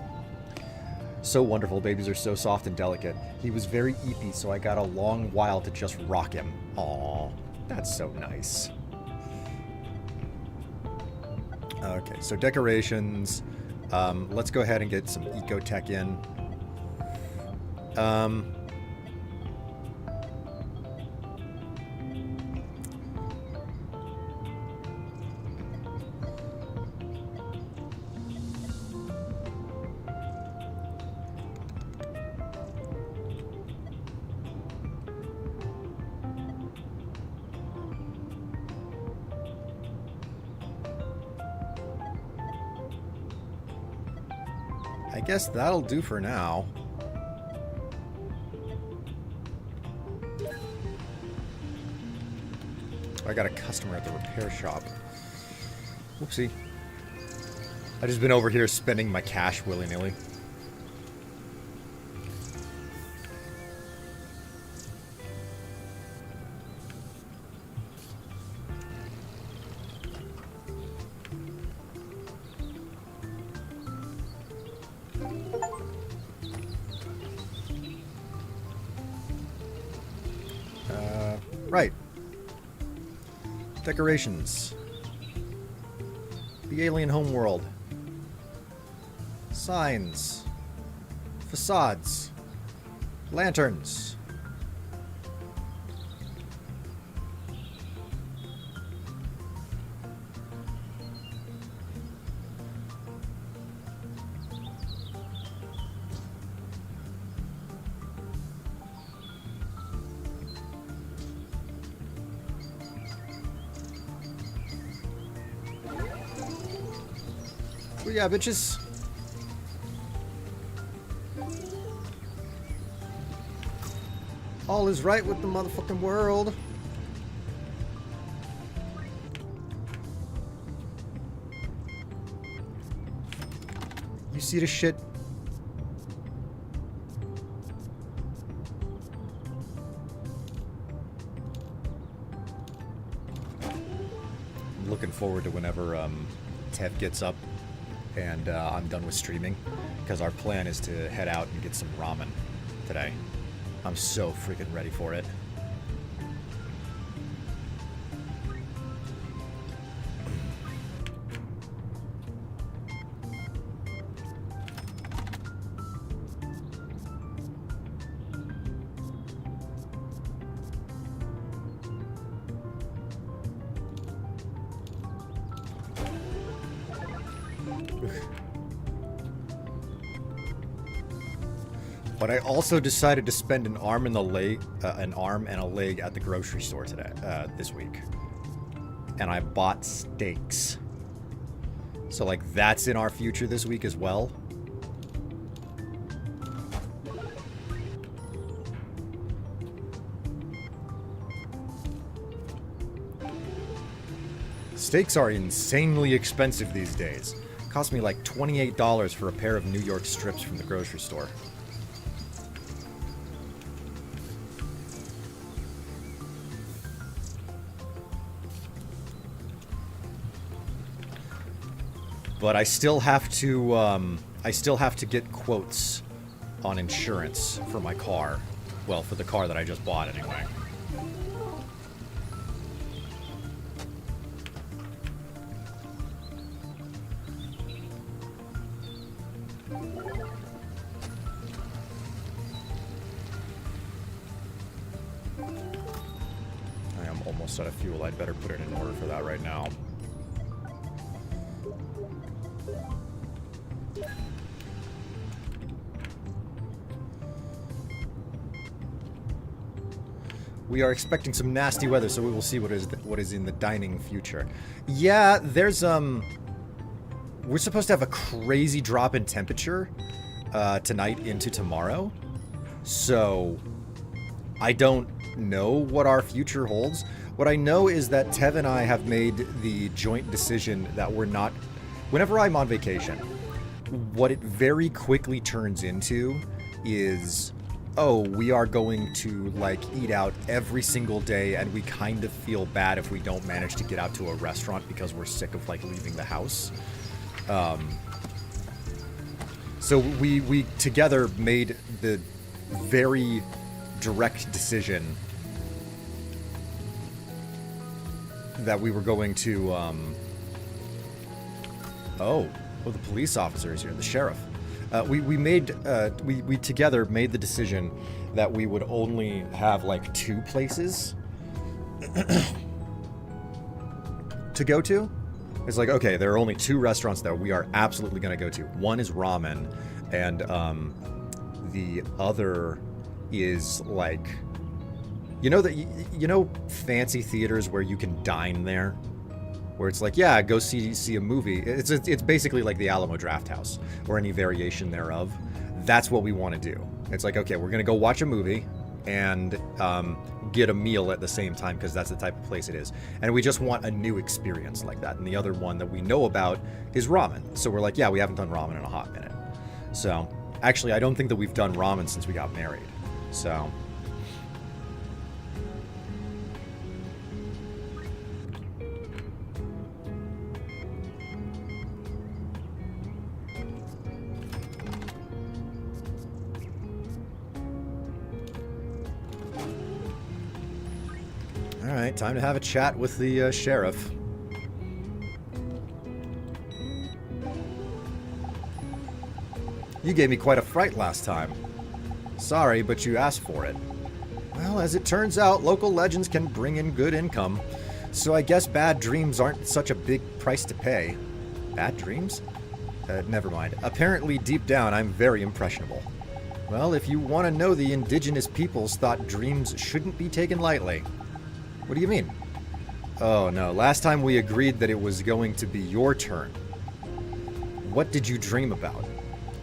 So wonderful. Babies are so soft and delicate. He was very eepy, so I got a long while to just rock him. Aww, that's so nice. Okay, so decorations. Let's go ahead and get some eco-tech in. I guess that'll do for now. I got a customer at the repair shop. Whoopsie. I've just been over here spending my cash willy-nilly. Right. Decorations. The alien homeworld. Signs. Facades. Lanterns. Oh yeah, bitches. All is right with the motherfucking world. You see the shit? I'm looking forward to whenever Tev gets up and I'm done with streaming, because our plan is to head out and get some ramen today. I'm so freaking ready for it. But I also decided to spend an arm and a leg at the grocery store today, this week, and I bought steaks. So like that's in our future this week as well. Steaks are insanely expensive these days. Cost me like $28 for a pair of New York strips from the grocery store. But I still have to get quotes on insurance for my car. Well, for the car that I just bought anyway. I am almost out of fuel. I'd better put it in order for that right now. We are expecting some nasty weather, so we will see what is in the dining future. Yeah, there's we're supposed to have a crazy drop in temperature tonight into tomorrow. So I don't know what our future holds. What I know is that Tev and I have made the joint decision that we're not, whenever I'm on vacation, what it very quickly turns into is, oh, we are going to, like, eat out every single day, and we kind of feel bad if we don't manage to get out to a restaurant because we're sick of, like, leaving the house. So we together made the very direct decision that we were going to, oh, the police officer is here, the sheriff. We together made the decision that we would only have like 2 places to go to. It's like, okay, there are only 2 restaurants that we are absolutely going to go to. One is ramen, and the other is like, you know fancy theaters where you can dine there? Where it's like, yeah, go see a movie. It's basically like the Alamo Drafthouse, or any variation thereof. That's what we want to do. It's like, okay, we're going to go watch a movie and get a meal at the same time, because that's the type of place it is. And we just want a new experience like that. And the other one that we know about is ramen. So we're like, yeah, we haven't done ramen in a hot minute. So, actually, I don't think that we've done ramen since we got married. So... right, time to have a chat with the sheriff. You gave me quite a fright last time. Sorry, but you asked for it. Well, as it turns out, local legends can bring in good income. So I guess bad dreams aren't such a big price to pay. Bad dreams? Never mind. Apparently, deep down, I'm very impressionable. Well, if you want to know, the indigenous peoples thought dreams shouldn't be taken lightly. What do you mean? Oh, no. Last time we agreed that it was going to be your turn. What did you dream about?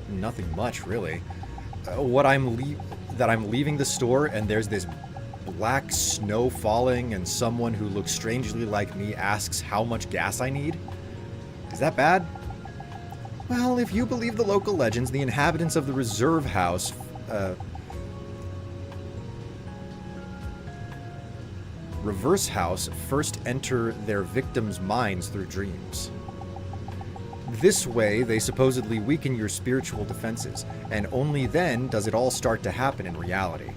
Nothing much, really. That I'm leaving the store and there's this black snow falling and someone who looks strangely like me asks how much gas I need? Is that bad? Well, if you believe the local legends, the inhabitants of the reserve house, reverse house first enter their victims' minds through dreams. This way, they supposedly weaken your spiritual defenses, and only then does it all start to happen in reality.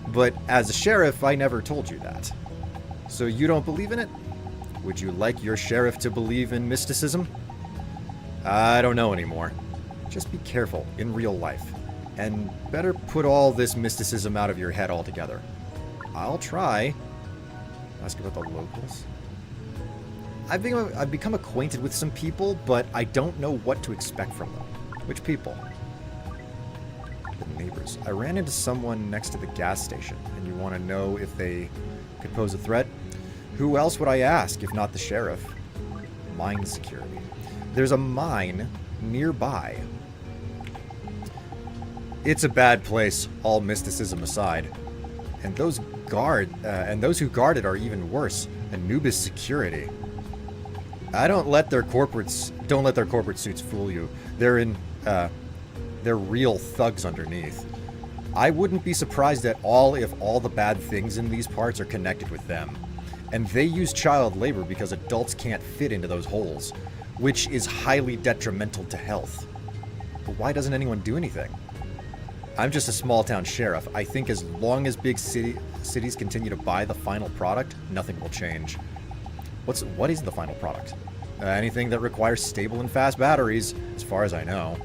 But as a sheriff, I never told you that. So you don't believe in it? Would you like your sheriff to believe in mysticism? I don't know anymore. Just be careful in real life. And better put all this mysticism out of your head altogether. I'll try. Ask about the locals. I've become acquainted with some people, but I don't know what to expect from them. Which people? The neighbors. I ran into someone next to the gas station, and you want to know if they could pose a threat? Who else would I ask if not the sheriff? Mine security. There's a mine nearby. It's a bad place, all mysticism aside. And those who guard it are even worse. Anubis security. Don't let their corporate suits fool you. They're real thugs underneath. I wouldn't be surprised at all if all the bad things in these parts are connected with them. And they use child labor because adults can't fit into those holes, which is highly detrimental to health. But why doesn't anyone do anything? I'm just a small-town sheriff. I think as long as big cities continue to buy the final product, nothing will change. What is the final product? Anything that requires stable and fast batteries, as far as I know,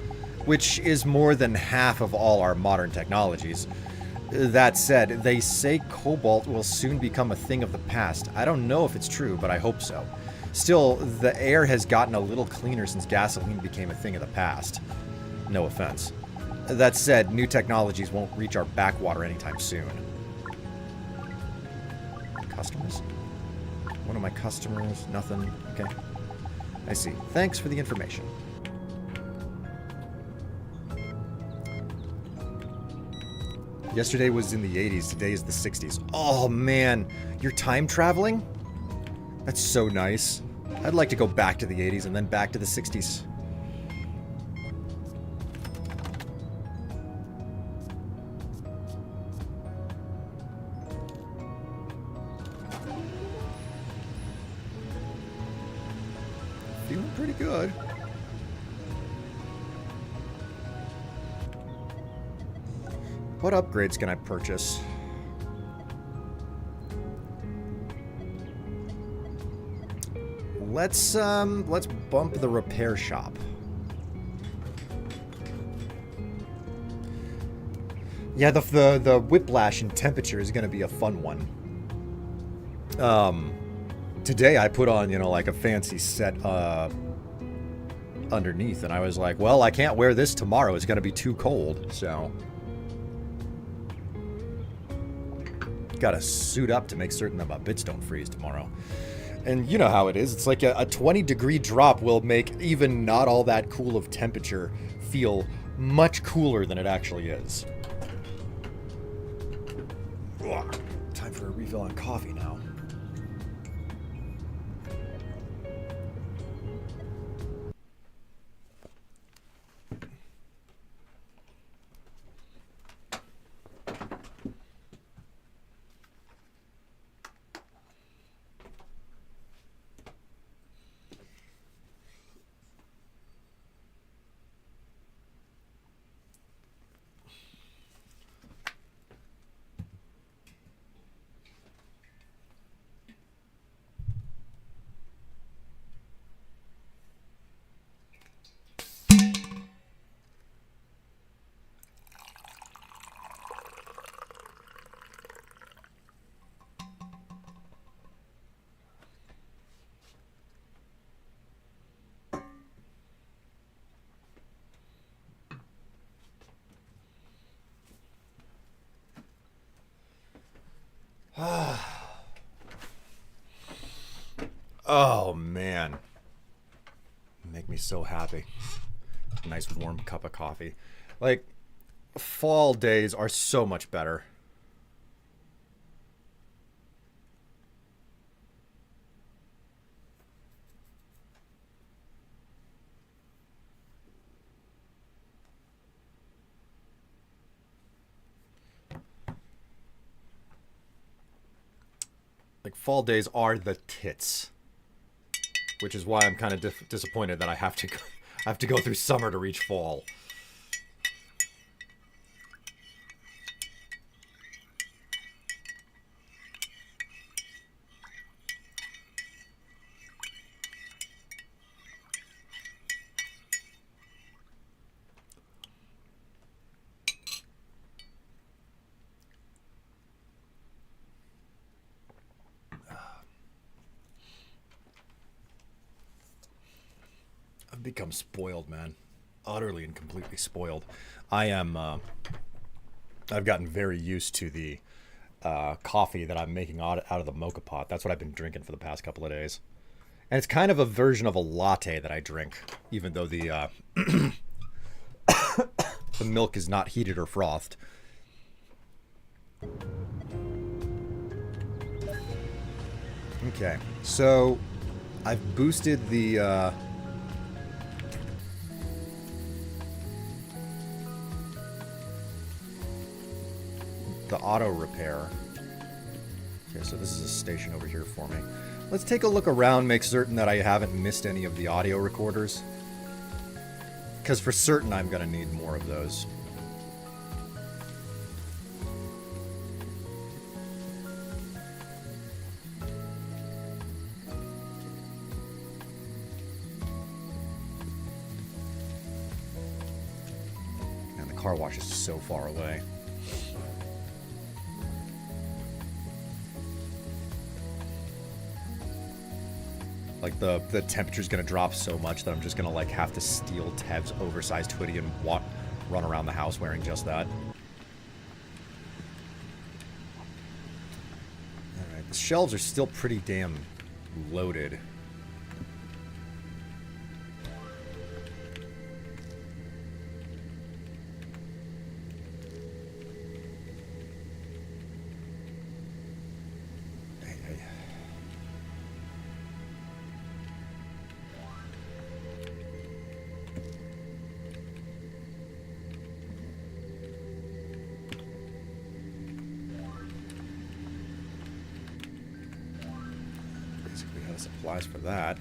which is more than half of all our modern technologies. That said, they say cobalt will soon become a thing of the past. I don't know if it's true, but I hope so. Still, the air has gotten a little cleaner since gasoline became a thing of the past. No offense. That said, new technologies won't reach our backwater anytime soon. Customers? One of my customers, nothing. Okay. I see. Thanks for the information. Yesterday was in the 80s, today is the 60s. Oh man, you're time traveling? That's so nice. I'd like to go back to the 80s and then back to the 60s. Feeling pretty good. What upgrades can I purchase? Let's bump the repair shop. Yeah, the whiplash in temperature is gonna be a fun one. Today I put on, like a fancy set underneath, and I was like, well, I can't wear this tomorrow. It's gonna be too cold, so gotta suit up to make certain that my bits don't freeze tomorrow. And you know how it is. It's like a 20-degree drop will make even not all that cool of temperature feel much cooler than it actually is. Ugh, time for a refill on coffee now. Oh, man. Make me so happy. Nice warm cup of coffee. Like, fall days are so much better. Like, fall days are the tits, which is why I'm kind of disappointed that I have to I have to go through summer to reach fall. I've become spoiled, man. Utterly and completely spoiled. I am. I've gotten very used to the coffee that I'm making out of the mocha pot. That's what I've been drinking for the past couple of days. And it's kind of a version of a latte that I drink, even though the milk is not heated or frothed. Okay, so I've boosted the auto repair. Okay, so this is a station over here for me. Let's take a look around, make certain that I haven't missed any of the audio recorders. Because for certain I'm going to need more of those. And the car wash is so far away. Like, the temperature's gonna drop so much that I'm just gonna, like, have to steal Tev's oversized hoodie and run around the house wearing just that. Alright, the shelves are still pretty damn loaded. Supplies for that.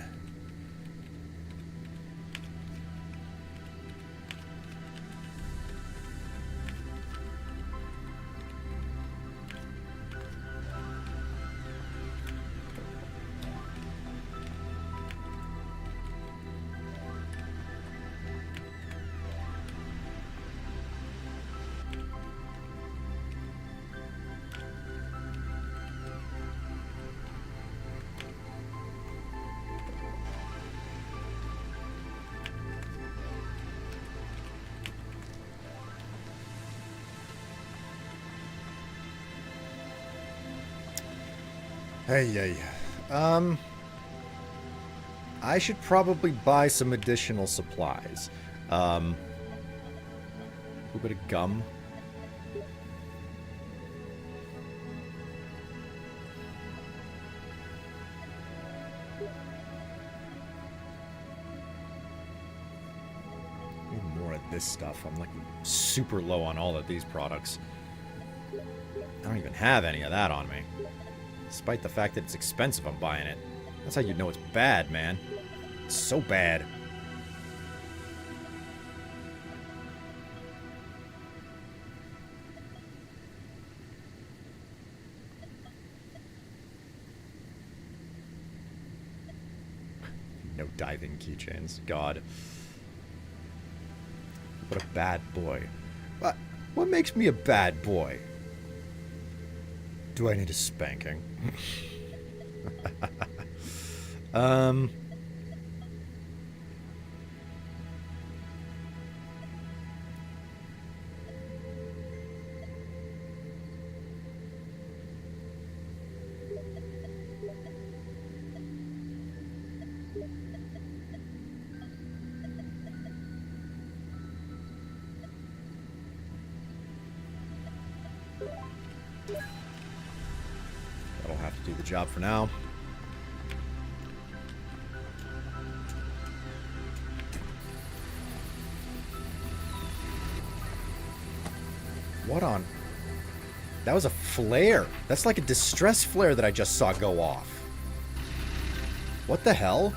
Hey. I should probably buy some additional supplies. A little bit of gum. Need more of this stuff. I'm like super low on all of these products. I don't even have any of that on me. Despite the fact that it's expensive, I'm buying it. That's how you know it's bad, man. It's so bad. No diving keychains. God. What a bad boy. What makes me a bad boy? Do I need a spanking? job for now. What on? That was a flare. That's like a distress flare that I just saw go off. What the hell?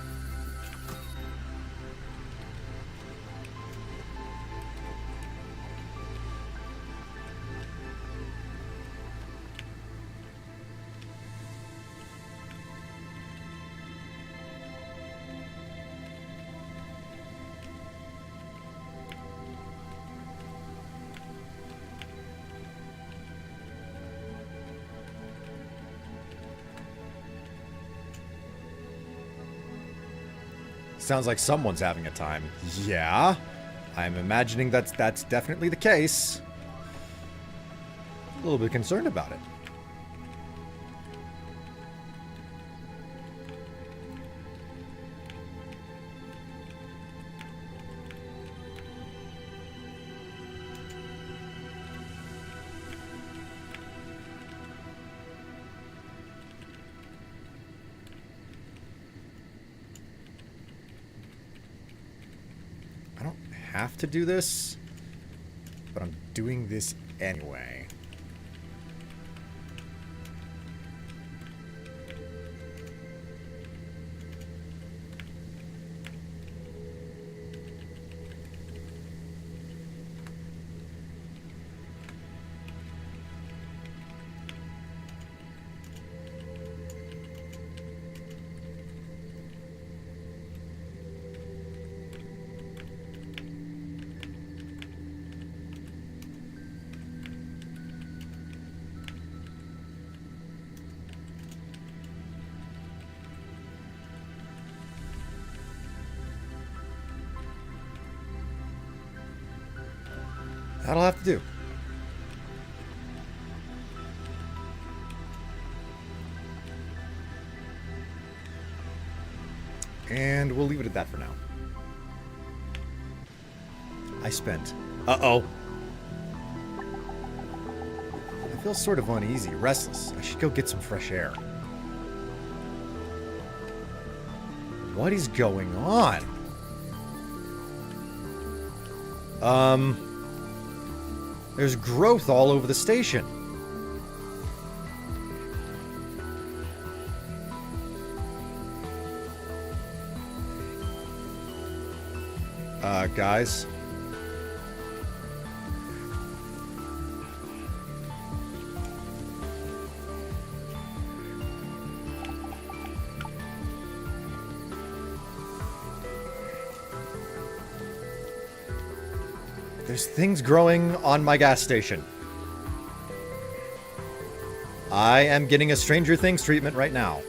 Sounds like someone's having a time. Yeah, I'm imagining that's definitely the case. A little bit concerned about it. Have to do this, but I'm doing this anyway. That'll have to do. And we'll leave it at that for now. I spent... Uh-oh. I feel sort of uneasy, restless. I should go get some fresh air. What is going on? There's growth all over the station. Guys. There's things growing on my gas station. I am getting a Stranger Things treatment right now.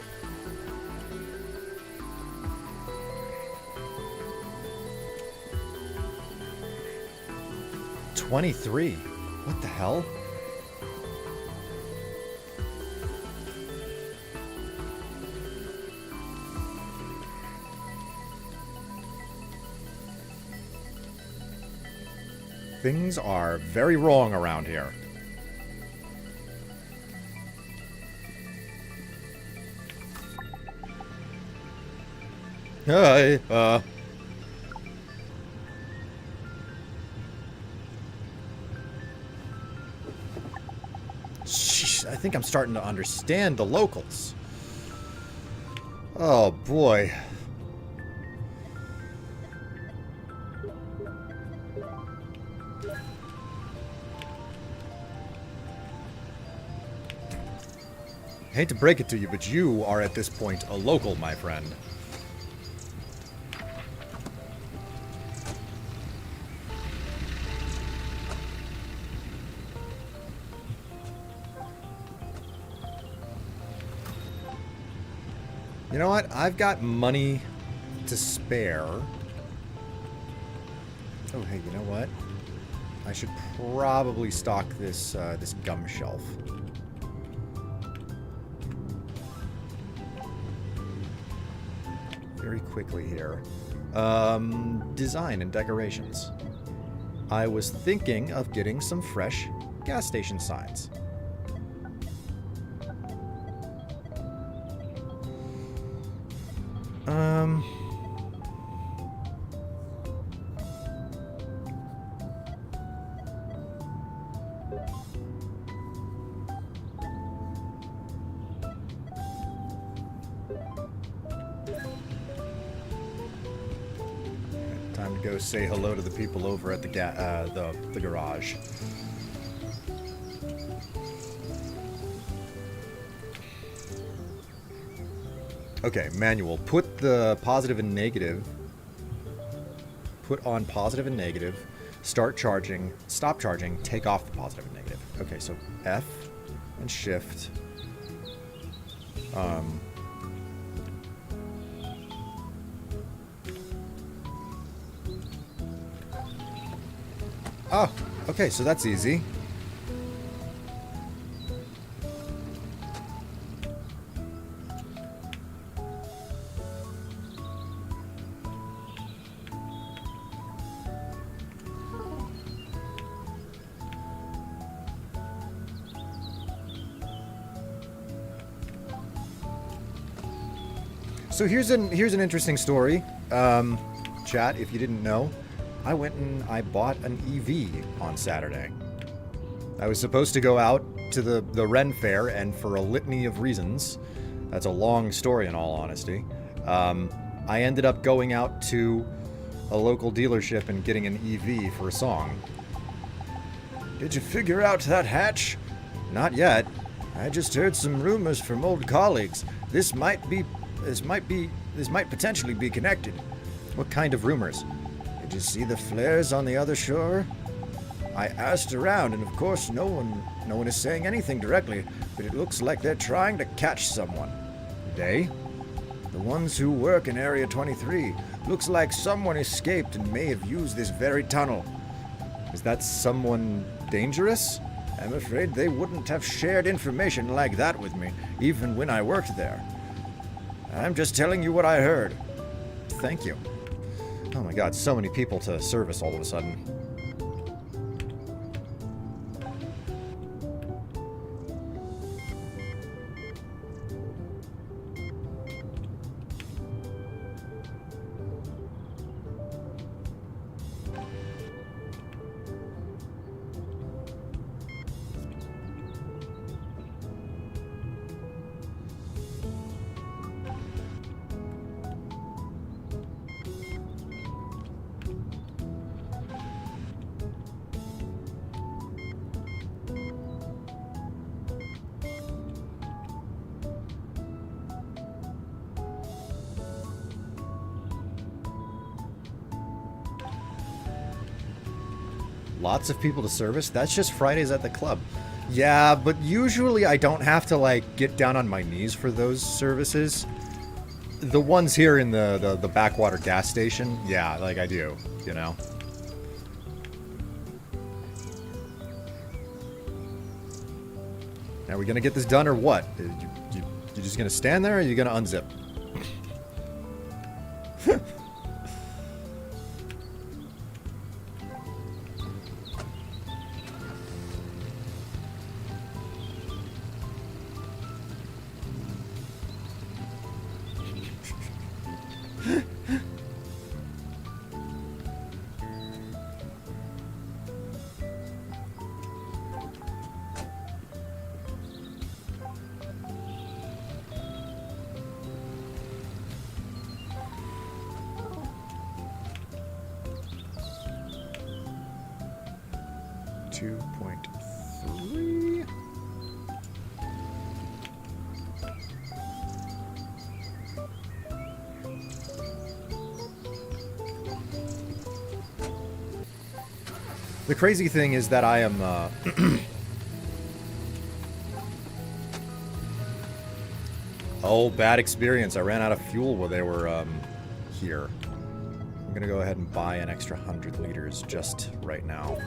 $23. What the hell? Things are very wrong around here. Hi, Jeez, I think I'm starting to understand the locals. Oh, boy. Hate to break it to you, but you are at this point a local, my friend. You know what? I've got money to spare. Oh, hey, you know what? I should probably stock this this gum shelf. Very quickly here. Design and decorations. I was thinking of getting some fresh gas station signs. Um... Time to go say hello to the people over at the garage. Okay, manual. Put the positive and negative. Put on positive and negative. Start charging. Stop charging. Take off the positive and negative. Okay, so F and shift. Oh, okay, so that's easy. So here's an interesting story, chat. If you didn't know, I went and I bought an EV on Saturday. I was supposed to go out to the Ren Fair, and for a litany of reasons, that's a long story in all honesty, I ended up going out to a local dealership and getting an EV for a song. Did you figure out that hatch? Not yet. I just heard some rumors from old colleagues. This might potentially be connected. What kind of rumors? Did you see the flares on the other shore? I asked around, and of course no one is saying anything directly, but it looks like they're trying to catch someone. They? The ones who work in Area 23. Looks like someone escaped and may have used this very tunnel. Is that someone dangerous? I'm afraid they wouldn't have shared information like that with me, even when I worked there. I'm just telling you what I heard. Thank you. Oh my god, so many people to service all of a sudden. Lots of people to service? That's just Fridays at the club. Yeah, but usually I don't have to, like, get down on my knees for those services. The ones here in the backwater gas station, yeah, like I do, you know? Are we gonna get this done or what? You just gonna stand there or are you gonna unzip? 2.3. The crazy thing is that I am oh, bad experience. I ran out of fuel while they were here. I'm gonna go ahead and buy an extra 100 liters just right now.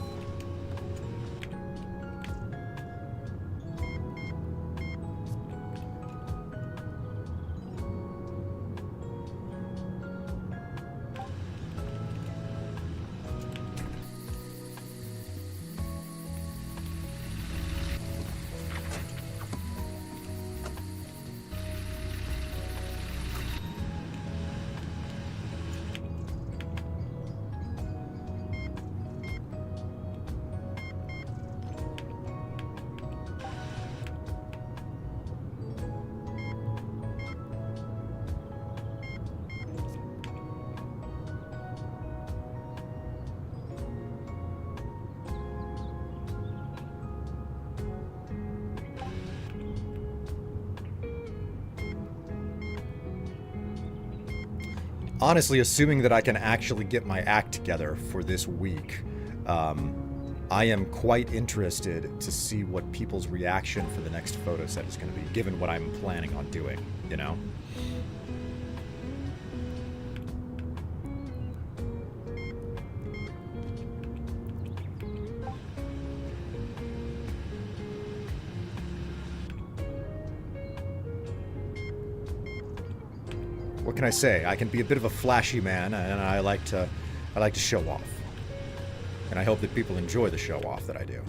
Honestly, assuming that I can actually get my act together for this week, I am quite interested to see what people's reaction for the next photo set is going to be, given what I'm planning on doing, you know? What can I say? I can be a bit of a flashy man, and I like to show off. And I hope that people enjoy the show off that I do.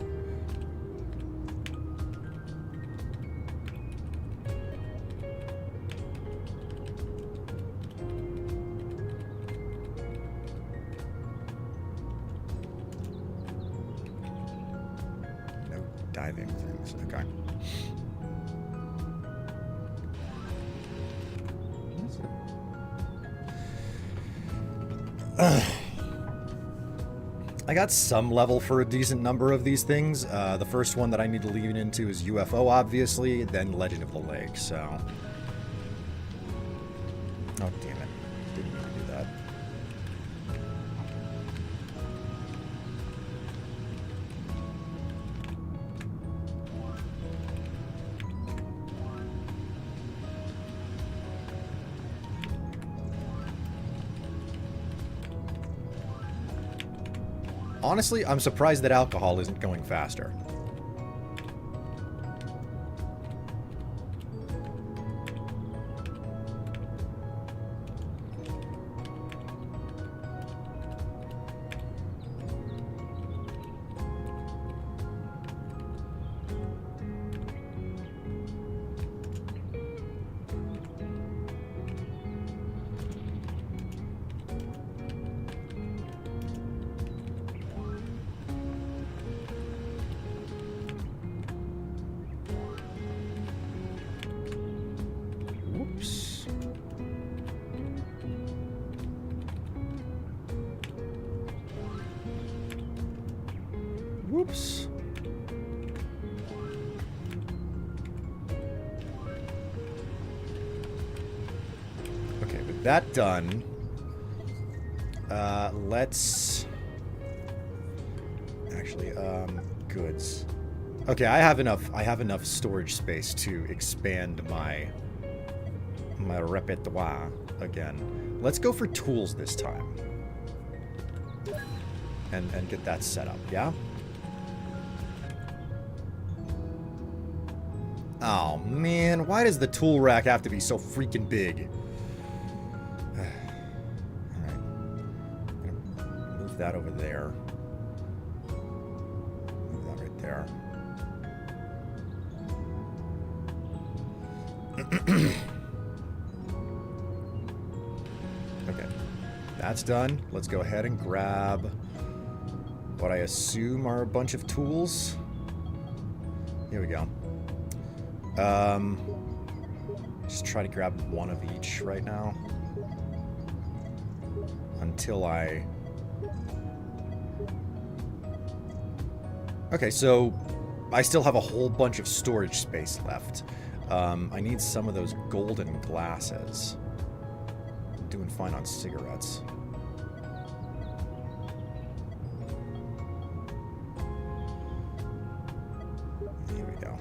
No diving things. Okay. I got some level for a decent number of these things. The first one that I need to lean into is UFO, obviously, then Legend of the Lake, so... Oh, damn it. Didn't mean to do that. Honestly, I'm surprised that alcohol isn't going faster. Whoops. Whoops. Okay, with that done, let's... Actually, goods. Okay, I have enough storage space to expand my repertoire again. Let's go for tools this time. And get that set up, yeah? Oh man, why does the tool rack have to be so freaking big? Alright. I'm gonna move that over there. Move that right there. Okay, that's done. Let's go ahead and grab what I assume are a bunch of tools. Here we go. Just try to grab one of each right now. Until I... Okay, so I still have a whole bunch of storage space left. I need some of those golden glasses. I'm doing fine on cigarettes. Here we go.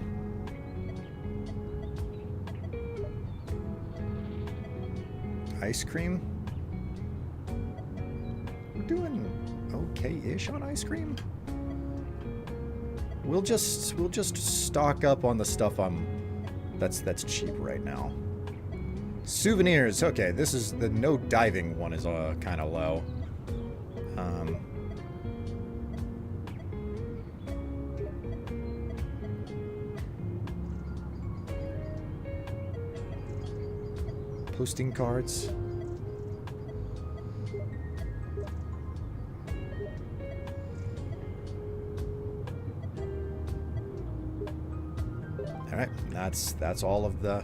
Ice cream? We're doing okay-ish on ice cream. We'll just stock up on the stuff that's cheap right now. Souvenirs. Okay, this is the no diving one is kind of low. Posting cards. Alright, that's all of the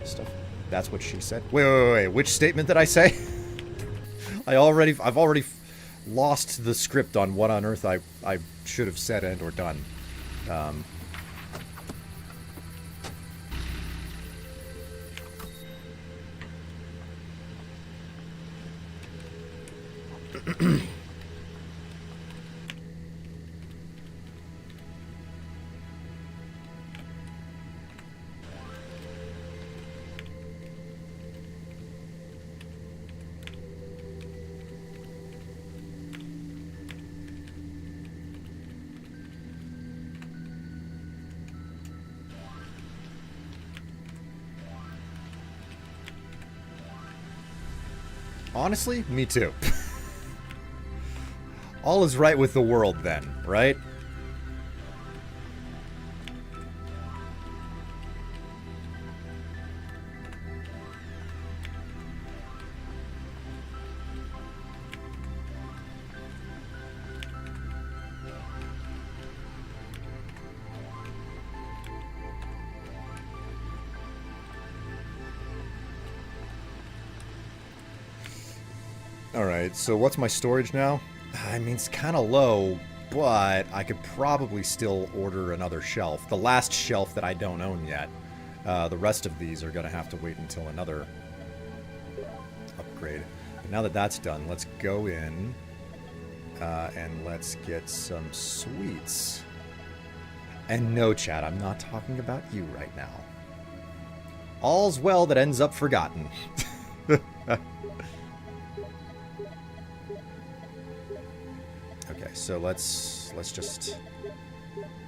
stuff. That's what she said. Wait. Which statement did I say? I've already lost the script on what on earth I should have said and or done. Honestly, me too. All is right with the world then, right? Alright, so what's my storage now? I mean, it's kind of low, but I could probably still order another shelf. The last shelf that I don't own yet. The rest of these are going to have to wait until another upgrade. But now that that's done, let's go in and let's get some sweets. And no, chat, I'm not talking about you right now. All's well that ends up forgotten. Okay, so let's just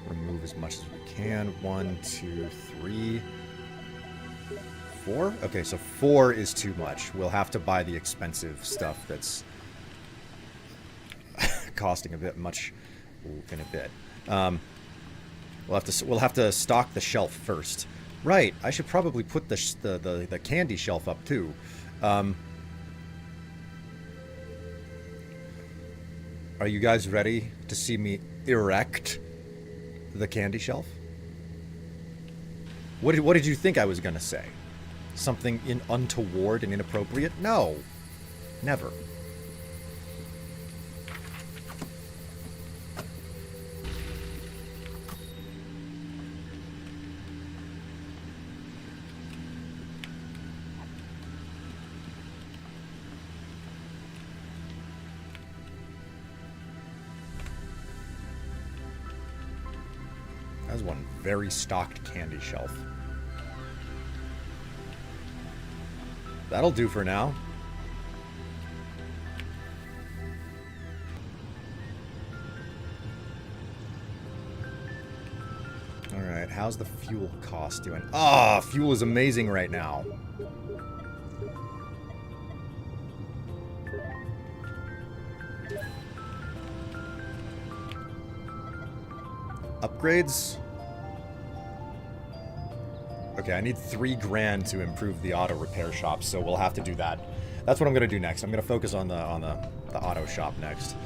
remove as much as we can. 1, 2, 3, 4. Okay, so 4 is too much. We'll have to buy the expensive stuff that's costing a bit much in a bit. We'll have to stock the shelf first. Right, I should probably put the candy shelf up too. Are you guys ready to see me erect the candy shelf? What did you think I was gonna say? Something untoward and inappropriate? No, never. That's one very stocked candy shelf. That'll do for now. Alright, how's the fuel cost doing? Ah, fuel is amazing right now. Upgrades? Okay, I need 3 grand to improve the auto repair shop, so we'll have to do that. That's what I'm gonna do next. I'm gonna focus on the auto shop next.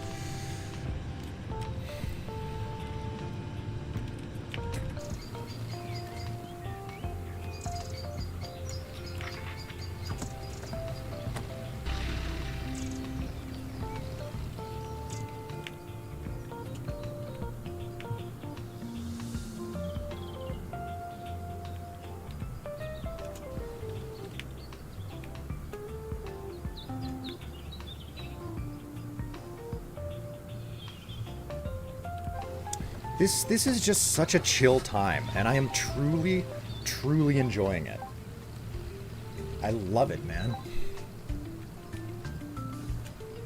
This is just such a chill time, and I am truly, truly enjoying it. I love it, man.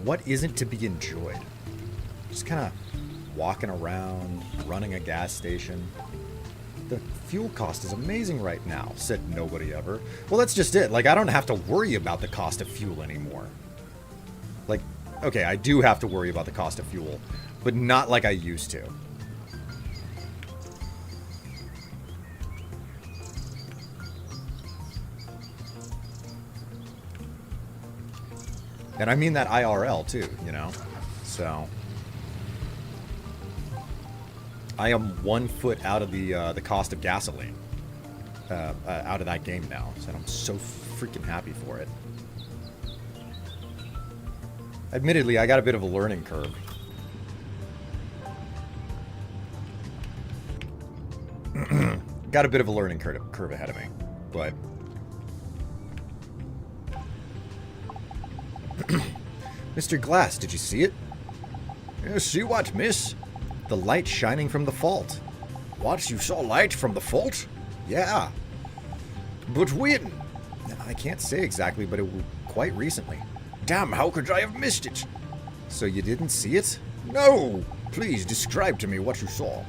What isn't to be enjoyed? Just kind of walking around, running a gas station. The fuel cost is amazing right now, said nobody ever. Well, that's just it. Like, I don't have to worry about the cost of fuel anymore. Like, okay, I do have to worry about the cost of fuel, but not like I used to. And I mean that IRL too, you know? So I am 1 foot out of the cost of gasoline. Out of that game now. So I'm so freaking happy for it. Admittedly, I got a bit of a learning curve. Got a bit of a learning curve ahead of me. But Mr. Glass, did you see it? See what, miss? The light shining from the fault. What? You saw light from the fault? Yeah. But when? I can't say exactly, but it was quite recently. Damn, how could I have missed it? So you didn't see it? No! Please describe to me what you saw.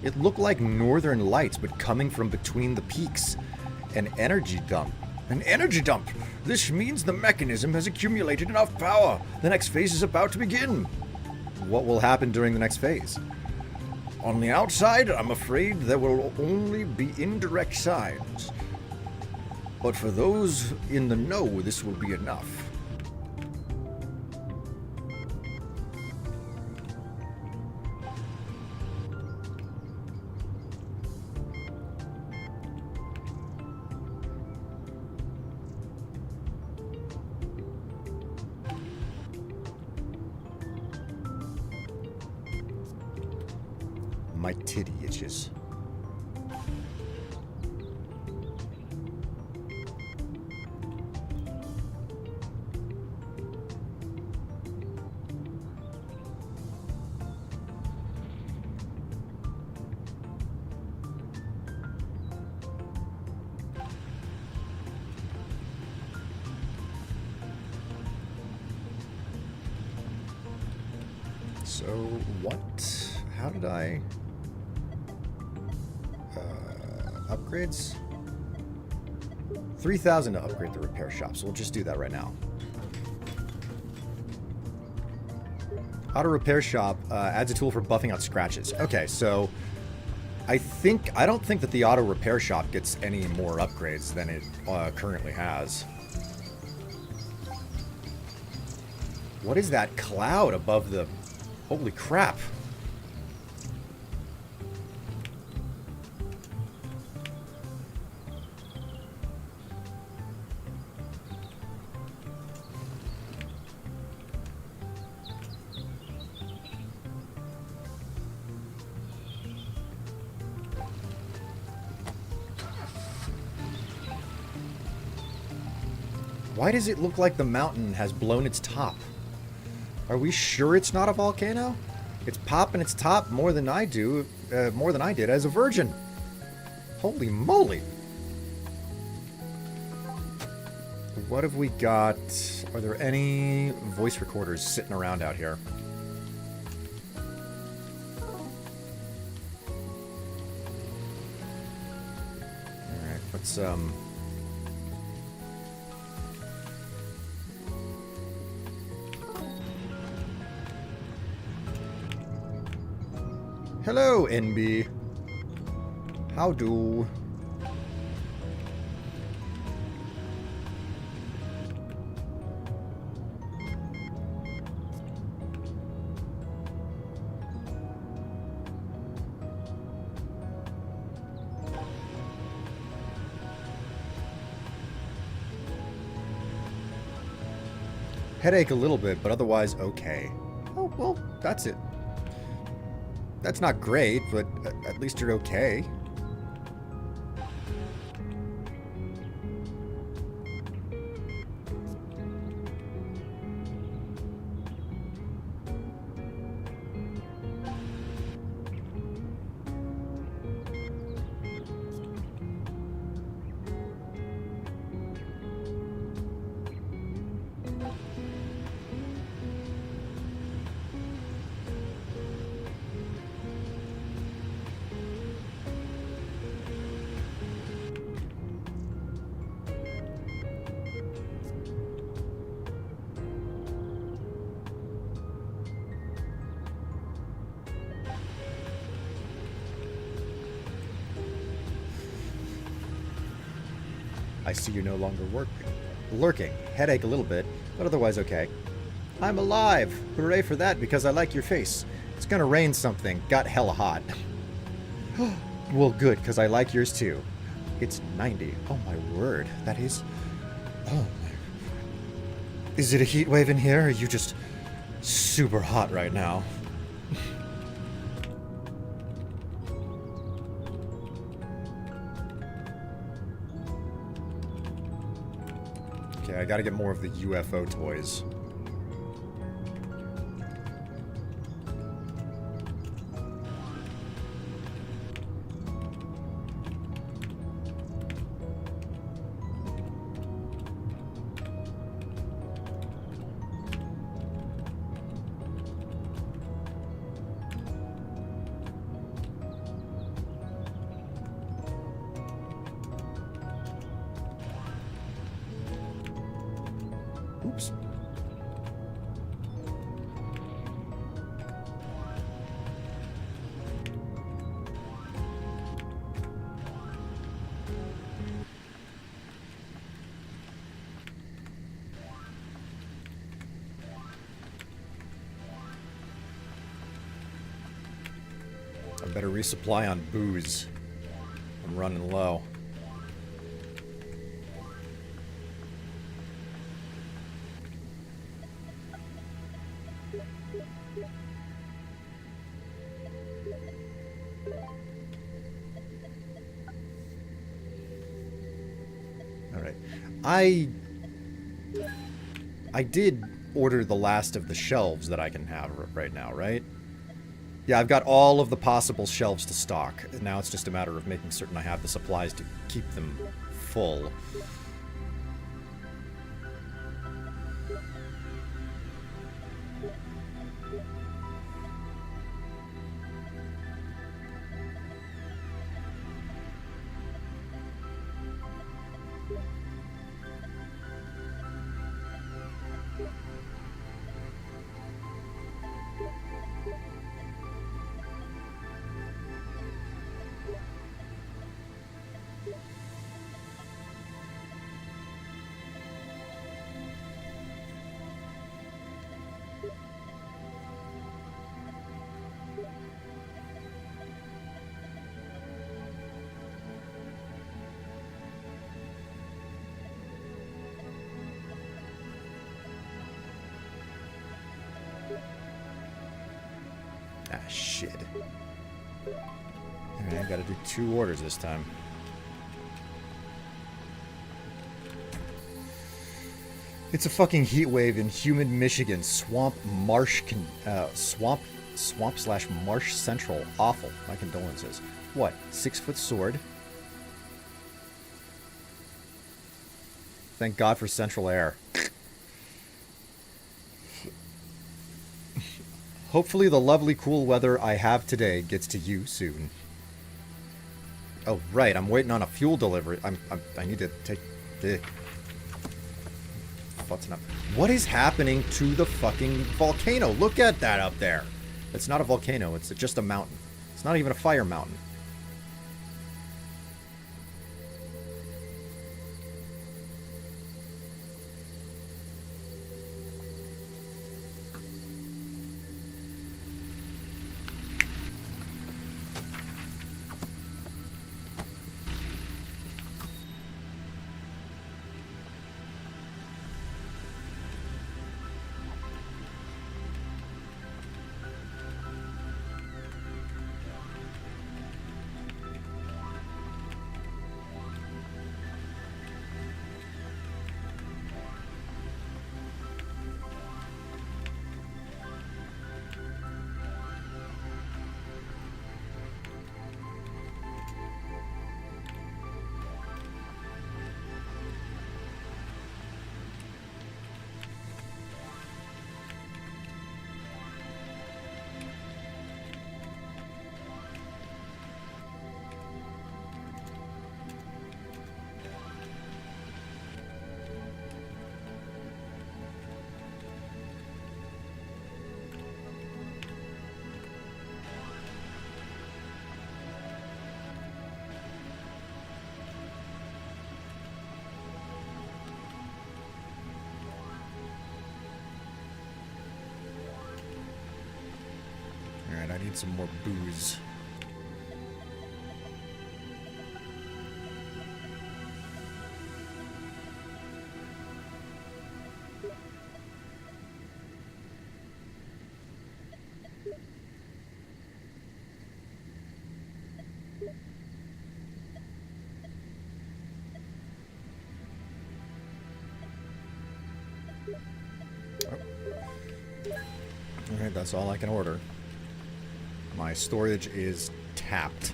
It looked like northern lights, but coming from between the peaks. An energy dump. An energy dump! This means the mechanism has accumulated enough power. The next phase is about to begin. What will happen during the next phase? On the outside, I'm afraid there will only be indirect signs. But for those in the know, this will be enough. My titty itches. So, what? How did I... upgrades? 3,000 to upgrade the repair shop, so we'll just do that right now. Auto repair shop adds a tool for buffing out scratches. Okay, so I don't think that the auto repair shop gets any more upgrades than it currently has. What is that cloud above the... Holy crap. Why does it look like the mountain has blown its top? Are we sure it's not a volcano? It's popping its top more than I did as a virgin. Holy moly. What have we got? Are there any voice recorders sitting around out here? Alright, let's Hello, NB. How do? Headache a little bit, but otherwise okay. Oh, well, that's it. That's not great, but at least you're okay. I see you're no longer lurking. Headache a little bit, but otherwise okay. I'm alive! Hooray for that, because I like your face. It's gonna rain something. Got hella hot. Well, good, because I like yours too. It's 90. Oh my word. That is... Oh my... Is it a heat wave in here, or are you just super hot right now? Okay, I gotta get more of the UFO toys. better resupply on booze. I'm running low. Alright. I did order the last of the shelves that I can have right now, right? Yeah, I've got all of the possible shelves to stock. Now it's just a matter of making certain I have the supplies to keep them full. Ah, shit. Alright, I gotta do 2 orders this time. It's a fucking heat wave in humid Michigan. Swamp slash marsh central. Awful. My condolences. What? 6-foot sword? Thank God for central air. Hopefully the lovely cool weather I have today gets to you soon. Oh, right. I'm waiting on a fuel delivery. I need to take the... Button up. What is happening to the fucking volcano? Look at that up there. It's not a volcano. It's just a mountain. It's not even a fire mountain. Alright, I need some more booze. Alright, that's all I can order. My storage is tapped.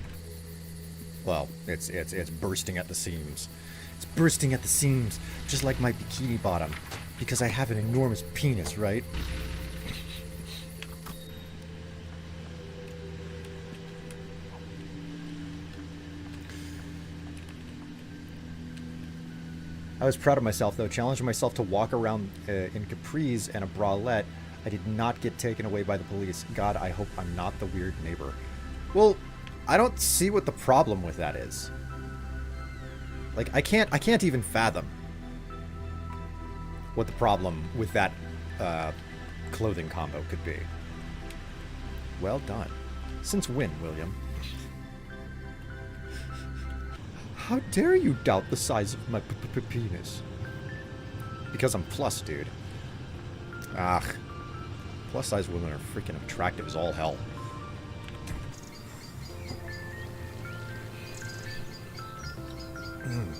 Well, it's bursting at the seams. It's bursting at the seams, just like my bikini bottom. Because I have an enormous penis, right? I was proud of myself, though, challenging myself to walk around in capris and a bralette. I did not get taken away by the police. God, I hope I'm not the weird neighbor. Well, I don't see what the problem with that is. Like, I can't even fathom what the problem with that clothing combo could be. Well done. Since when, William? How dare you doubt the size of my penis? Because I'm plus, dude. Ah. Plus-size women are freaking attractive as all hell. Mm.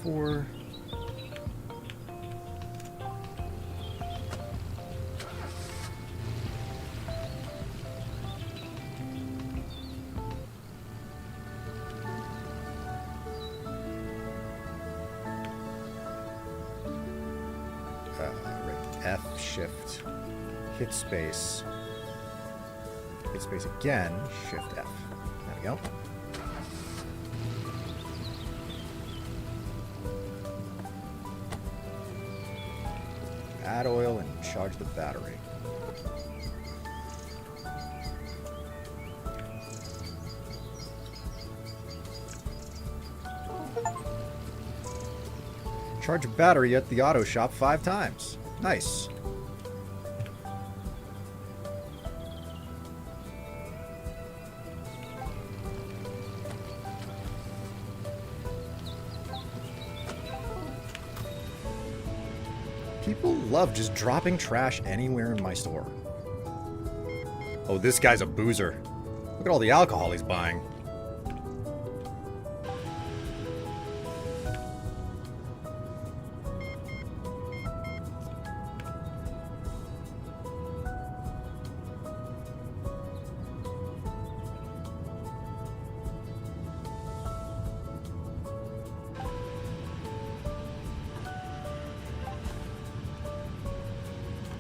$2.4. F, shift, hit space again, shift F. There we go. Add oil and charge the battery. Charge a battery at the auto shop 5 times. Nice. People love just dropping trash anywhere in my store. Oh, this guy's a boozer. Look at all the alcohol he's buying.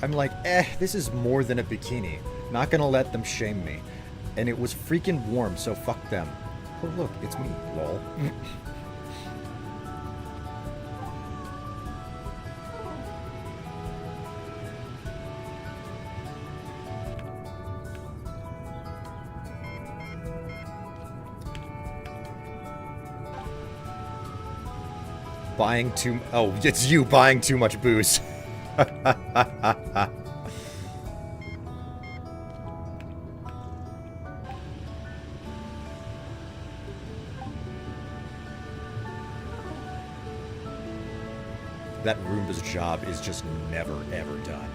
I'm like, this is more than a bikini. Not gonna let them shame me. And it was freaking warm, so fuck them. Oh look, it's me, lol. Oh, it's you buying too much booze. That Roomba's job is just never, ever done.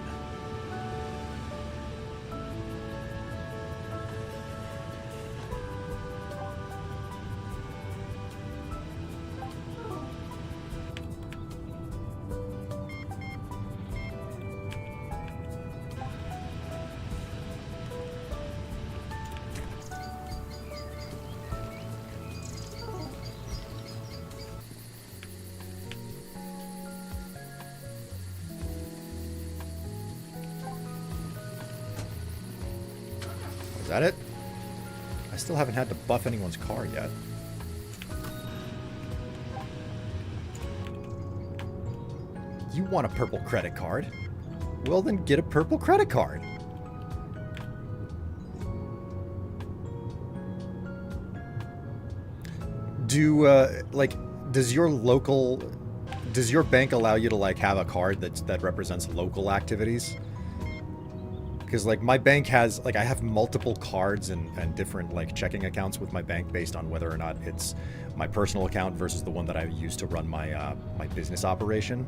Is that it? I still haven't had to buff anyone's car yet. You want a purple credit card? Well, then get a purple credit card. Does your bank allow you to, like, have a card that represents local activities? Because, like, my bank has, like, I have multiple cards and different, like, checking accounts with my bank based on whether or not it's my personal account versus the one that I use to run my my business operation.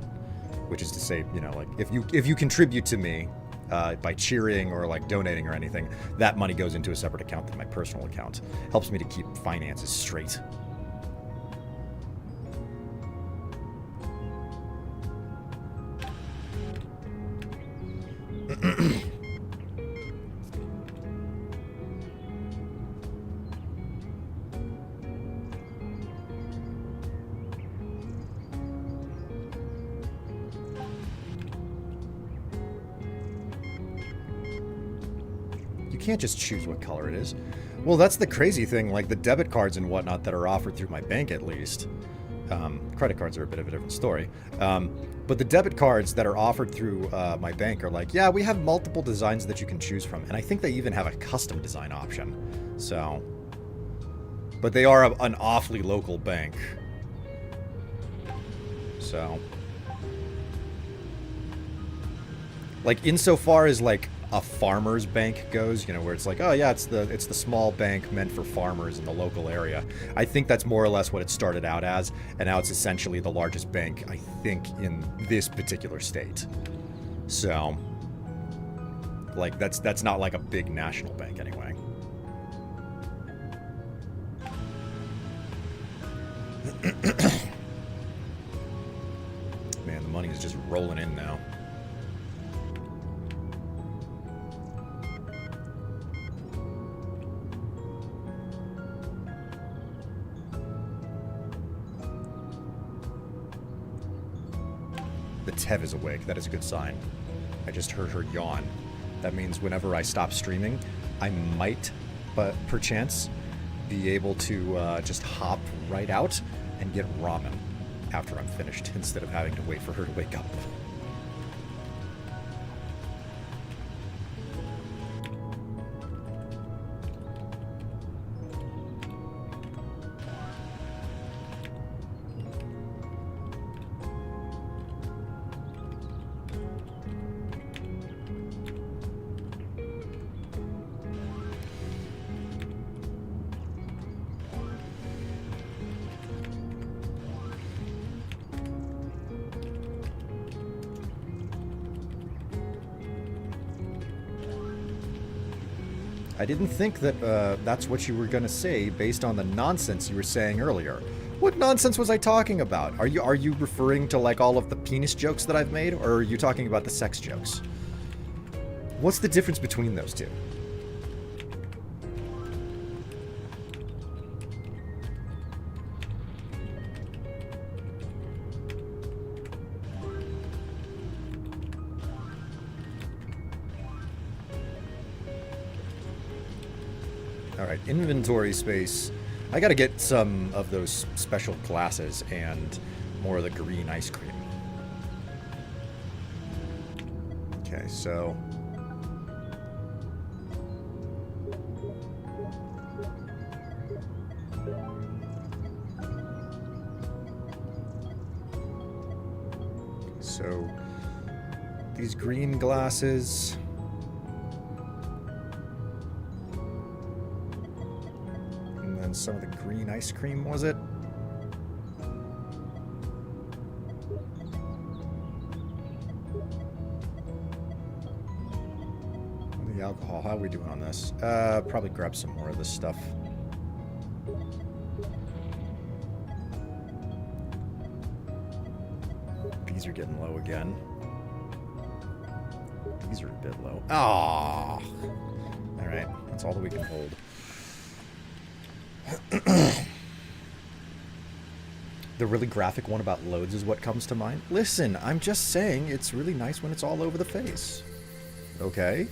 Which is to say, you know, like, if you contribute to me by cheering or, like, donating or anything, that money goes into a separate account than my personal account. Helps me to keep finances straight. You can't just choose what color it is. Well, that's the crazy thing, like the debit cards and whatnot that are offered through my bank, at least. Credit cards are a bit of a different story. But the debit cards that are offered through my bank are like, yeah, we have multiple designs that you can choose from. And I think they even have a custom design option. So, But they are an awfully local bank. So, like, insofar as like a farmer's bank goes, you know, where it's like, oh yeah, it's the small bank meant for farmers in the local area. I think that's more or less what it started out as, and now it's essentially the largest bank, I think, in this particular state. So, like, that's not like a big national bank anyway. Man, the money is just rolling in now. The Tev is awake. That is a good sign. I just heard her yawn. That means whenever I stop streaming, I might, but perchance, be able to just hop right out and get ramen after I'm finished, instead of having to wait for her to wake up. I didn't think that that's what you were going to say based on the nonsense you were saying earlier. What nonsense was I talking about? Are you referring to like all of the penis jokes that I've made, or are you talking about the sex jokes? What's the difference between those two? Alright, inventory space. I gotta get some of those special glasses and more of the green ice cream. Okay, so... So... these green glasses... some of the green ice cream, was it? The alcohol, how are we doing on this? Probably grab some more of this stuff. These are getting low again. These are a bit low. Ah, alright, that's all that we can hold. The really graphic one about loads is what comes to mind. Listen, I'm just saying it's really nice when it's all over the face. Okay?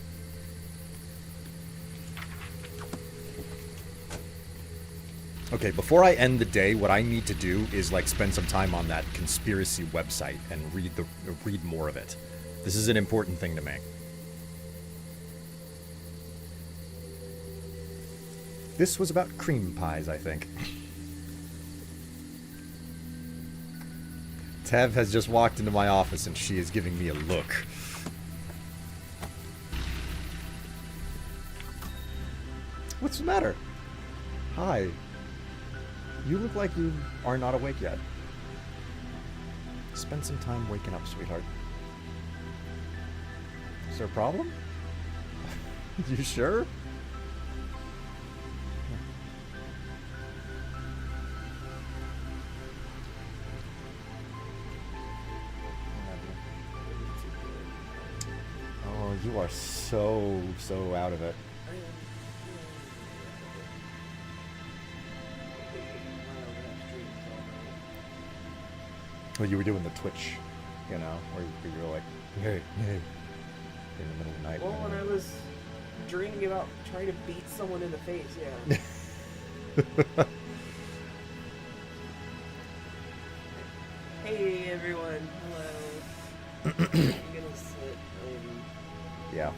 Okay, before I end the day, what I need to do is like spend some time on that conspiracy website and read more of it. This is an important thing to me. This was about cream pies, I think. Tev has just walked into my office and she is giving me a look. What's the matter? Hi. You look like you are not awake yet. Spend some time waking up, sweetheart. Is there a problem? You sure? Oh, you are so out of it. Well, you were doing the Twitch, you know, where you were like, hey, in the middle of the night. Well, when I was dreaming about trying to beat someone in the face, yeah. Hey, everyone. Hello. I'm gonna sit and... Yeah.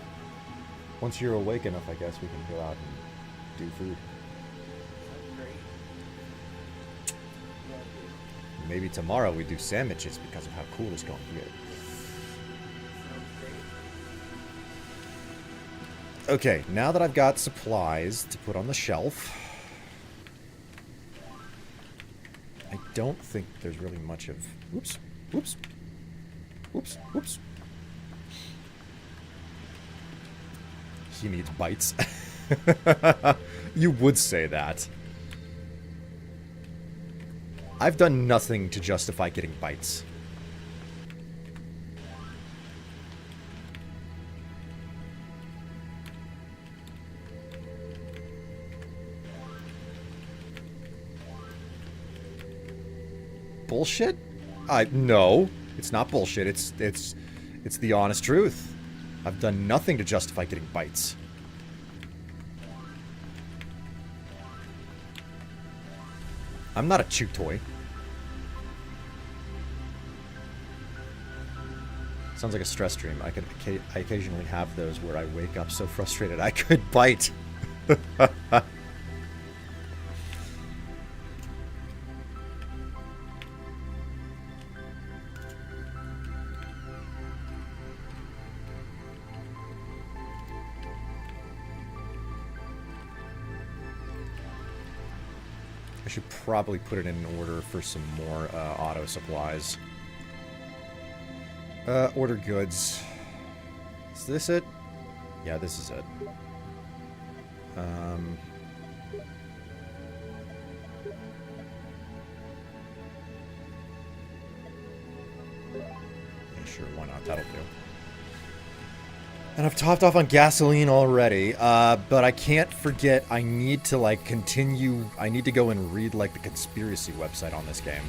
Once you're awake enough, I guess we can go out and do food. Sounds great. maybe tomorrow we do sandwiches because of how cool it's going to get. Sounds great. Okay, now that I've got supplies to put on the shelf, I don't think there's really much of... Whoops, whoops, whoops, whoops. He needs bites. You would say that. I've done nothing to justify getting bites. Bullshit? No. It's not bullshit. It's the honest truth. I've done nothing to justify getting bites. I'm not a chew toy. Sounds like a stress dream. I occasionally have those where I wake up so frustrated I could bite. I should probably put it in order for some more auto supplies. Order goods. Is this it? Yeah, this is it. Yeah, sure, why not? That'll do. And I've topped off on gasoline already, but I can't forget I need to, like, continue... I need to go and read, like, the conspiracy website on this game.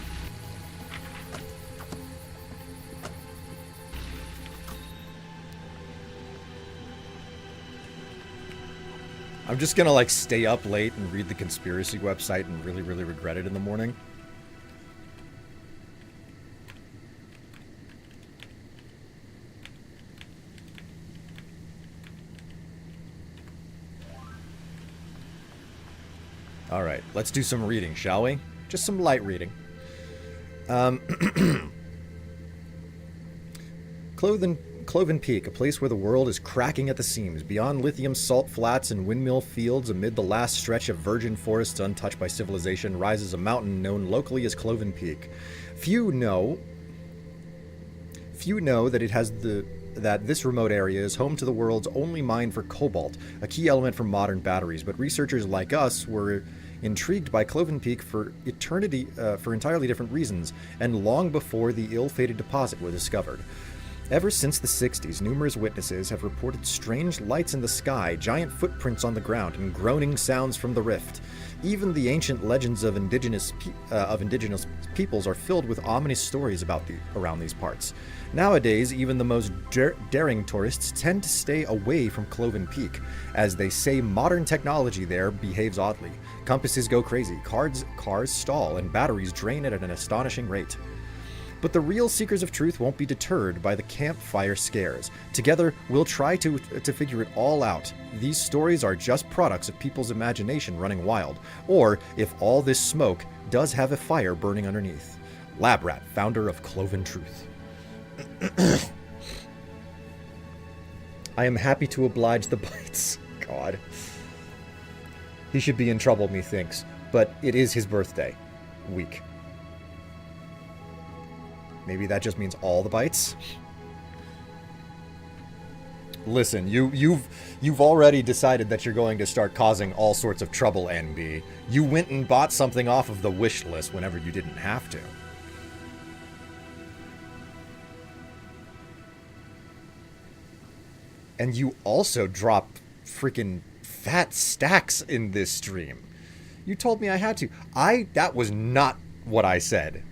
I'm just gonna, like, stay up late and read the conspiracy website and really, really regret it in the morning. Alright, let's do some reading, shall we? Just some light reading. Cloven Peak, a place where the world is cracking at the seams. Beyond lithium salt flats and windmill fields, amid the last stretch of virgin forests untouched by civilization, rises a mountain known locally as Cloven Peak. Few know that this remote area is home to the world's only mine for cobalt, a key element for modern batteries, but researchers like us were intrigued by Cloven Peak for entirely different reasons, and long before the ill-fated deposit was discovered. Ever since the 60s, numerous witnesses have reported strange lights in the sky, giant footprints on the ground, and groaning sounds from the rift. Even the ancient legends of indigenous peoples are filled with ominous stories around these parts. Nowadays, even the most daring tourists tend to stay away from Cloven Peak, as they say modern technology there behaves oddly. Compasses go crazy, cars stall, and batteries drain at an astonishing rate. But the real seekers of truth won't be deterred by the campfire scares. Together, we'll try to figure it all out. These stories are just products of people's imagination running wild, or if all this smoke does have a fire burning underneath. Labrat, founder of Cloven Truth. I am happy to oblige the bites. God. He should be in trouble, methinks, but it is his birthday week. Maybe that just means all the bites. Listen, you've already decided that you're going to start causing all sorts of trouble, NB. You went and bought something off of the wish list whenever you didn't have to. And you also dropped freaking fat stacks in this stream. You told me I had to. That was not what I said.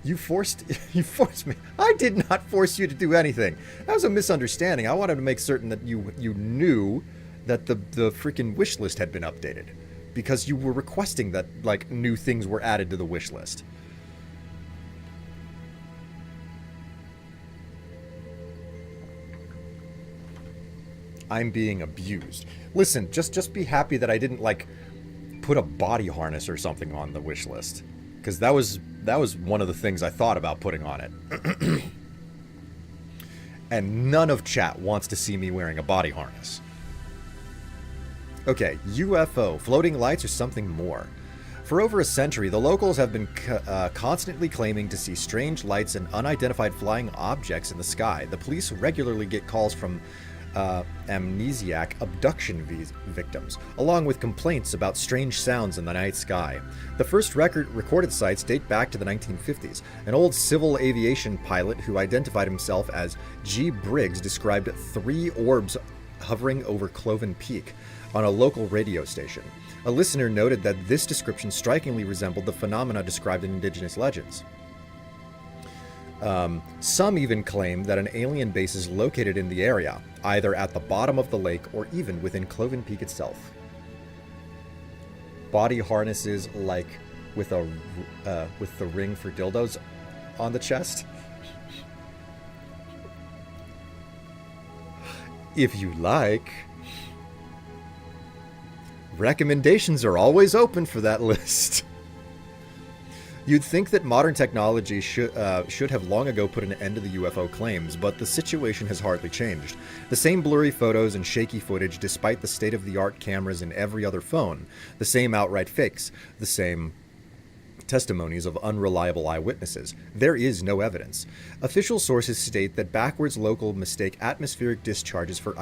You forced me. I did not force you to do anything. That was a misunderstanding. I wanted to make certain that you knew that the freaking wish list had been updated, because you were requesting that, like, new things were added to the wish list. I'm being abused. Listen, just be happy that I didn't, like, put a body harness or something on the wish list, because that was That was one of the things I thought about putting on it. And none of chat wants to see me wearing a body harness. Okay, UFO, floating lights, or something more. For over a century, the locals have been constantly claiming to see strange lights and unidentified flying objects in the sky. The police regularly get calls from amnesiac abduction victims, along with complaints about strange sounds in the night sky. The first recorded sites date back to the 1950s. An old civil aviation pilot who identified himself as G. Briggs described 3 orbs hovering over Cloven Peak on a local radio station. A listener noted that this description strikingly resembled the phenomena described in indigenous legends. Some even claim that an alien base is located in the area, either at the bottom of the lake or even within Cloven Peak itself. Body harnesses like with the ring for dildos on the chest. If you like. Recommendations are always open for that list. You'd think that modern technology should have long ago put an end to the UFO claims, but the situation has hardly changed. The same blurry photos and shaky footage despite the state-of-the-art cameras in every other phone, the same outright fakes, the same testimonies of unreliable eyewitnesses. There is no evidence. Official sources state that backwards local mistake atmospheric discharges for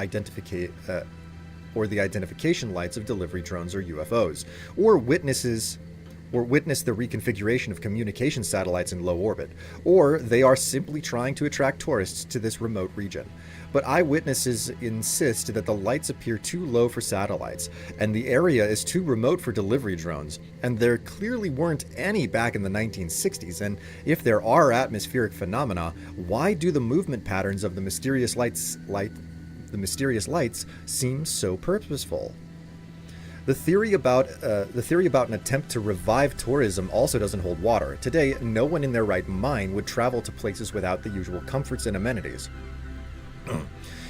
or the identification lights of delivery drones or UFOs, or witness the reconfiguration of communication satellites in low orbit, or they are simply trying to attract tourists to this remote region. But eyewitnesses insist that the lights appear too low for satellites, and the area is too remote for delivery drones, and there clearly weren't any back in the 1960s, and if there are atmospheric phenomena, why do the movement patterns of the mysterious lights seem so purposeful? The theory about an attempt to revive tourism also doesn't hold water. Today, no one in their right mind would travel to places without the usual comforts and amenities.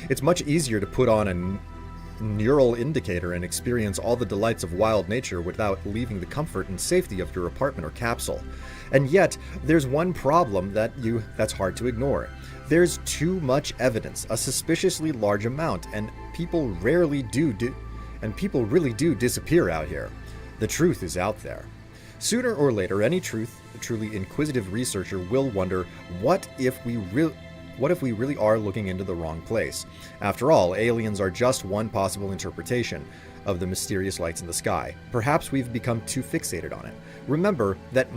It's much easier to put on a neural indicator and experience all the delights of wild nature without leaving the comfort and safety of your apartment or capsule. And yet, there's one problem that's hard to ignore. There's too much evidence, a suspiciously large amount, and people really do disappear out here. The truth is out there. Sooner or later, any truly inquisitive researcher will wonder, what if we really are looking into the wrong place? After all, aliens are just one possible interpretation of the mysterious lights in the sky. Perhaps we've become too fixated on it. Remember that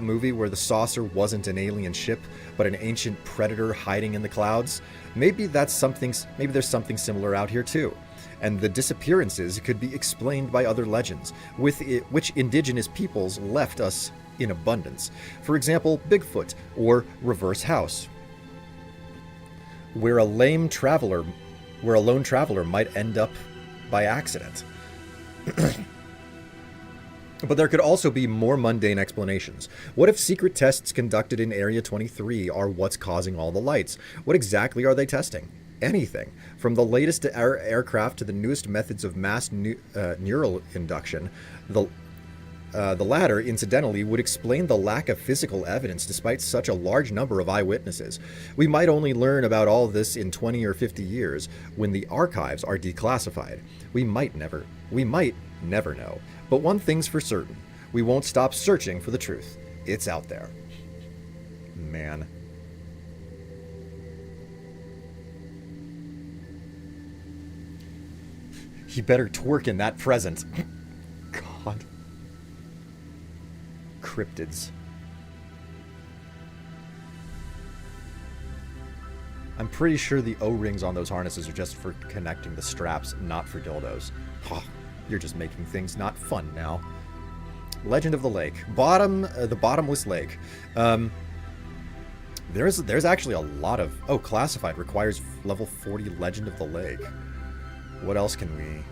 movie where the saucer wasn't an alien ship, but an ancient predator hiding in the clouds? Maybe there's something similar out here too. And the disappearances could be explained by other legends, which indigenous peoples left us in abundance. For example, Bigfoot or Reverse House, where a lone traveler might end up by accident. But there could also be more mundane explanations. What if secret tests conducted in Area 23 are what's causing all the lights? What exactly are they testing? Anything, from the latest aircraft to the newest methods of mass neural induction. The latter, incidentally, would explain the lack of physical evidence despite such a large number of eyewitnesses. We might only learn about all this in 20 or 50 years when the archives are declassified. We might never know. But one thing's for certain. We won't stop searching for the truth. It's out there. Man. He better twerk in that present. God. Cryptids. I'm pretty sure the O-rings on those harnesses are just for connecting the straps, not for dildos. You're just making things not fun now. Legend of the Lake. The Bottomless Lake. There's actually a lot of... Oh, classified requires level 40 Legend of the Lake. What else can we...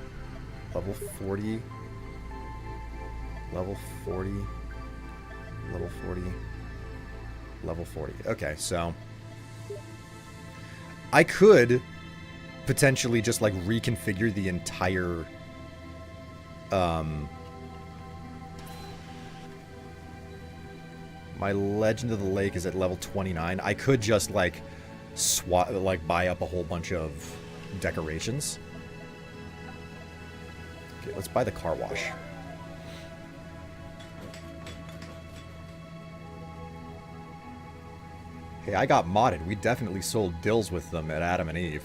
Level 40... Level 40... Level 40... Level 40. Okay, so... I could potentially just, like, reconfigure the entire... My Legend of the Lake is at level 29. I could just like buy up a whole bunch of decorations. Okay, let's buy the car wash. Hey, I got modded. We definitely sold dills with them at Adam and Eve.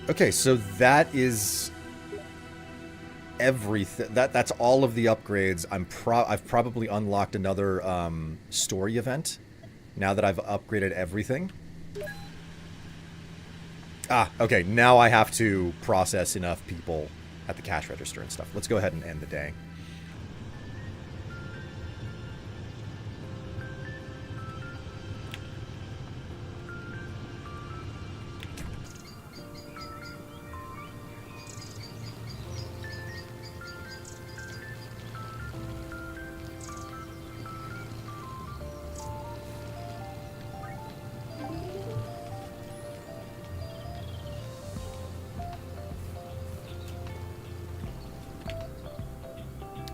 Okay, so that is everything. That's all of the upgrades. I've probably unlocked another story event now that I've upgraded everything. Ah, okay. Now I have to process enough people at the cash register and stuff. Let's go ahead and end the day.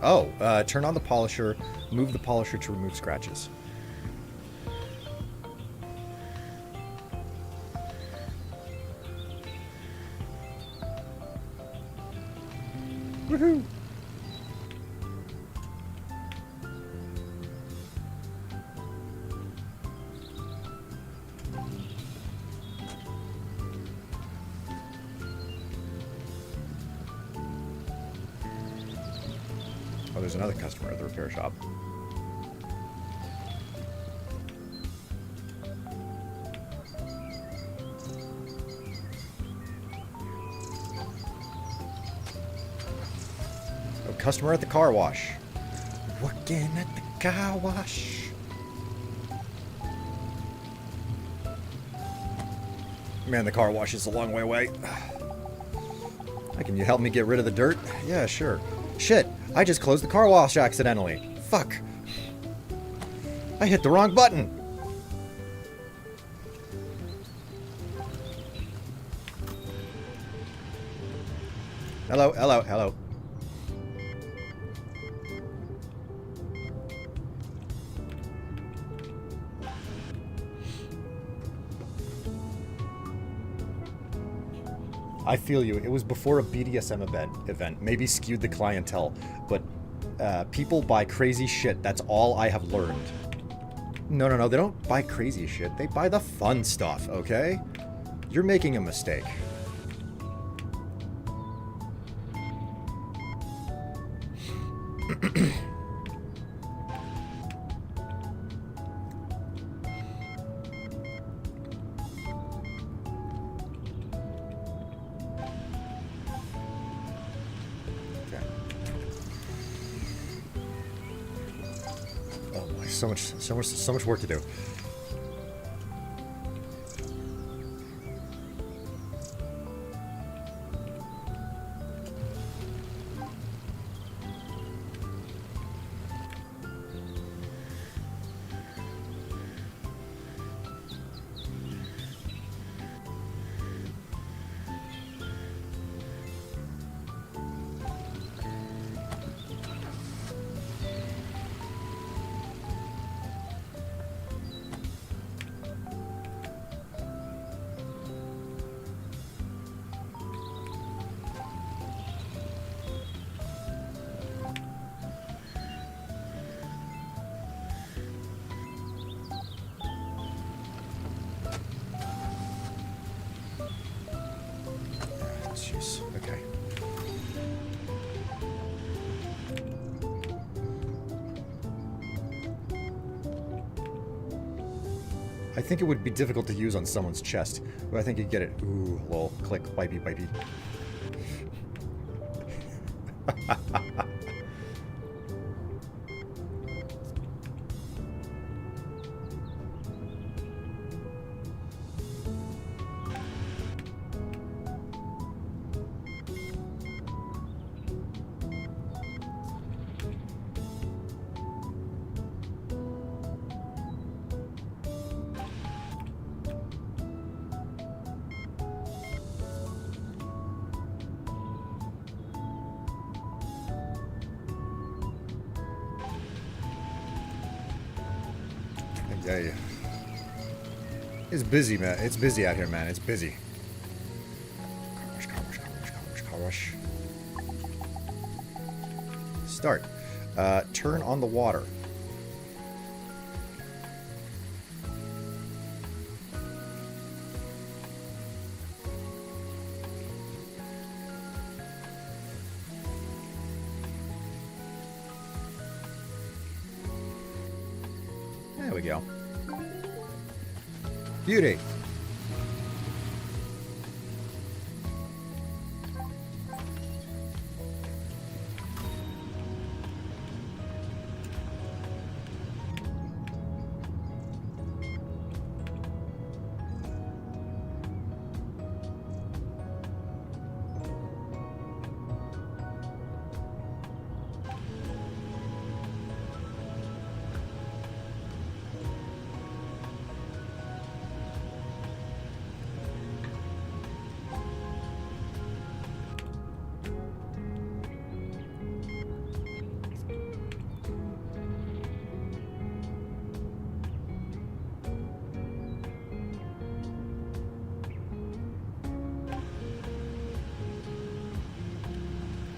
Oh, turn on the polisher, move the polisher to remove scratches. Woohoo! Oh, there's another customer at the repair shop. Oh, customer at the car wash. Working at the car wash. Man, the car wash is a long way away. Can you help me get rid of the dirt? Yeah, sure. Shit, I just closed the car wash accidentally. Fuck. I hit the wrong button. Hello, hello, hello. I feel you. It was before a BDSM event. Maybe skewed the clientele, but people buy crazy shit. That's all I have learned. No, no, no. They don't buy crazy shit. They buy the fun stuff, okay? You're making a mistake. So much work to do. Jeez. Okay. I think it would be difficult to use on someone's chest, but I think you'd get it. Ooh, lol. Click. Wipey, wipey. Yeah. It's busy, man. It's busy out here, man. It's busy. Car wash. Start. Turn on the water. There we go. Beauty.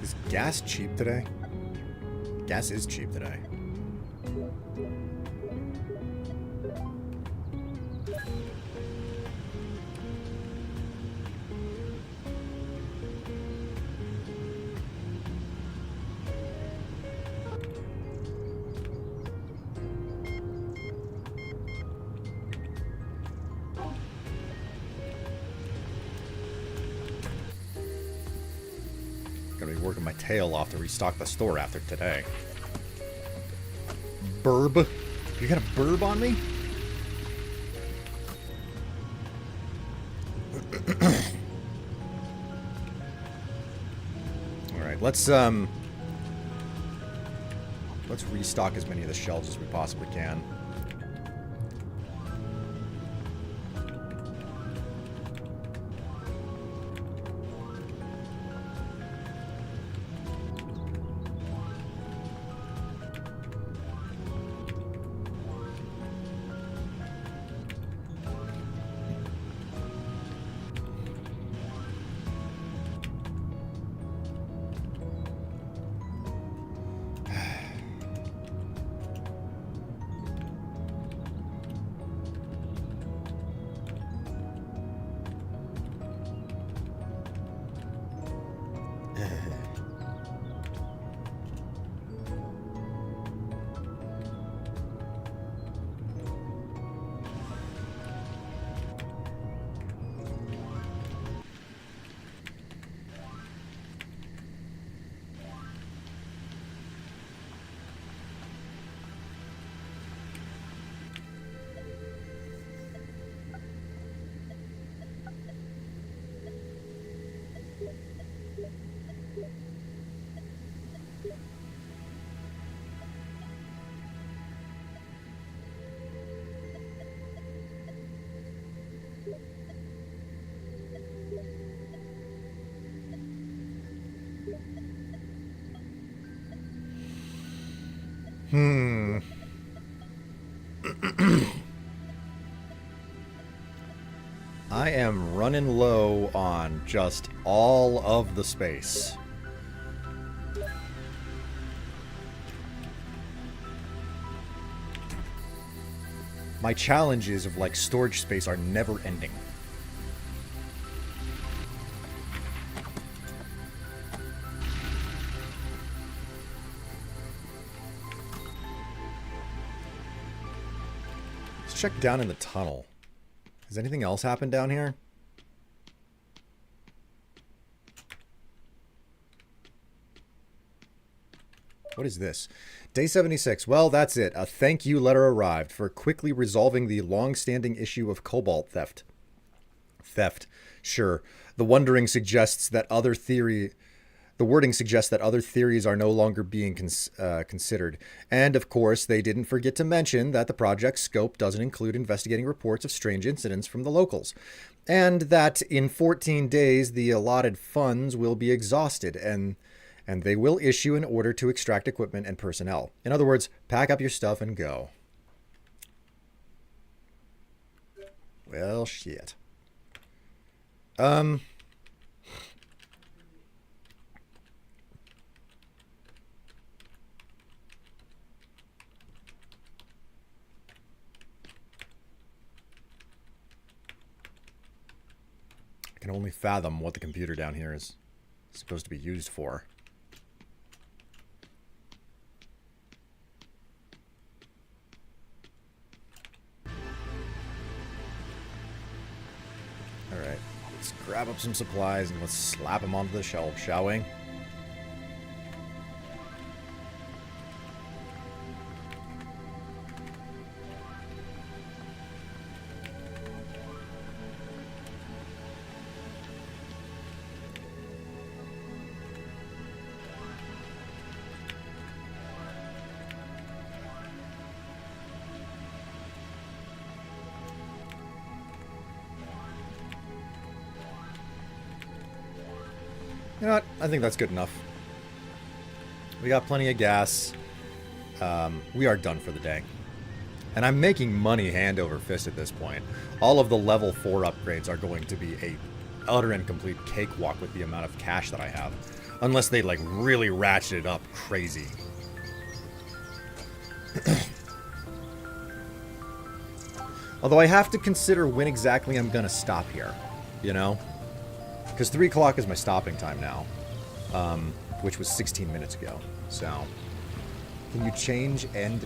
Is gas cheap today? Gas is cheap today. Gonna be working my tail off to restock the store after today. Burb? You got a burb on me? Alright, let's restock as many of the shelves as we possibly can. I am running low on just all of the space. My challenges of like storage space are never ending. Let's check down in the tunnel. Has anything else happened down here? What is this? Day 76. Well, that's it. A thank you letter arrived for quickly resolving the long-standing issue of cobalt theft. Sure. The wording suggests that other theories are no longer being considered. And, of course, they didn't forget to mention that the project's scope doesn't include investigating reports of strange incidents from the locals. And that in 14 days, the allotted funds will be exhausted, and they will issue an order to extract equipment and personnel. In other words, pack up your stuff and go. Well, shit. I can only fathom what the computer down here is supposed to be used for. Alright, let's grab up some supplies and let's slap them onto the shelf, shall we? You know what? I think that's good enough. We got plenty of gas. We are done for the day. And I'm making money hand over fist at this point. All of the level 4 upgrades are going to be a utter and complete cakewalk with the amount of cash that I have. Unless they, like, really ratchet it up crazy. Although I have to consider when exactly I'm going to stop here. You know? Because 3 o'clock is my stopping time now, which was 16 minutes ago. So, can you change end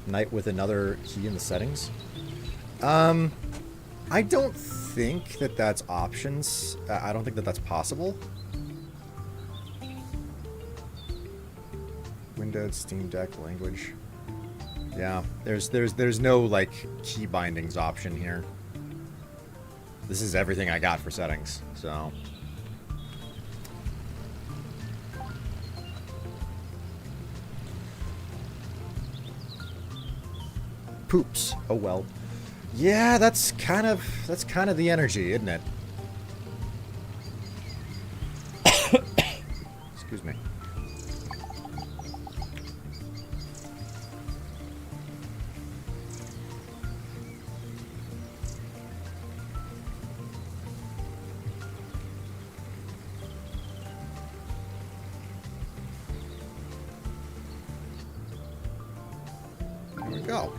night with another key in the settings? I don't think that that's options. I don't think that that's possible. Windows, Steam Deck, language. Yeah, there's no like key bindings option here. This is everything I got for settings, so. Poops. Oh well. Yeah, that's kind of the energy, isn't it? Excuse me. Go.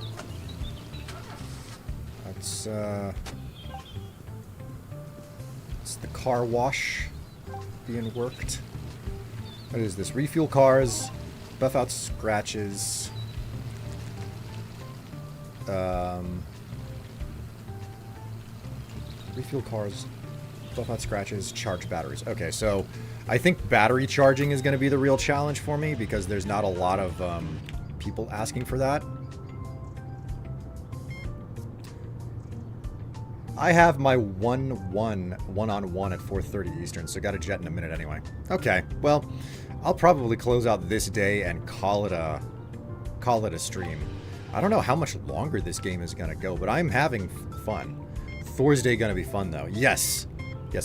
It's the car wash being worked. What is this? Refuel cars, buff out scratches. Refuel cars, buff out scratches, charge batteries. Okay, so I think battery charging is going to be the real challenge for me because there's not a lot of people asking for that. I have my 1-1 at 4:30 Eastern, so got a jet in a minute anyway. Okay, well, I'll probably close out this day and call it a stream. I don't know how much longer this game is gonna go, but I'm having fun. Thursday gonna be fun though. Yes,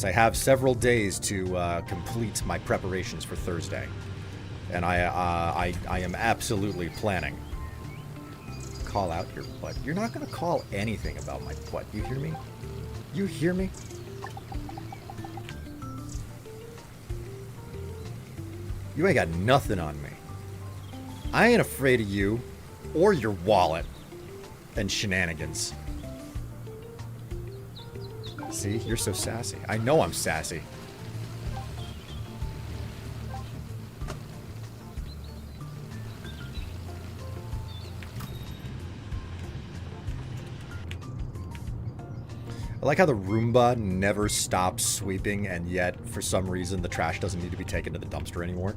I have several days to complete my preparations for Thursday, and I am absolutely planning. Call out your butt. You're not gonna call anything about my butt. You hear me? You hear me? You ain't got nothing on me. I ain't afraid of you or your wallet and shenanigans. See, you're so sassy. I know I'm sassy. I like how the Roomba never stops sweeping, and yet, for some reason, the trash doesn't need to be taken to the dumpster anymore.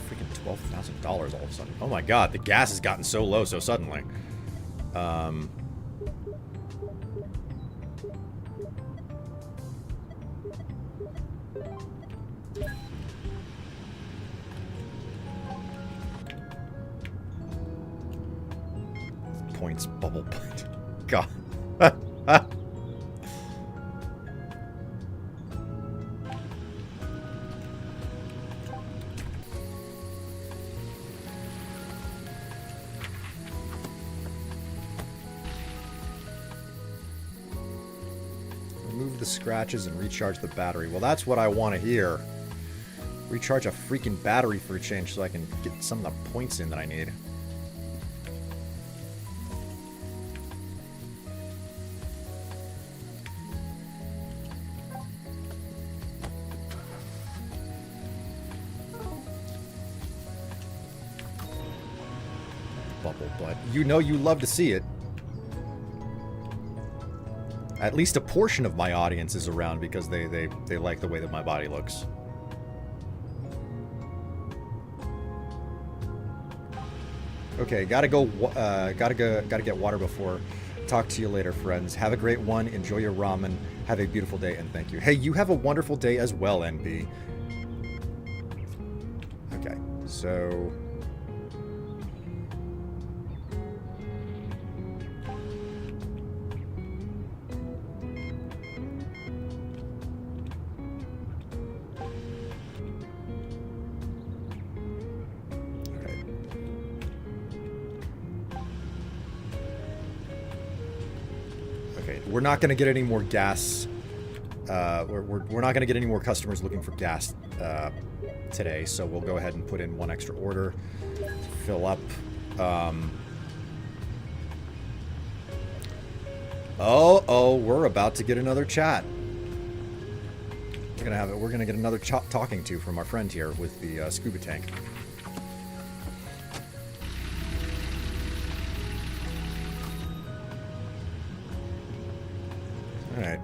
Freaking $12,000 all of a sudden. Oh my god, the gas has gotten so low so suddenly. points bubble point. God. Remove the scratches and recharge the battery. Well, that's what I want to hear. Recharge a freaking battery for a change so I can get some of the points in that I need. Bubble butt. You know you love to see it. At least a portion of my audience is around because they like the way that my body looks. Okay, gotta get water before. Talk to you later, friends. Have a great one. Enjoy your ramen. Have a beautiful day, and thank you. Hey, you have a wonderful day as well, NB. Okay, so... We're not going to get any more gas. We're not going to get any more customers looking for gas today, so we'll go ahead and put in one extra order. Fill up. Oh, we're about to get another chat. We're gonna get another talking to from our friend here with the scuba tank. Alright.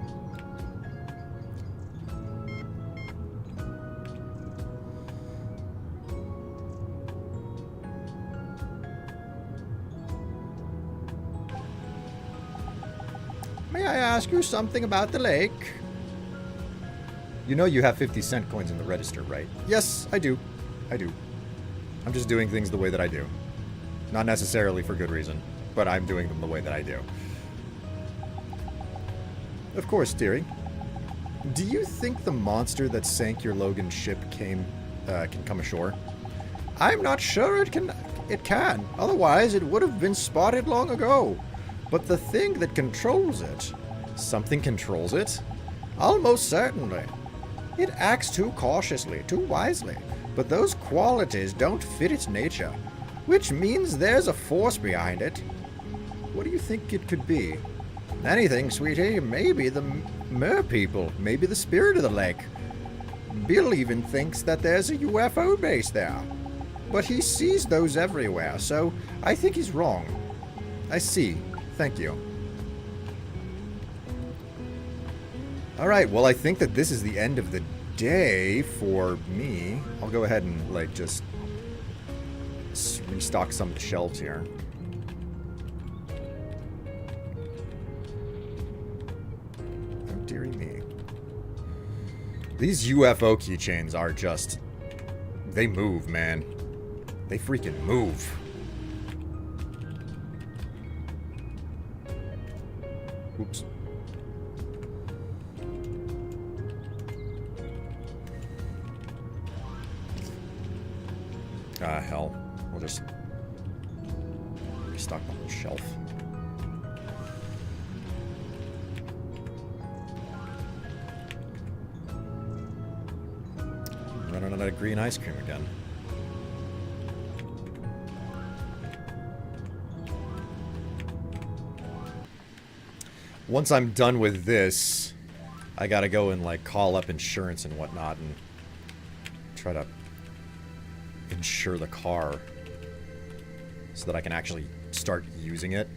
May I ask you something about the lake? You know you have 50-cent coins in the register, right? Yes, I do. I do. I'm just doing things the way that I do. Not necessarily for good reason, but I'm doing them the way that I do. Of course, dearie. Do you think the monster that sank your Logan ship can come ashore? I'm not sure it can. Otherwise, it would have been spotted long ago. But the thing that controls it... Something controls it? Almost certainly. It acts too cautiously, too wisely. But those qualities don't fit its nature. Which means there's a force behind it. What do you think it could be? Anything, sweetie. Maybe the mer people. Maybe the spirit of the lake. Bill even thinks that there's a UFO base there. But he sees those everywhere, so I think he's wrong. I see. Thank you. Alright, well I think that this is the end of the day for me. I'll go ahead and, like, just restock some of the shelves here. Dearie me. These UFO keychains are just... They move, man. They freaking move. Oops. Ah, hell. We'll just restock the whole shelf. Running out of green ice cream again. Once I'm done with this, I gotta go and, like, call up insurance and whatnot and try to insure the car so that I can actually start using it.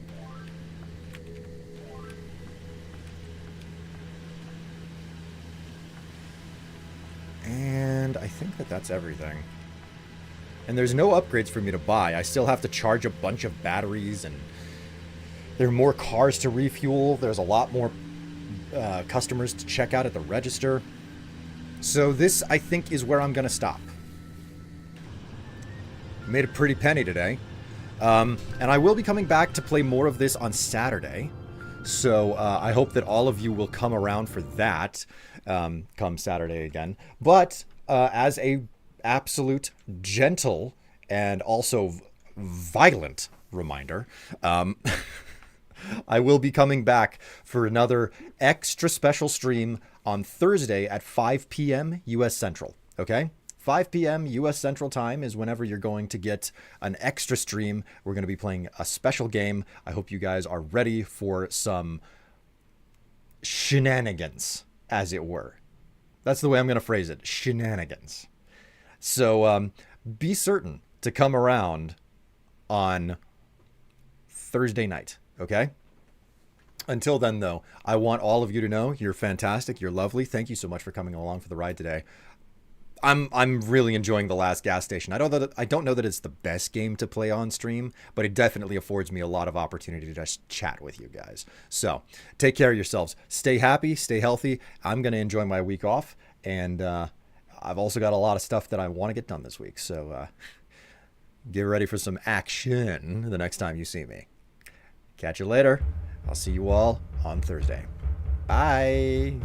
And I think that that's everything. And there's no upgrades for me to buy. I still have to charge a bunch of batteries, and there are more cars to refuel. There's a lot more customers to check out at the register. So this, I think, is where I'm going to stop. Made a pretty penny today. And I will be coming back to play more of this on Saturday. So I hope that all of you will come around for that come Saturday again. But as a absolute gentle and also violent reminder, I will be coming back for another extra special stream on Thursday at 5 p.m. U.S. Central. Okay? 5 p.m. U.S. Central Time is whenever you're going to get an extra stream. We're going to be playing a special game. I hope you guys are ready for some shenanigans, as it were. That's the way I'm going to phrase it. Shenanigans. So be certain to come around on Thursday night, okay? Until then, though, I want all of you to know you're fantastic. You're lovely. Thank you so much for coming along for the ride today. I'm really enjoying The Last Gas Station. I don't know that it's the best game to play on stream, but it definitely affords me a lot of opportunity to just chat with you guys. So take care of yourselves. Stay happy, stay healthy. I'm going to enjoy my week off, and I've also got a lot of stuff that I want to get done this week. So get ready for some action the next time you see me. Catch you later. I'll see you all on Thursday. Bye.